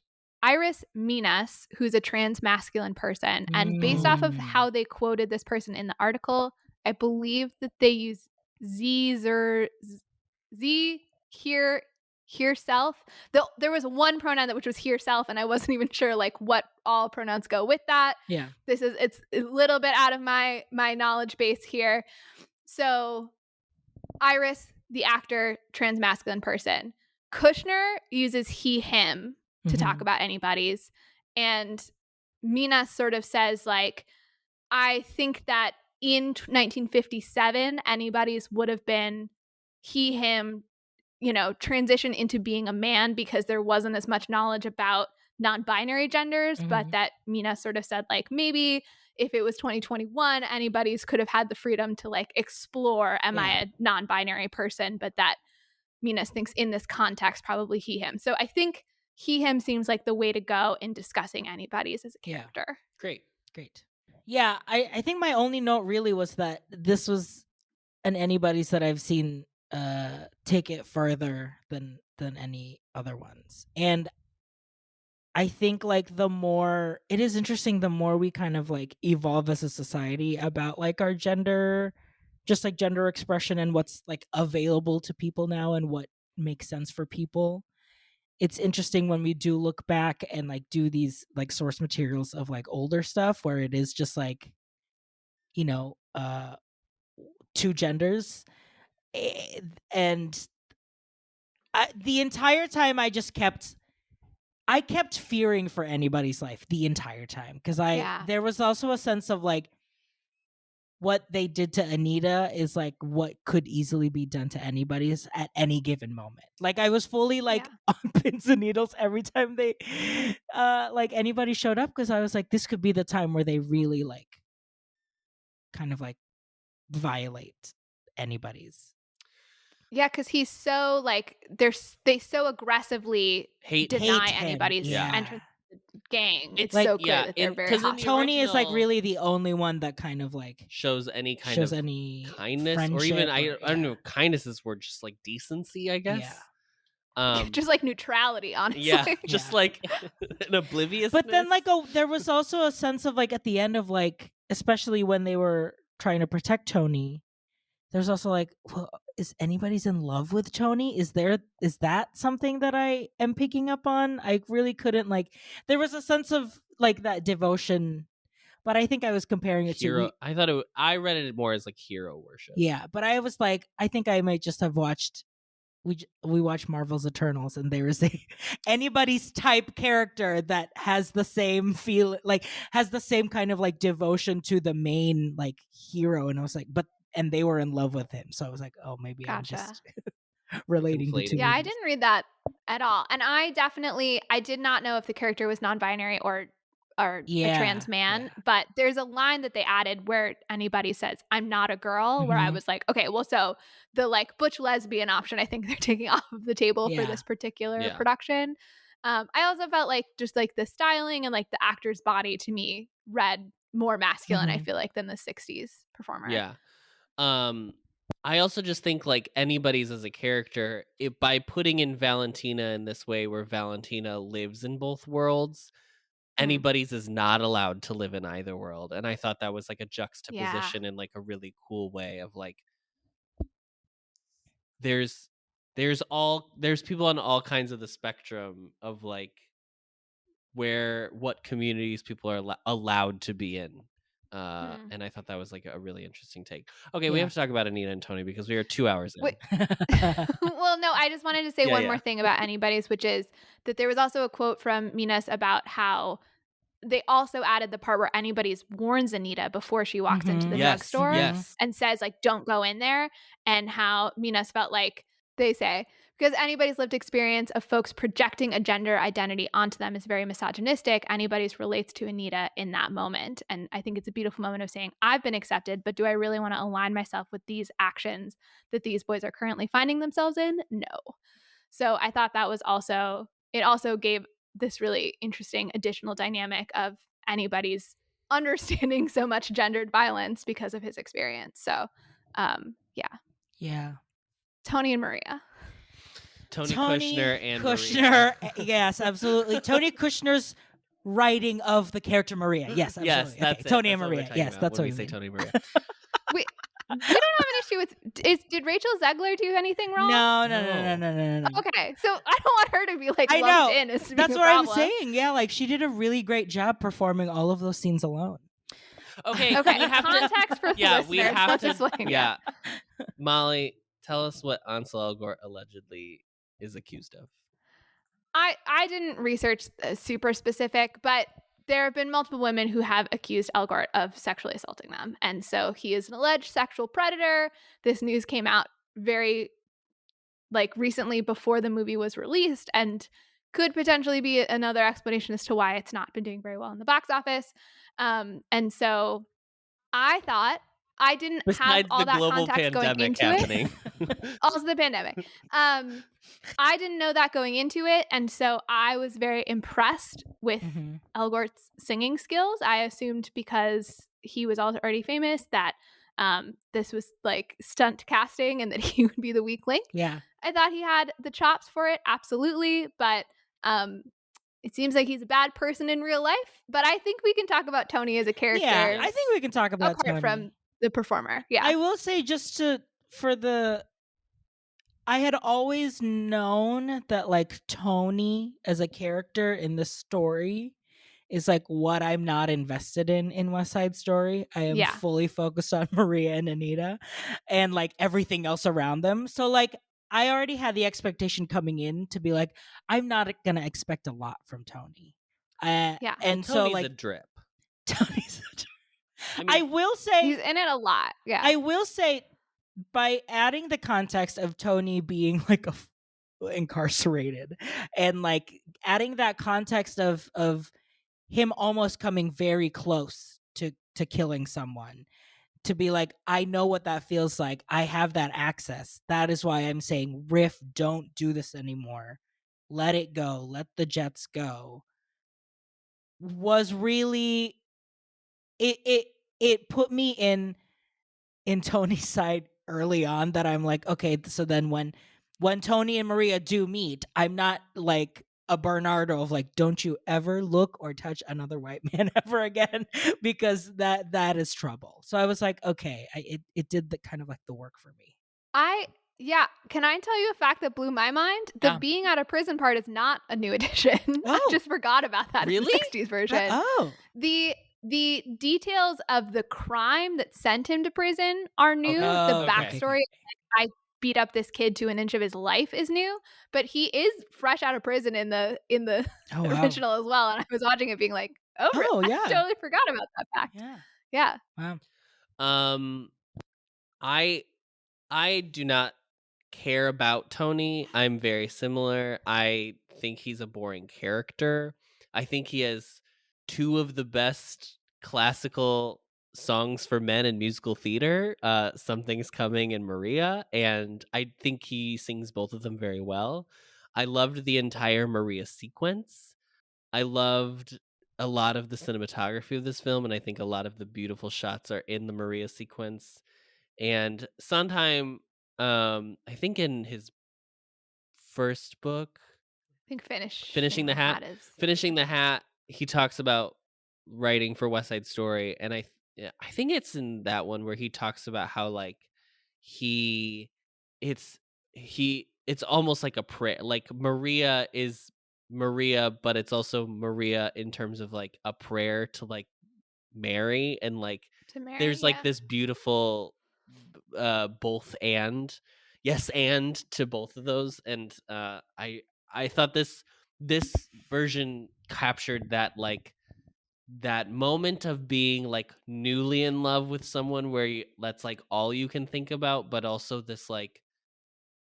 Minas, who's a trans masculine person, and based off of how they quoted this person in the article, I believe that they use herself. There was one pronoun which was herself, and I wasn't even sure like what all pronouns go with that. Yeah. It's a little bit out of my knowledge base here. So Iris, the actor, trans masculine person. Kushner uses he, him to talk about Anybody's. And Mina sort of says like, I think that in 1957, Anybody's would have been he, him, transition into being a man because there wasn't as much knowledge about non-binary genders, but that Mina sort of said like, maybe if it was 2021, Anybody's could have had the freedom to like explore, am I a non-binary person? But that Mina thinks in this context, probably he, him. So I think he, him seems like the way to go in discussing Anybody's as a character. Great. Yeah, I think my only note really was that this was an Anybody's that I've seen take it further than any other ones. And I think like it is interesting, the more we kind of like evolve as a society about like our gender, just like gender expression and what's like available to people now and what makes sense for people. It's interesting when we do look back and like do these like source materials of like older stuff where it is just like, two genders. And the entire time I kept fearing for Anybody's life the entire time, because there was also a sense of like what they did to Anita is like what could easily be done to Anybody's at any given moment. Like I was fully like on pins and needles every time they like anybody showed up, because I was like, this could be the time where they really like kind of like violate Anybody's. Yeah, because he's so like they so aggressively deny Anybody's entrance to the gang. It's like, so clear that they're very hostile. Tony is like really the only one that kind of like shows any kind of kindness, or even I don't know, kindness is word, just like decency, I guess. Yeah. Just like neutrality, honestly. Yeah, just like an obliviousness. But then like there was also a sense of like at the end of like, especially when they were trying to protect Tony, there's also like, well, is Anybody's in love with Tony? Is that something that I am picking up on? I really couldn't like, there was a sense of like that devotion, but I think I was comparing it to I read it more as like hero worship. Yeah, but I was like, I think I might just have watched, we watched Marvel's Eternals, and there is a Anybody's type character that has the same feel, like has the same kind of like devotion to the main like hero, and I was like, and they were in love with him. So I was like, oh, maybe I'm just relating the two. Yeah, I didn't read that at all. And I did not know if the character was non-binary or a trans man. But there's a line that they added where Anybody says, I'm not a girl, where I was like, okay, well, so the like butch lesbian option, I think they're taking off of the table for this particular production. I also felt like just like the styling and like the actor's body to me read more masculine, I feel like, than the 60s performer. Yeah. I also just think like anybody's as a character, by putting in Valentina in this way where Valentina lives in both worlds, anybody's is not allowed to live in either world. And I thought that was like a juxtaposition in like a really cool way of like there's people on all kinds of the spectrum of like what communities people are allowed to be in. And I thought that was like a really interesting take. Okay, we have to talk about Anita and Tony because we are 2 hours in. Well, no, I just wanted to say one more thing about Anybody's, which is that there was also a quote from Minas about how they also added the part where Anybody's warns Anita before she walks into the drugstore and says, like, don't go in there. And how Minas felt like, they say, because Anybody's lived experience of folks projecting a gender identity onto them is very misogynistic. Anybody's relates to Anita in that moment. And I think it's a beautiful moment of saying, I've been accepted, but do I really want to align myself with these actions that these boys are currently finding themselves in? No. So I thought that was it also gave this really interesting additional dynamic of Anybody's understanding so much gendered violence because of his experience. So, Yeah. Tony and Maria. Tony Kushner and Kushner, Maria. Yes, absolutely. Tony Kushner's writing of the character Maria. Yes, absolutely. Yes, that's okay. Tony that's and Maria. Yes, that's what we we say. mean. Tony Maria. We don't have an issue with. Did Rachel Zegler do anything wrong? No. Okay, so I don't want her to be like I lumped know. in as That's being what a I'm problem. saying. Yeah, like she did a really great job performing all of those scenes alone. Okay, Okay, we have context for the yeah, we listeners. have Let's to. explain. Yeah, Molly, tell us what Ansel Elgort allegedly is accused of. I didn't research super specific, but there have been multiple women who have accused Elgort of sexually assaulting them. And so he is an alleged sexual predator. This news came out very recently before the movie was released and could potentially be another explanation as to why it's not been doing very well in the box office. And so I thought I didn't have all that context going into happening. it. Also the pandemic. I didn't know that going into it, and so I was very impressed with Elgort's singing skills. I assumed because he was already famous that this was like stunt casting and that he would be the weak link. Yeah. I thought he had the chops for it, absolutely, but it seems like he's a bad person in real life. But I think we can talk about Tony as a character. Yeah, I think we can talk about apart Tony. from the performer. Yeah. I will say I had always known that like Tony as a character in the story is like what I'm not invested in West Side Story. I am fully focused on Maria and Anita and like everything else around them. So like I already had the expectation coming in to be like, I'm not gonna expect a lot from Tony. And Tony's so like a drip. Tony's a drip. I will say he's in it a lot. Yeah. I will say by adding the context of Tony being like incarcerated and like adding that context of him almost coming very close to killing someone, to be like, I know what that feels like. I have that access. That is why I'm saying, Riff, don't do this anymore. Let it go. Let the Jets go. Was really it put me in Tony's side early on, that I'm like, okay, so then when Tony and Maria do meet, I'm not like a Bernardo of like, don't you ever look or touch another white man ever again, because that is trouble. So I was like, okay, it did the kind of like the work for me. Can I tell you a fact that blew my mind? The being out of prison part is not a new addition. I just forgot about that in the 60s version. The details of the crime that sent him to prison are new. The backstory, I beat up this kid to an inch of his life, is new. But he is fresh out of prison in the original as well. And I was watching it being like, I totally forgot about that fact. Yeah. Wow. I do not care about Tony. I'm very similar. I think he's a boring character. I think he has two of the best classical songs for men in musical theater, Something's Coming and Maria, and I think he sings both of them very well. I loved the entire Maria sequence. I loved a lot of the cinematography of this film, and I think a lot of the beautiful shots are in the Maria sequence. And Sondheim, I think in his first book, I think Finishing the Hat, is Finishing the Hat, he talks about writing for West Side Story, and I think it's in that one where he talks about how like it's almost like a prayer. Like Maria is Maria, but it's also Maria in terms of like a prayer to like Mary, and like to Mary. there's like this beautiful both and yes and to both of those, and I thought this version captured that like that moment of being like newly in love with someone where that's like all you can think about, but also this like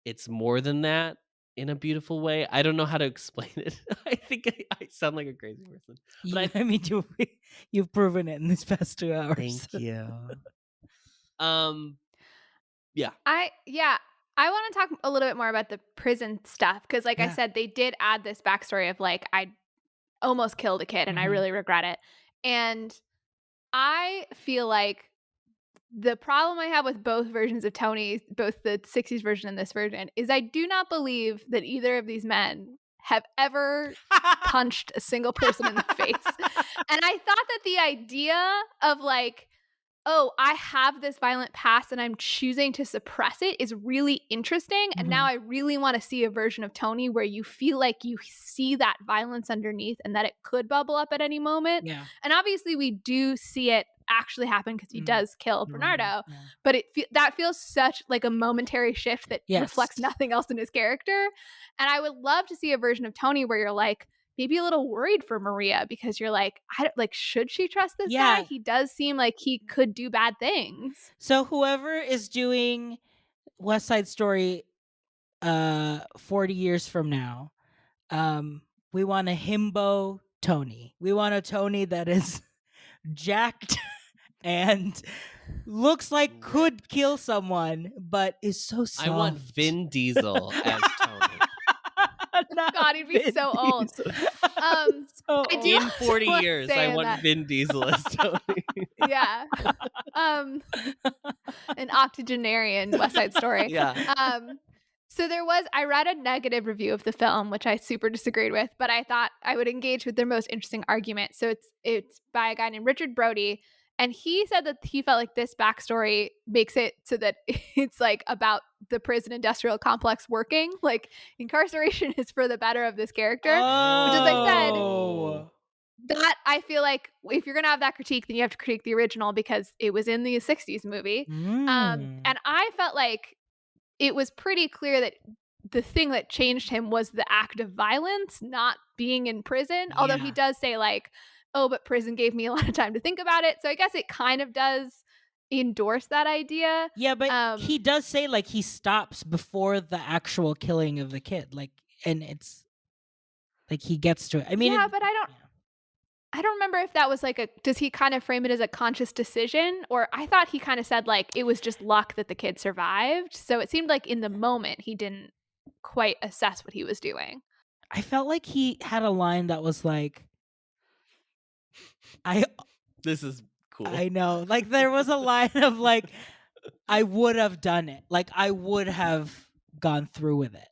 it's more than that in a beautiful way. I don't know how to explain it. I think I sound like a crazy person, but I mean, you've proven it in these past 2 hours. Thank you. Yeah. I want to talk a little bit more about the prison stuff because, like I said, they did add this backstory of like I almost killed a kid and I really regret it. And I feel like the problem I have with both versions of Tony, both the 60s version and this version, is I do not believe that either of these men have ever punched a single person in the face. And I thought that the idea of like, oh, I have this violent past and I'm choosing to suppress it is really interesting. And now I really want to see a version of Tony where you feel like you see that violence underneath and that it could bubble up at any moment. Yeah. And obviously we do see it actually happen because he does kill Bernardo, but that feels such like a momentary shift that reflects nothing else in his character. And I would love to see a version of Tony where you're like, maybe a little worried for Maria because you're like, should she trust this guy? He does seem like he could do bad things. So whoever is doing West Side Story 40 years from now, we want a himbo Tony. We want a Tony that is jacked and looks like could kill someone, but is so soft. I want Vin Diesel as Tony. God, he'd be so old. In 40 years, I want Vin Diesel as Tony. Yeah. An octogenarian West Side Story. Yeah. So I read a negative review of the film, which I super disagreed with, but I thought I would engage with their most interesting argument. So it's by a guy named Richard Brody. And he said that he felt like this backstory makes it so that it's like about the prison industrial complex working. Like incarceration is for the better of this character, which as I said, that I feel like if you're going to have that critique, then you have to critique the original because it was in the 60s movie. And I felt like it was pretty clear that the thing that changed him was the act of violence, not being in prison. Although he does say like, oh, but prison gave me a lot of time to think about it. So I guess it kind of does endorse that idea. Yeah, but he does say like he stops before the actual killing of the kid. Like, and it's like he gets to it. I mean, but I don't remember if that was like does he kind of frame it as a conscious decision? Or I thought he kind of said like it was just luck that the kid survived. So it seemed like in the moment he didn't quite assess what he was doing. I felt like he had a line that was like, This is cool. I know. Like there was a line of like, I would have done it. Like I would have gone through with it.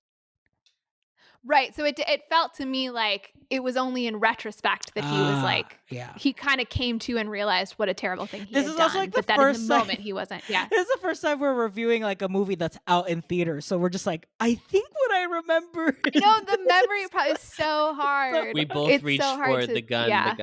Right. So it felt to me like it was only in retrospect that he was like, he kind of came to and realized what a terrible thing he had done. Also like but that in the moment he wasn't. Yeah. This is the first time we're reviewing like a movie that's out in theaters. So we're just like, I think what I remember. No, the memory probably is so hard. We both reached for the gun. Yeah.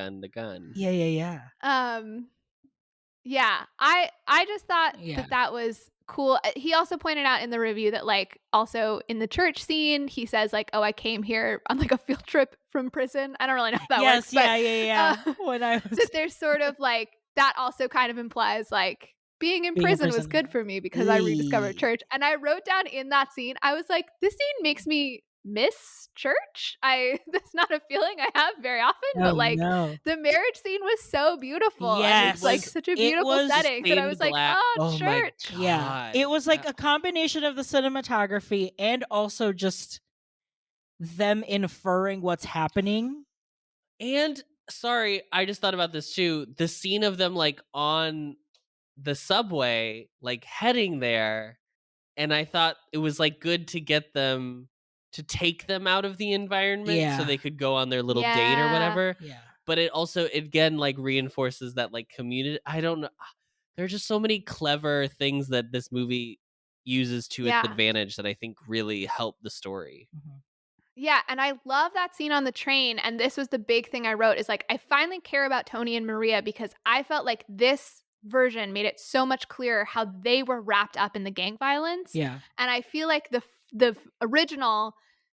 Yeah. I just thought that was cool. He also pointed out in the review that like also in the church scene, he says like, oh, I came here on like a field trip from prison. I don't really know how that works. When I was that there's sort of like that also kind of implies like being in prison was good for me because I rediscovered church. And I wrote down in that scene, I was like, this scene makes me miss church. That's not a feeling I have very often, but like the marriage scene was so beautiful. Yes, it's like such a beautiful setting that I was like, oh, church. Yeah, it was like a combination of the cinematography and also just them inferring what's happening. And sorry, I just thought about this too. The scene of them like on the subway, like heading there, and I thought it was like good to get them to take them out of the environment so Yeah. they could go on their little date or Yeah. whatever. Yeah. But it also again like reinforces that like community. I don't know. There are just so many clever things that this movie uses to Yeah. its advantage that I think really help the story. Yeah, and I love that scene on the train. And this was the big thing I wrote is like, I finally care about Tony and Maria because I felt like this version made it so much clearer how they were wrapped up in the gang violence. Yeah. And I feel like the original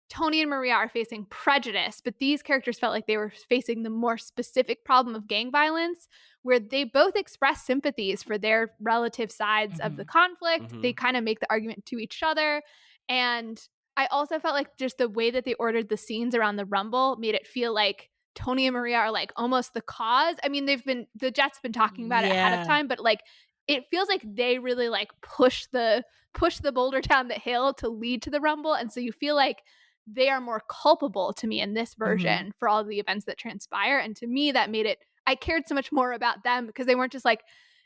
Tony and Maria are facing prejudice, but these characters felt like they were facing the more specific problem of gang violence, where they both express sympathies for their relative sides of the conflict. They kind of make the argument to each other. And I also felt like just the way that they ordered the scenes around the Rumble made it feel like Tony and Maria are like almost the cause. I mean, the Jets have been talking about it ahead Yeah. of time, but like it feels like they really like push the boulder down the hill to lead to the Rumble. And so you feel like they are more culpable to me in this version for all the events that transpire. And to me, that made it, I cared so much more about them because they weren't just like,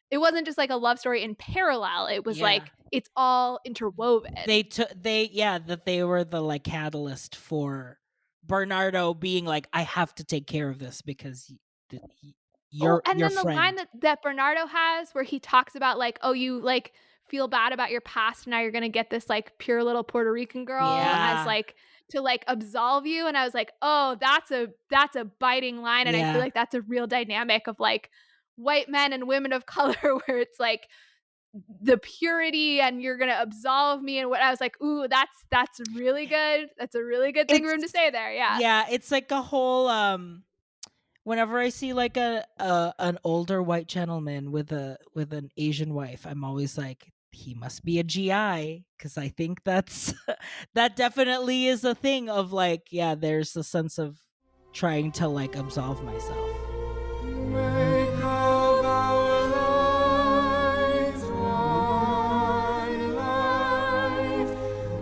it wasn't just like a love story in parallel. It was like, it's all interwoven. That they were the like catalyst for Bernardo being like, I have to take care of this because you're and your then the friend. line that Bernardo has where he talks about like, oh, you like feel bad about your past and now you're gonna get this like pure little Puerto Rican girl Yeah. as like to like absolve you. And I was like, oh, that's a biting line. And I feel like that's a real dynamic of like white men and women of color where it's like the purity and you're gonna absolve me. And what I was like, ooh, that's really good. That's a really good thing for him to say there. Yeah. Yeah, it's like a whole whenever I see like an older white gentleman with an Asian wife, I'm always like, he must be a GI, because I think that's that definitely is a thing of like, yeah, there's a sense of trying to like absolve myself. Make of our lives one life,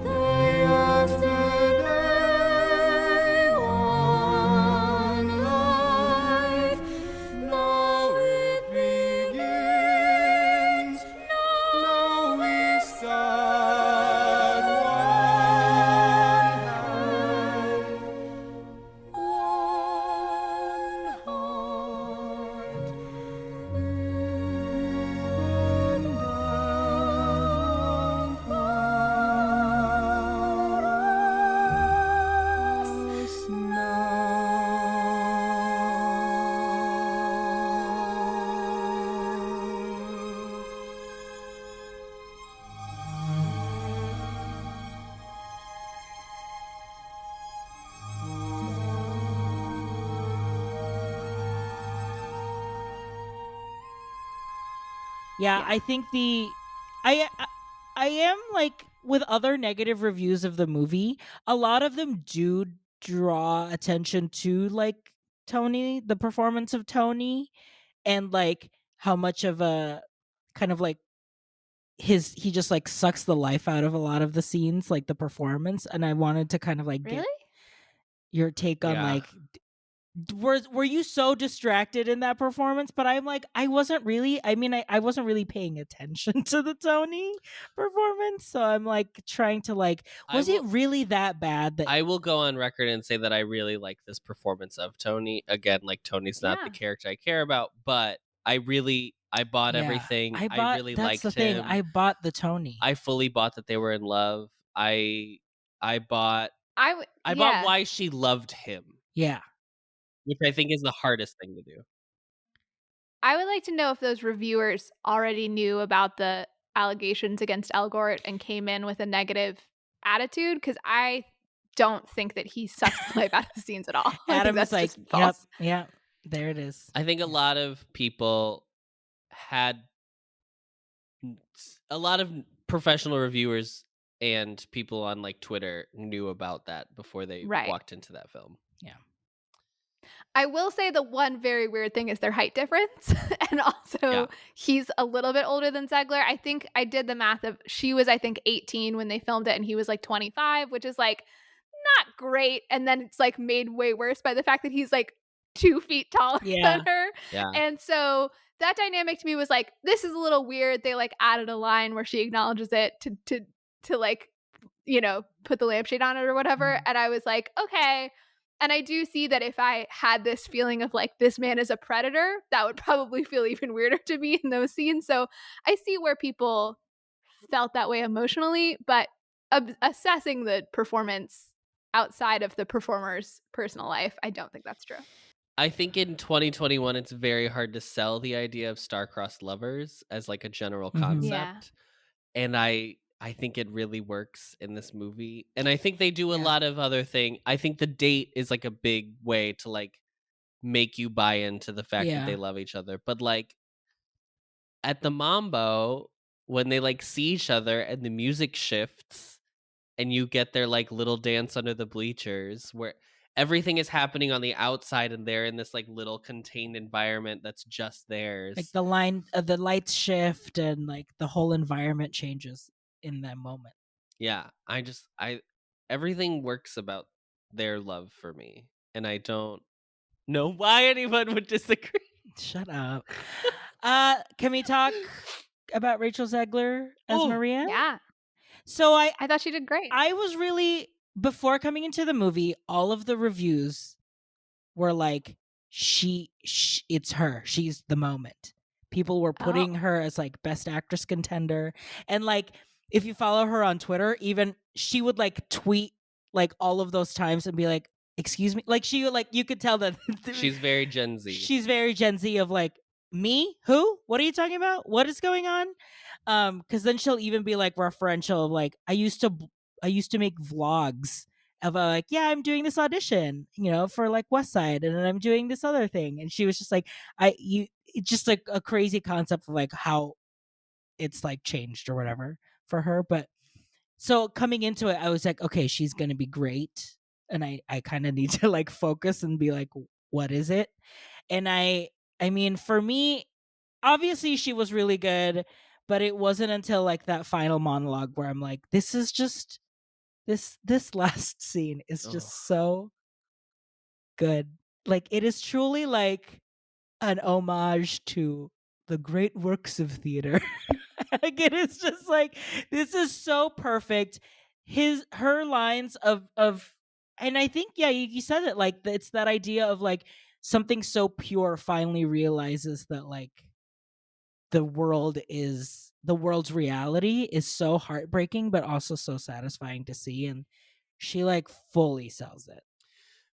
day after day, one life. Now it begins, now we start one heart. Yeah, I think I am like with other negative reviews of the movie, a lot of them do draw attention to like Tony, the performance of Tony, and like how much of a kind of like he just like sucks the life out of a lot of the scenes, like the performance. And I wanted to kind of like get your take on like were you so distracted in that performance? But I'm like, I wasn't really paying attention to the Tony performance, so I'm like trying to like, was it really that bad? That I will go on record and say that I really like this performance of Tony. Again, like Tony's not the character I care about, but I bought everything. I really that's liked the thing. him. I bought the Tony. I fully bought that they were in love. I bought why she loved him. Yeah. Which I think is the hardest thing to do. I would like to know if those reviewers already knew about the allegations against Elgort and came in with a negative attitude, because I don't think that he sucks the life out of the scenes at all. Adam is like, yep, there it is. I think a lot of people a lot of professional reviewers and people on like Twitter knew about that before they walked into that film. Yeah. I will say the one very weird thing is their height difference. And also he's a little bit older than Zegler. I think I did the math of she was, I think, 18 when they filmed it and he was like 25, which is like not great, and then it's like made way worse by the fact that he's like 2 feet taller Yeah. than her. Yeah. And so that dynamic to me was like, this is a little weird. They like added a line where she acknowledges it to like, you know, put the lampshade on it or whatever. And I was like, okay. And I do see that if I had this feeling of like, this man is a predator, that would probably feel even weirder to me in those scenes. So I see where people felt that way emotionally, but assessing the performance outside of the performer's personal life, I don't think that's true. I think in 2021, it's very hard to sell the idea of star-crossed lovers as like a general concept. Yeah. And I think it really works in this movie. And I think they do a lot of other thing. I think the date is like a big way to like make you buy into the fact that they love each other. But like at the Mambo, when they like see each other and the music shifts and you get their like little dance under the bleachers where everything is happening on the outside and they're in this like little contained environment that's just theirs. Like the lights shift and like the whole environment changes in that moment. Yeah, everything works about their love for me, and I don't know why anyone would disagree. Shut up. Can we talk about Rachel Zegler as Maria? Yeah. So I thought she did great. I was really, before coming into the movie, all of the reviews were like, it's her. She's the moment. People were putting her as like best actress contender. And like, if you follow her on Twitter, even she would like tweet like all of those times and be like, excuse me. Like she would like, you could tell that She's very Gen Z. She's very Gen Z of like, me? Who? What are you talking about? What is going on? Because then she'll even be like referential of like, I used to make vlogs of like, yeah, I'm doing this audition, you know, for like West Side, and then I'm doing this other thing. And she was just like, it's just like a crazy concept of like how it's like changed or whatever for her. But so coming into it, I was like, okay, she's gonna be great. And I kind of need to like focus and be like, what is it? And I mean, for me, obviously she was really good, but it wasn't until like that final monologue where I'm like, this is just this last scene is just so good. Like it is truly like an homage to the great works of theater. Like it is just like, this is so perfect. Her lines of and I think you said it, like it's that idea of like something so pure finally realizes that like the world's reality is so heartbreaking but also so satisfying to see, and she like fully sells it.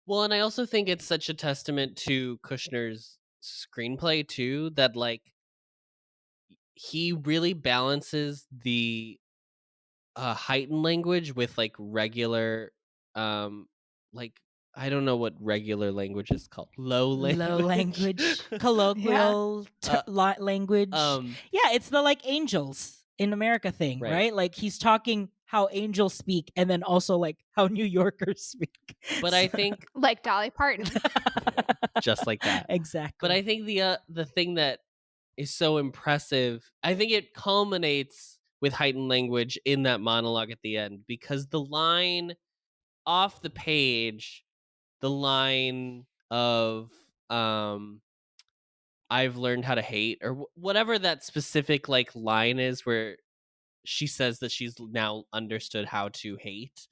Well, and I also think it's such a testament to Kushner's screenplay too, that like he really balances the heightened language with like regular like I don't know what regular language is called. Low language. Colloquial language. Yeah, it's the like angels in America thing, right? Like he's talking how angels speak and then also like how New Yorkers speak. But I think like Dolly Parton. Just like that. Exactly. But I think the thing that is so impressive, I think it culminates with heightened language in that monologue at the end, because the line off the page, the line of I've learned how to hate, or whatever that specific like line is where she says that she's now understood how to hate,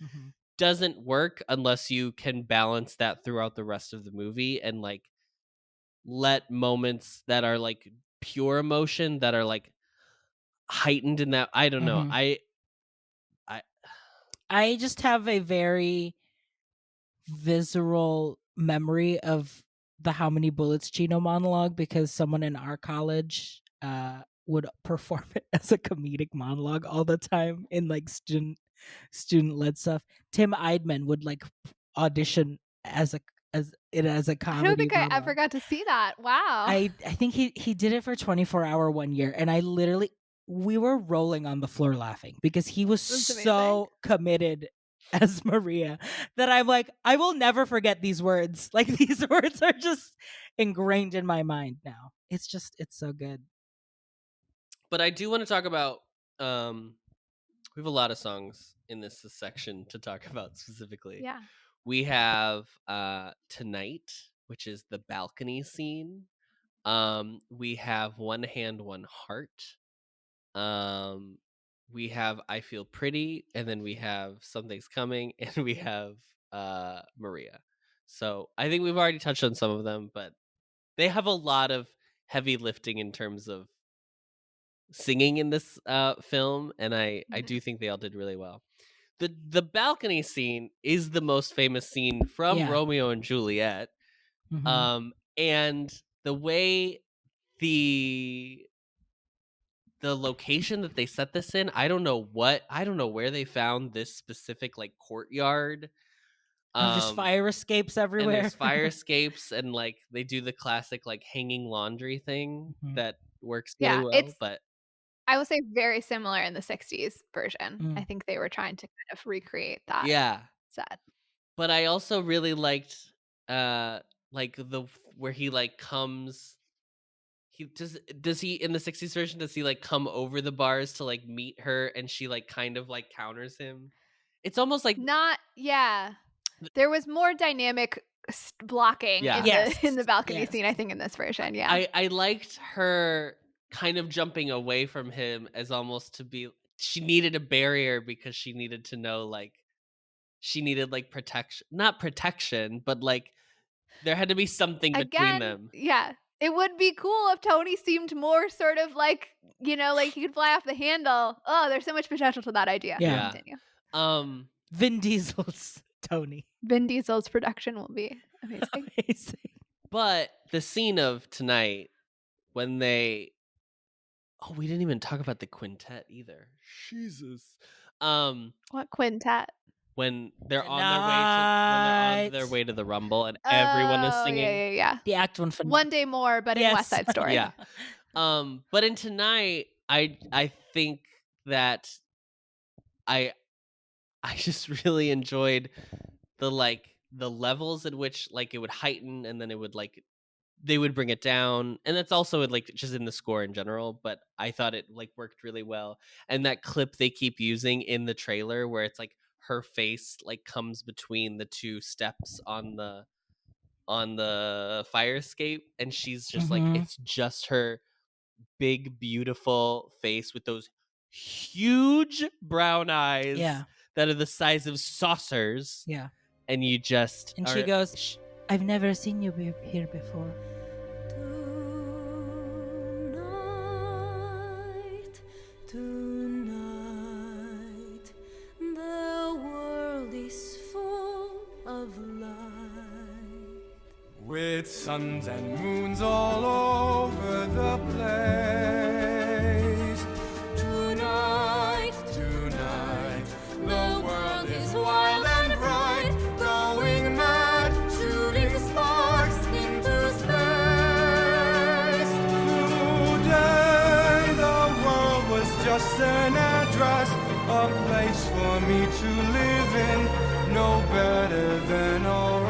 doesn't work unless you can balance that throughout the rest of the movie and like let moments that are like pure emotion, that are like heightened in that, I don't know. I just have a very visceral memory of the How Many Bullets Chino monologue, because someone in our college would perform it as a comedic monologue all the time in like student led stuff. Tim Eidman would like audition as a comedy. I don't think monologue. I ever got to see that. Wow. I think he did it for 24 Hour one year, and we were rolling on the floor laughing because he was so committed as Maria that I'm like, I will never forget these words. Like these words are just ingrained in my mind now. It's so good. But I do want to talk about We have a lot of songs in this section to talk about specifically. Yeah. We have Tonight, which is the balcony scene. We have One Hand, One Heart. We have I Feel Pretty, and then we have Something's Coming, and we have Maria. So I think we've already touched on some of them, but they have a lot of heavy lifting in terms of singing in this film, and I do think they all did really well. The balcony scene is the most famous scene from Yeah. Romeo and Juliet. Mhm. And the way the location that they set this in, I don't know where they found this specific like courtyard. Just fire escapes And everywhere. there's fire escapes, and like they do the classic like hanging laundry thing that works really Yeah, well. it's But I will say very similar in the 60s version. Mm. I think they were trying to kind of recreate that yeah, set. but I also really liked like the where he like comes. He does he in the 60s version, does he like come over the bars to like meet her, and she like kind of like counters him? It's almost like Not yeah. There was more dynamic blocking Yeah. in Yes, the balcony yes. scene, I think, in this version. Yeah. I liked her kind of jumping away from him as almost to be she needed a barrier because she needed to know like she needed like protection, not protection, but like there had to be something between Again, them. yeah. It would be cool if Tony seemed more sort of like, like he could fly off the handle. Oh, there's so much potential to that idea. Yeah. Continue. Vin Diesel's Tony. Vin Diesel's production will be amazing. Amazing. But the scene of Tonight when they we didn't even talk about the quintet either. Jesus. What quintet? When they're on their way to the Rumble and everyone is singing. Yeah. The Act One finale. One Day More, but in Yes. West Side Story. Yeah. But in Tonight, I think that I just really enjoyed the levels at which like it would heighten and then it would like they would bring it down, and that's also like just in the score in general, but I thought it like worked really well. And that clip they keep using in the trailer where it's like her face like comes between the two steps on the fire escape, and she's just like it's just her big beautiful face with those huge brown eyes that are the size of saucers. Yeah. And you just And she goes, I've never seen you here before. Tonight, the world is full of light. With suns and moons all over the place. Tonight, the world is wild and bright, going mad, shooting sparks into space. Today the world was just an address, a place for me to live in, no better than alright.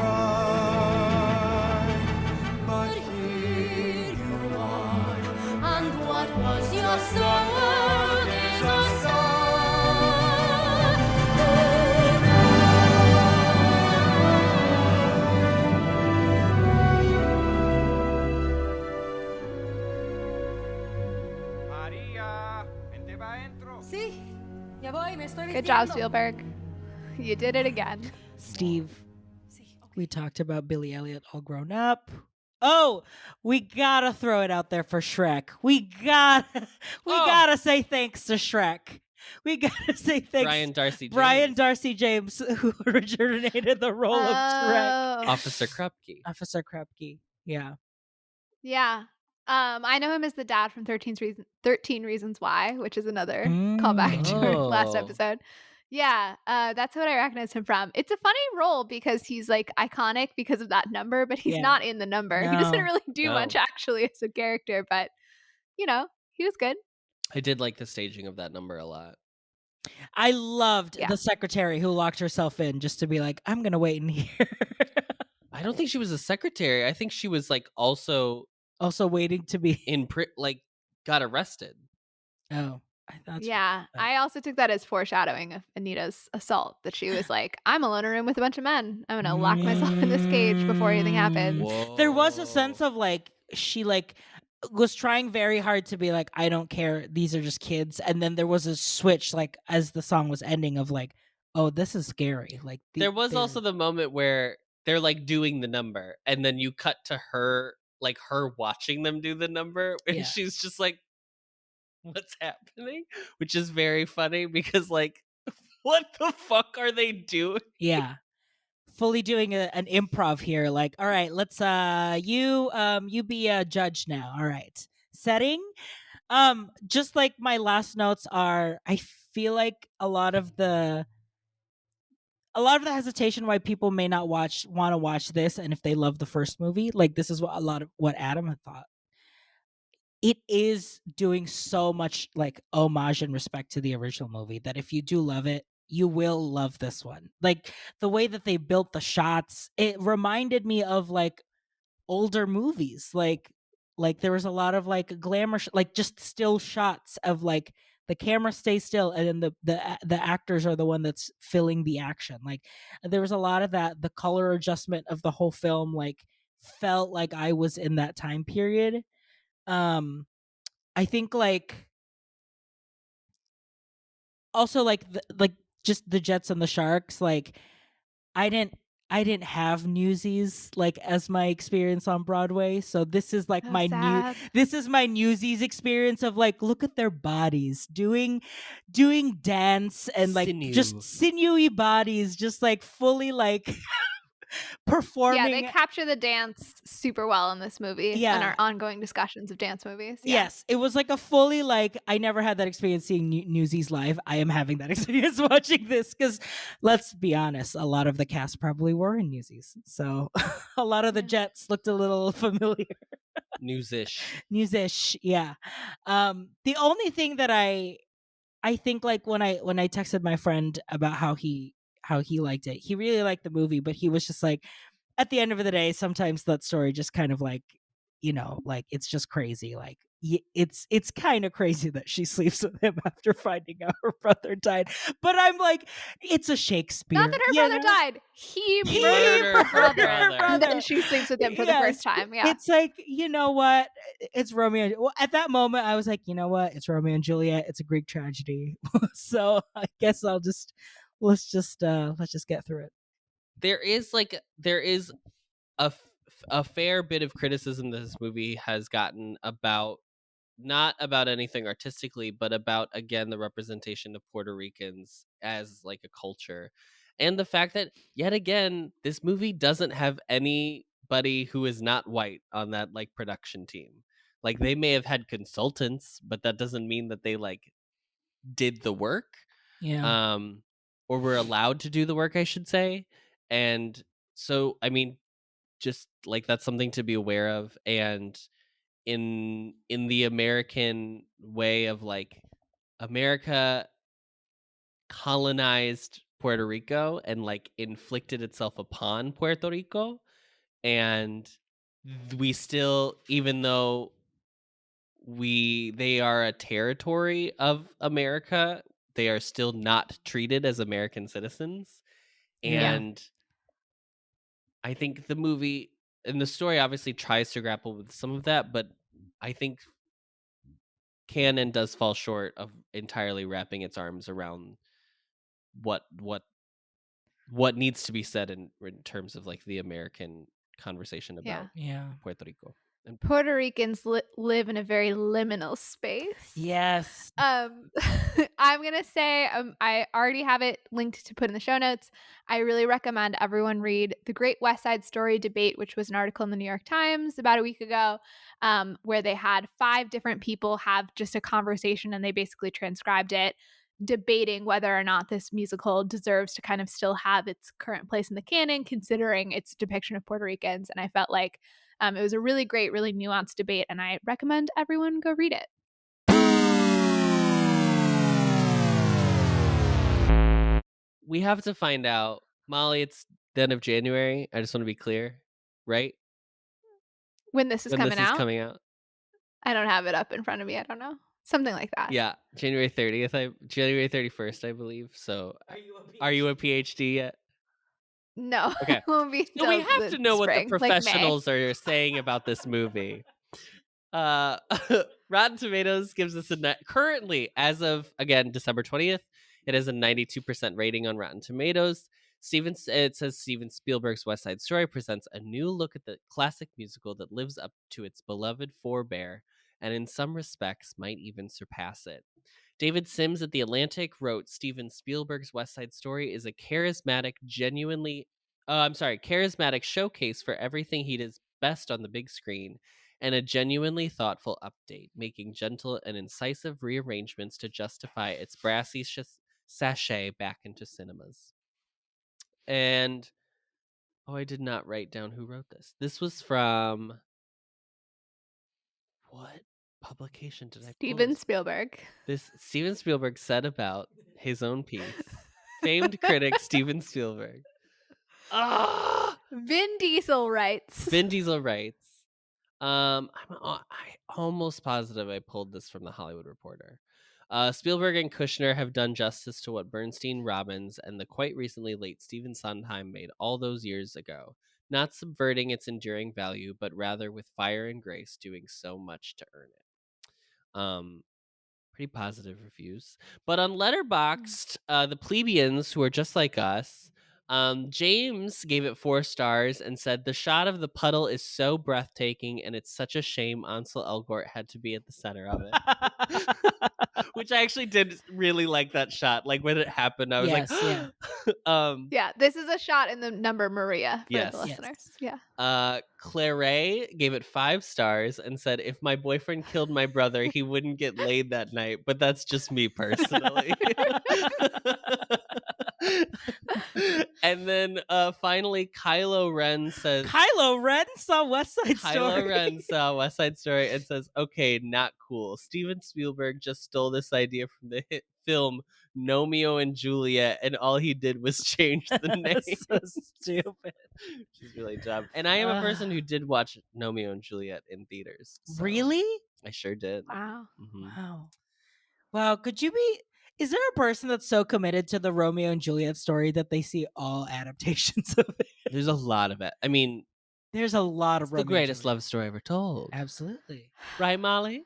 But here you are, And what was your soul is a song. Good job, Spielberg. You did it again. Steve, we talked about Billy Elliot all grown up. Oh, we gotta throw it out there for Shrek. We gotta say thanks to Shrek. We gotta say thanks Brian Darcy James, who originated the role of Shrek. Officer Krupke. Officer Krupke. Yeah. Yeah. I know him as the dad from 13 Reasons Why, which is another callback to our last episode. Yeah, that's what I recognize him from. It's a funny role because he's like iconic because of that number, but he's not in the number. He doesn't really do much actually as a character, but he was good. I did like the staging of that number a lot. I loved the secretary who locked herself in just to be like, I'm gonna wait in here. I don't think she was a secretary. I think she was like also waiting to be got arrested. Oh. Yeah, I also took that as foreshadowing of Anita's assault, that she was like, I'm alone in a room with a bunch of men. I'm gonna lock myself in this cage before anything happens. There was a sense of like she like was trying very hard to be like, I don't care, these are just kids. And then there was a switch like as the song was ending of like, oh, this is scary. Like there was also the moment where they're like doing the number, and then you cut to her, like her watching them do the number, and Yeah. she's just like, what's happening? Which is very funny because like, what the fuck are they doing? Yeah. Fully doing an improv here. Like, all right, let's you be a judge now. All right. Setting. Just like my last notes are, I feel like a lot of the hesitation why people may not want to watch this, and if they love the first movie, like this is what a lot of what Adam had thought. It is doing so much like homage and respect to the original movie that if you do love it, you will love this one. Like the way that they built the shots, it reminded me of like older movies. Like there was a lot of like glamour, like just still shots of like the camera stays still, and then the actors are the one that's filling the action. Like there was a lot of that. The color adjustment of the whole film like felt like I was in that time period. I think like also like just the Jets and the Sharks. Like I didn't have Newsies like as my experience on Broadway, so this is like this is my Newsies experience of like, look at their bodies doing dance and like just sinewy bodies, just like fully like performing. Yeah, they capture the dance super well in this movie and our ongoing discussions of dance movies. Yeah. Yes, it was like a fully like, I never had that experience seeing Newsies live. I am having that experience watching this because let's be honest, a lot of the cast probably were in Newsies, so a lot of the Jets looked a little familiar. Newsish, yeah. The only thing that I think like when I texted my friend about how he liked it, he really liked the movie, but he was just like, at the end of the day, sometimes that story just kind of like, you know, like it's just crazy. Like it's kind of crazy that she sleeps with him after finding out her brother died. But I'm like, it's a Shakespeare. Not that her brother died. He murdered her brother. And then she sleeps with him for the first time. Yeah. It's like, you know what? It's Romeo. Well, at that moment, I was like, you know what? It's Romeo and Juliet. It's a Greek tragedy. So I guess let's just get through it. There is a fair bit of criticism that this movie has gotten about, not about anything artistically, but about, again, the representation of Puerto Ricans as like a culture, and the fact that yet again this movie doesn't have anybody who is not white on that like production team. Like they may have had consultants, but that doesn't mean that they like did the work. Yeah. Or were allowed to do the work, I should say. And so, I mean, just like that's something to be aware of. And in the American way of like, America colonized Puerto Rico and like inflicted itself upon Puerto Rico, and we still, even though they are a territory of America, they are still not treated as American citizens. And I think the movie and the story obviously tries to grapple with some of that, but I think canon does fall short of entirely wrapping its arms around what needs to be said in terms of like the American conversation about Puerto Rico. And Puerto Ricans live in a very liminal space. Yes. I'm gonna say I already have it linked to put in the show notes. I really recommend everyone read The Great West Side Story Debate, which was an article in the New York Times about a week ago, where they had 5 different people have just a conversation, and they basically transcribed it, debating whether or not this musical deserves to kind of still have its current place in the canon, considering its depiction of Puerto Ricans. And I felt like it was a really great, really nuanced debate, and I recommend everyone go read it. We have to find out, Molly, it's the end of January. I just want to be clear, right? When this is coming out? Coming out. I don't have it up in front of me. I don't know. Something like that. Yeah, January 31st, I believe. So, are you a PhD yet? No, Okay. it won't be So we till have the to know what the spring, like May. professionals are saying about this movie. Rotten Tomatoes gives us currently, as of again December 20th, it has a 92% rating on Rotten Tomatoes. It says Steven Spielberg's West Side Story presents a new look at the classic musical that lives up to its beloved forebear, and in some respects might even surpass it. David Sims at The Atlantic wrote Steven Spielberg's West Side Story is a charismatic showcase for everything he does best on the big screen, and a genuinely thoughtful update, making gentle and incisive rearrangements to justify its brassy sachet back into cinemas. And I did not write down who wrote this. This was from what publication did I pull Steven this? Spielberg. This Steven Spielberg said about his own piece. Famed critic Steven Spielberg. Vin Diesel writes. Vin Diesel writes. I'm almost positive I pulled this from the Hollywood Reporter. Spielberg and Kushner have done justice to what Bernstein, Robbins, and the quite recently late Stephen Sondheim made all those years ago, not subverting its enduring value, but rather with fire and grace doing so much to earn it. Pretty positive reviews. But on Letterboxd, the plebeians, who are just like us, James gave it 4 stars and said the shot of the puddle is so breathtaking and it's such a shame Ansel Elgort had to be at the center of it. Which I actually did really like that shot. Like when it happened, I was Yeah, this is a shot in the number Maria for the listeners. Yeah. Claire gave it 5 stars and said, if my boyfriend killed my brother, he wouldn't get laid that night. But that's just me personally. And then finally, Kylo Ren says... Kylo Ren saw West Side Story. Kylo Ren saw West Side Story and says, okay, not cool. Steven Spielberg just stole this idea from the hit film Romeo and Juliet, and all he did was change the name. So stupid. Which is really dumb. And I am a person who did watch Romeo and Juliet in theaters. So Really? I sure did. Wow. Mm-hmm. Wow. Could you be... Is there a person that's so committed to the Romeo and Juliet story that they see all adaptations of it? There's a lot of it. I mean... There's a lot of the greatest love story ever told. Absolutely. Right, Molly?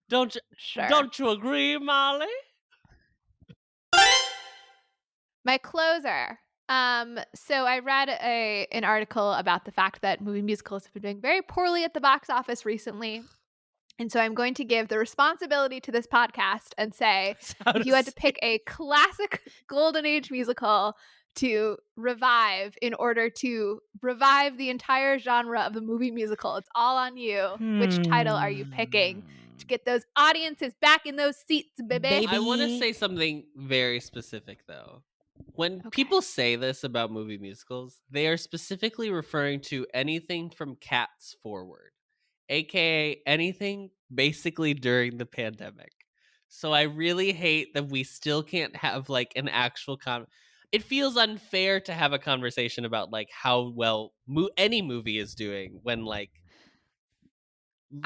Don't you agree, Molly? My closer. So I read an article about the fact that movie musicals have been doing very poorly at the box office recently. And so I'm going to give the responsibility to this podcast and say, if you had to pick a classic golden age musical to revive in order to revive the entire genre of the movie musical, it's all on you. Which title are you picking to get those audiences back in those seats, baby? I want to say something very specific, though. When people say this about movie musicals, they are specifically referring to anything from Cats forward, aka anything basically during the pandemic. So I really hate that we still can't have like an actual it feels unfair to have a conversation about like how well any movie is doing when like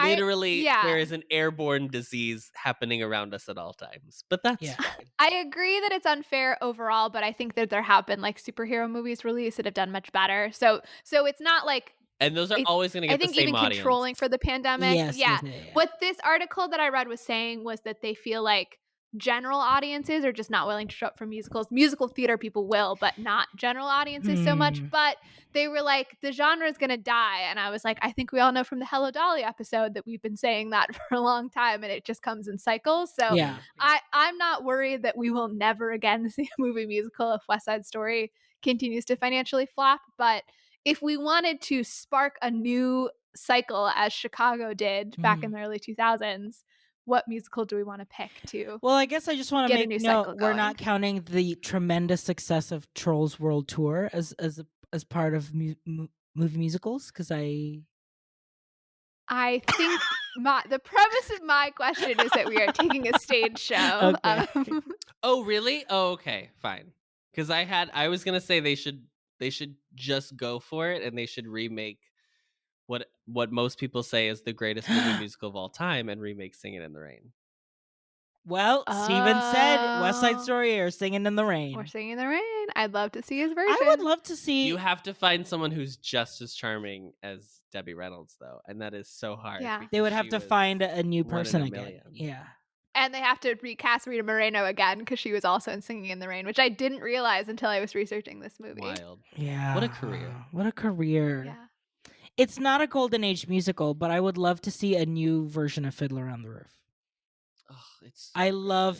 literally there is an airborne disease happening around us at all times. But that's fine. I agree that it's unfair overall, but I think that there have been like superhero movies released that have done much better. So it's not like, and those are always going to get the same audience. I think even controlling for the pandemic. Yes. What this article that I read was saying was that they feel like general audiences are just not willing to show up for musicals. Musical theater people will, but not general audiences so much. But they were like, the genre is going to die. And I was like, I think we all know from the Hello Dolly episode that we've been saying that for a long time, and it just comes in cycles. So I'm not worried that we will never again see a movie musical if West Side Story continues to financially flop. But if we wanted to spark a new cycle as Chicago did back in the early 2000s, what musical do we want to pick to? Well, I guess I just want to make note we're not going? counting the tremendous success of Trolls World Tour as part of movie musicals, because I think the premise of my question is that we are taking a stage show. Okay. Oh, really? Oh, okay, fine. Because I was gonna say they should just go for it and they should remake what most people say is the greatest movie musical of all time and remake Singing in the Rain. Well, Steven said West Side Story or Singing in the Rain. Or Singing in the Rain. I'd love to see his version. I would love to see. You have to find someone who's just as charming as Debbie Reynolds, though, and that is so hard. Yeah. They would have she to was find a new one in person a again. million. Yeah. And they have to recast Rita Moreno again because she was also in Singing in the Rain, which I didn't realize until I was researching this movie. Wild. Yeah. What a career. What a career. Yeah. It's not a Golden Age musical, but I would love to see a new version of Fiddler on the Roof. Oh, it's. I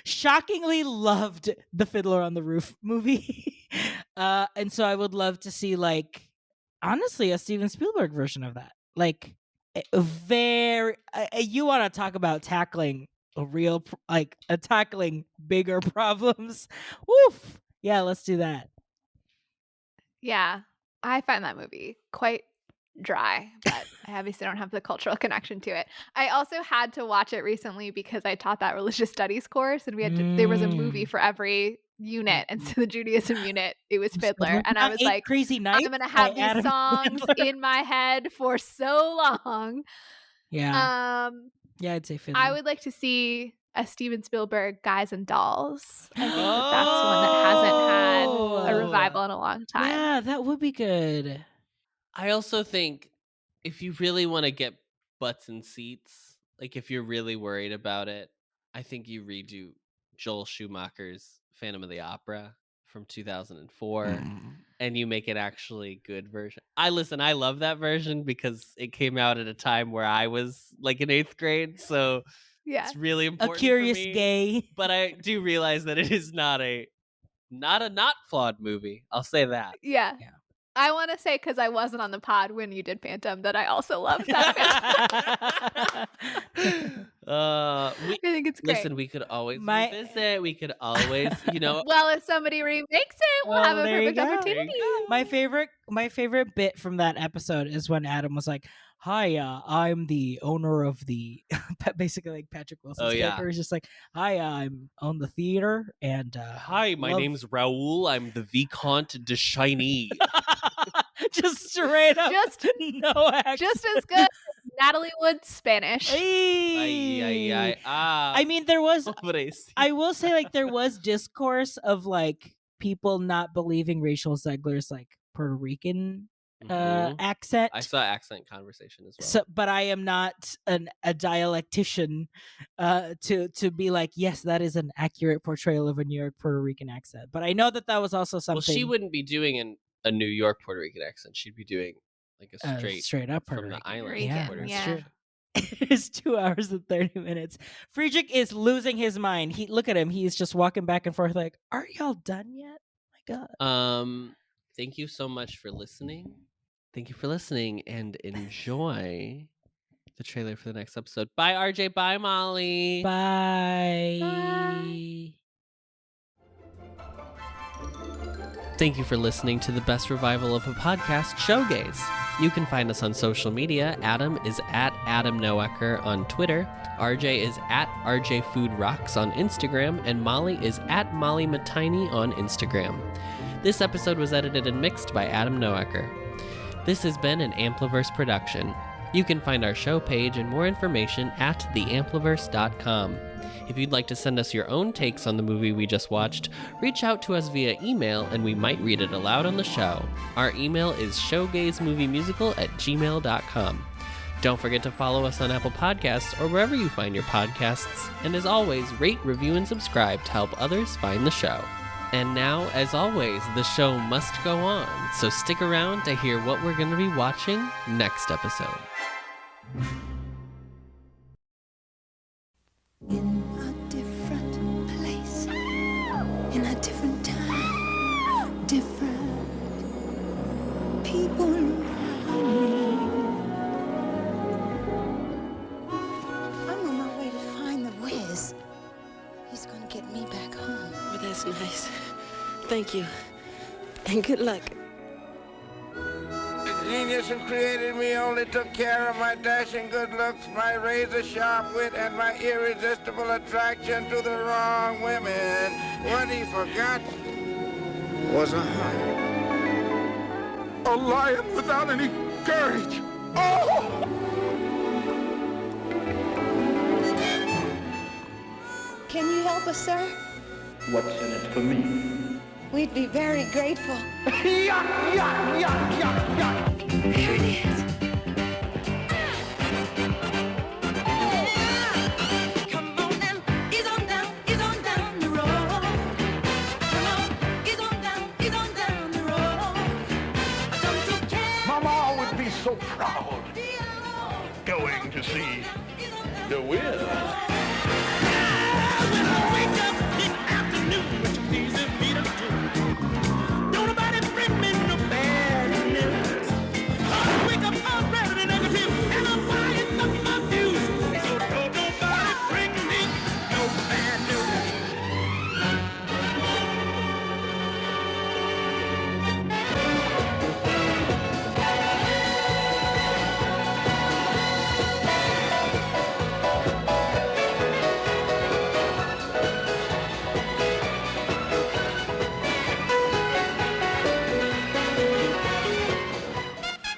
shockingly loved the Fiddler on the Roof movie. And so I would love to see, like, honestly, a Steven Spielberg version of that. Like, you want to talk about tackling a real, tackling bigger problems. Woof. Yeah, let's do that. Yeah. I find that movie quite dry, but I obviously don't have the cultural connection to it. I also had to watch it recently because I taught that religious studies course, and we had to, there was a movie for every unit, and so the Judaism unit, it was Fiddler, and I was like, Crazy Nights I'm gonna have by these Adam songs Sandler. in my head for so long. Yeah. Yeah, I'd say Fiddler. I would like to see a Steven Spielberg Guys and Dolls. I think that's one that hasn't had a revival in a long time. Yeah, that would be good. I also think if you really want to get butts in seats, like if you're really worried about it, I think you redo Joel Schumacher's Phantom of the Opera from 2004 and you make an actually good version. I love that version because it came out at a time where I was like in 8th grade, so yeah, it's really important. A curious for me, gay. but I do realize that it is not a not flawed movie. I'll say that. Yeah. I want to say, because I wasn't on the pod when you did Phantom, that I also love that Phantom. I think it's great. Listen, we could always revisit. We could always, Well, if somebody remakes it, we'll have a there you perfect go. opportunity. My favorite bit from that episode is when Adam was like, "Hi, I'm the owner of the," basically like Patrick Wilson's character is just like, "Hi, I'm on the theater and hi, my name's Raoul. I'm the Vicomte de Shiny." Just straight up, no accent. Just as good as Natalie Wood's Spanish. I mean, there was. I will say, like, there was discourse of like people not believing Rachel Zegler's like Puerto Rican accent. I saw accent conversation as well. So, but I am not a dialectician to be like, yes, that is an accurate portrayal of a New York Puerto Rican accent. But I know that was also something. Well, she wouldn't be doing a New York Puerto Rican accent. She'd be doing like a straight up Puerto from Rican. the island. Yeah, Puerto that's Rican. true. It's 2 hours and 30 minutes. Friedrich is losing his mind. Look at him. He's just walking back and forth like, are y'all done yet? My God. Thank you so much for listening. Thank you for listening and enjoy the trailer for the next episode. Bye, RJ. Bye, Molly. Bye. Bye. Thank you for listening to the best revival of a podcast, Showgays. You can find us on social media. Adam is at Adam Noecker on Twitter. RJ is at RJ Food Rocks on Instagram. And Molly is at Molly Matiny on Instagram. This episode was edited and mixed by Adam Noecker. This has been an Ampliverse production. You can find our show page and more information at theampliverse.com. If you'd like to send us your own takes on the movie we just watched, reach out to us via email and we might read it aloud on the show. Our email is showgazemoviemusical@gmail.com. Don't forget to follow us on Apple Podcasts or wherever you find your podcasts. And as always, rate, review, and subscribe to help others find the show. And now, as always, the show must go on, so stick around to hear what we're going to be watching next episode. In a different place, in a different time, different people around me. I'm on my way to find the Wiz. He's gonna get me back home. Well, that's nice. Thank you. And good luck. The genius who created me only took care of my dashing good looks, my razor-sharp wit, and my irresistible attraction to the wrong women. What he forgot was a heart. A lion without any courage. Oh! us, sir? What's in it for me? We'd be very grateful. Yuck, yuck, yuck, yuck, yuck. Here it is. Come on now, ease on down the road. Come on, ease on down the road. Don't you care? Mama would be so proud. Going to see the will. When I wake up in the afternoon, what you pleasing me to do? Don't nobody bring me no bad news. I wake up all rather than negative, and I'm buying up my views. So don't nobody bring me no bad news.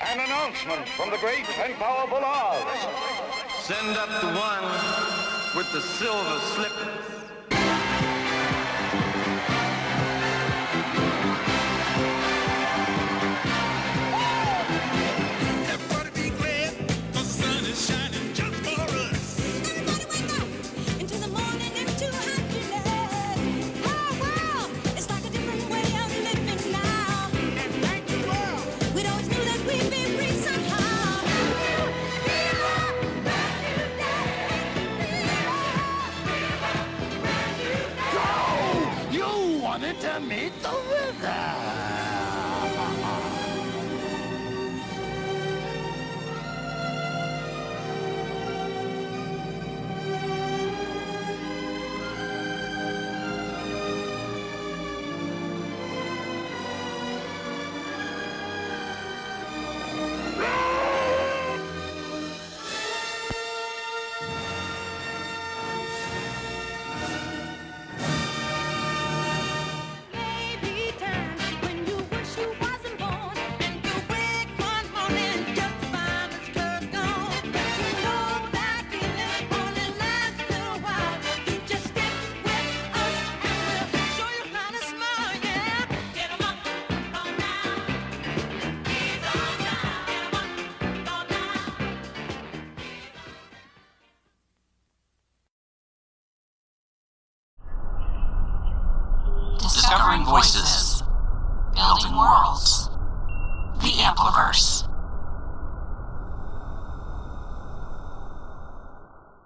An announcement from the great and powerful Oz. Send up the one with the silver slippers. Everybody be glad, the sun is shining just for us. Everybody wake up into the morning, into happiness. Oh, wow, it's like a different way of living now. And thank the world. We always knew that we'd be free somehow. You wanted to meet the wizard. Maybe times when you wish you wasn't born, and you wake one morning just to find the stir gone. But you know that feeling only lasts a while. You just stick with us, and we'll show you how to smile, yeah. Get 'em up, go down. Ease on down. Get 'em up, go down. Discovering voices. Building worlds. The Ampliverse.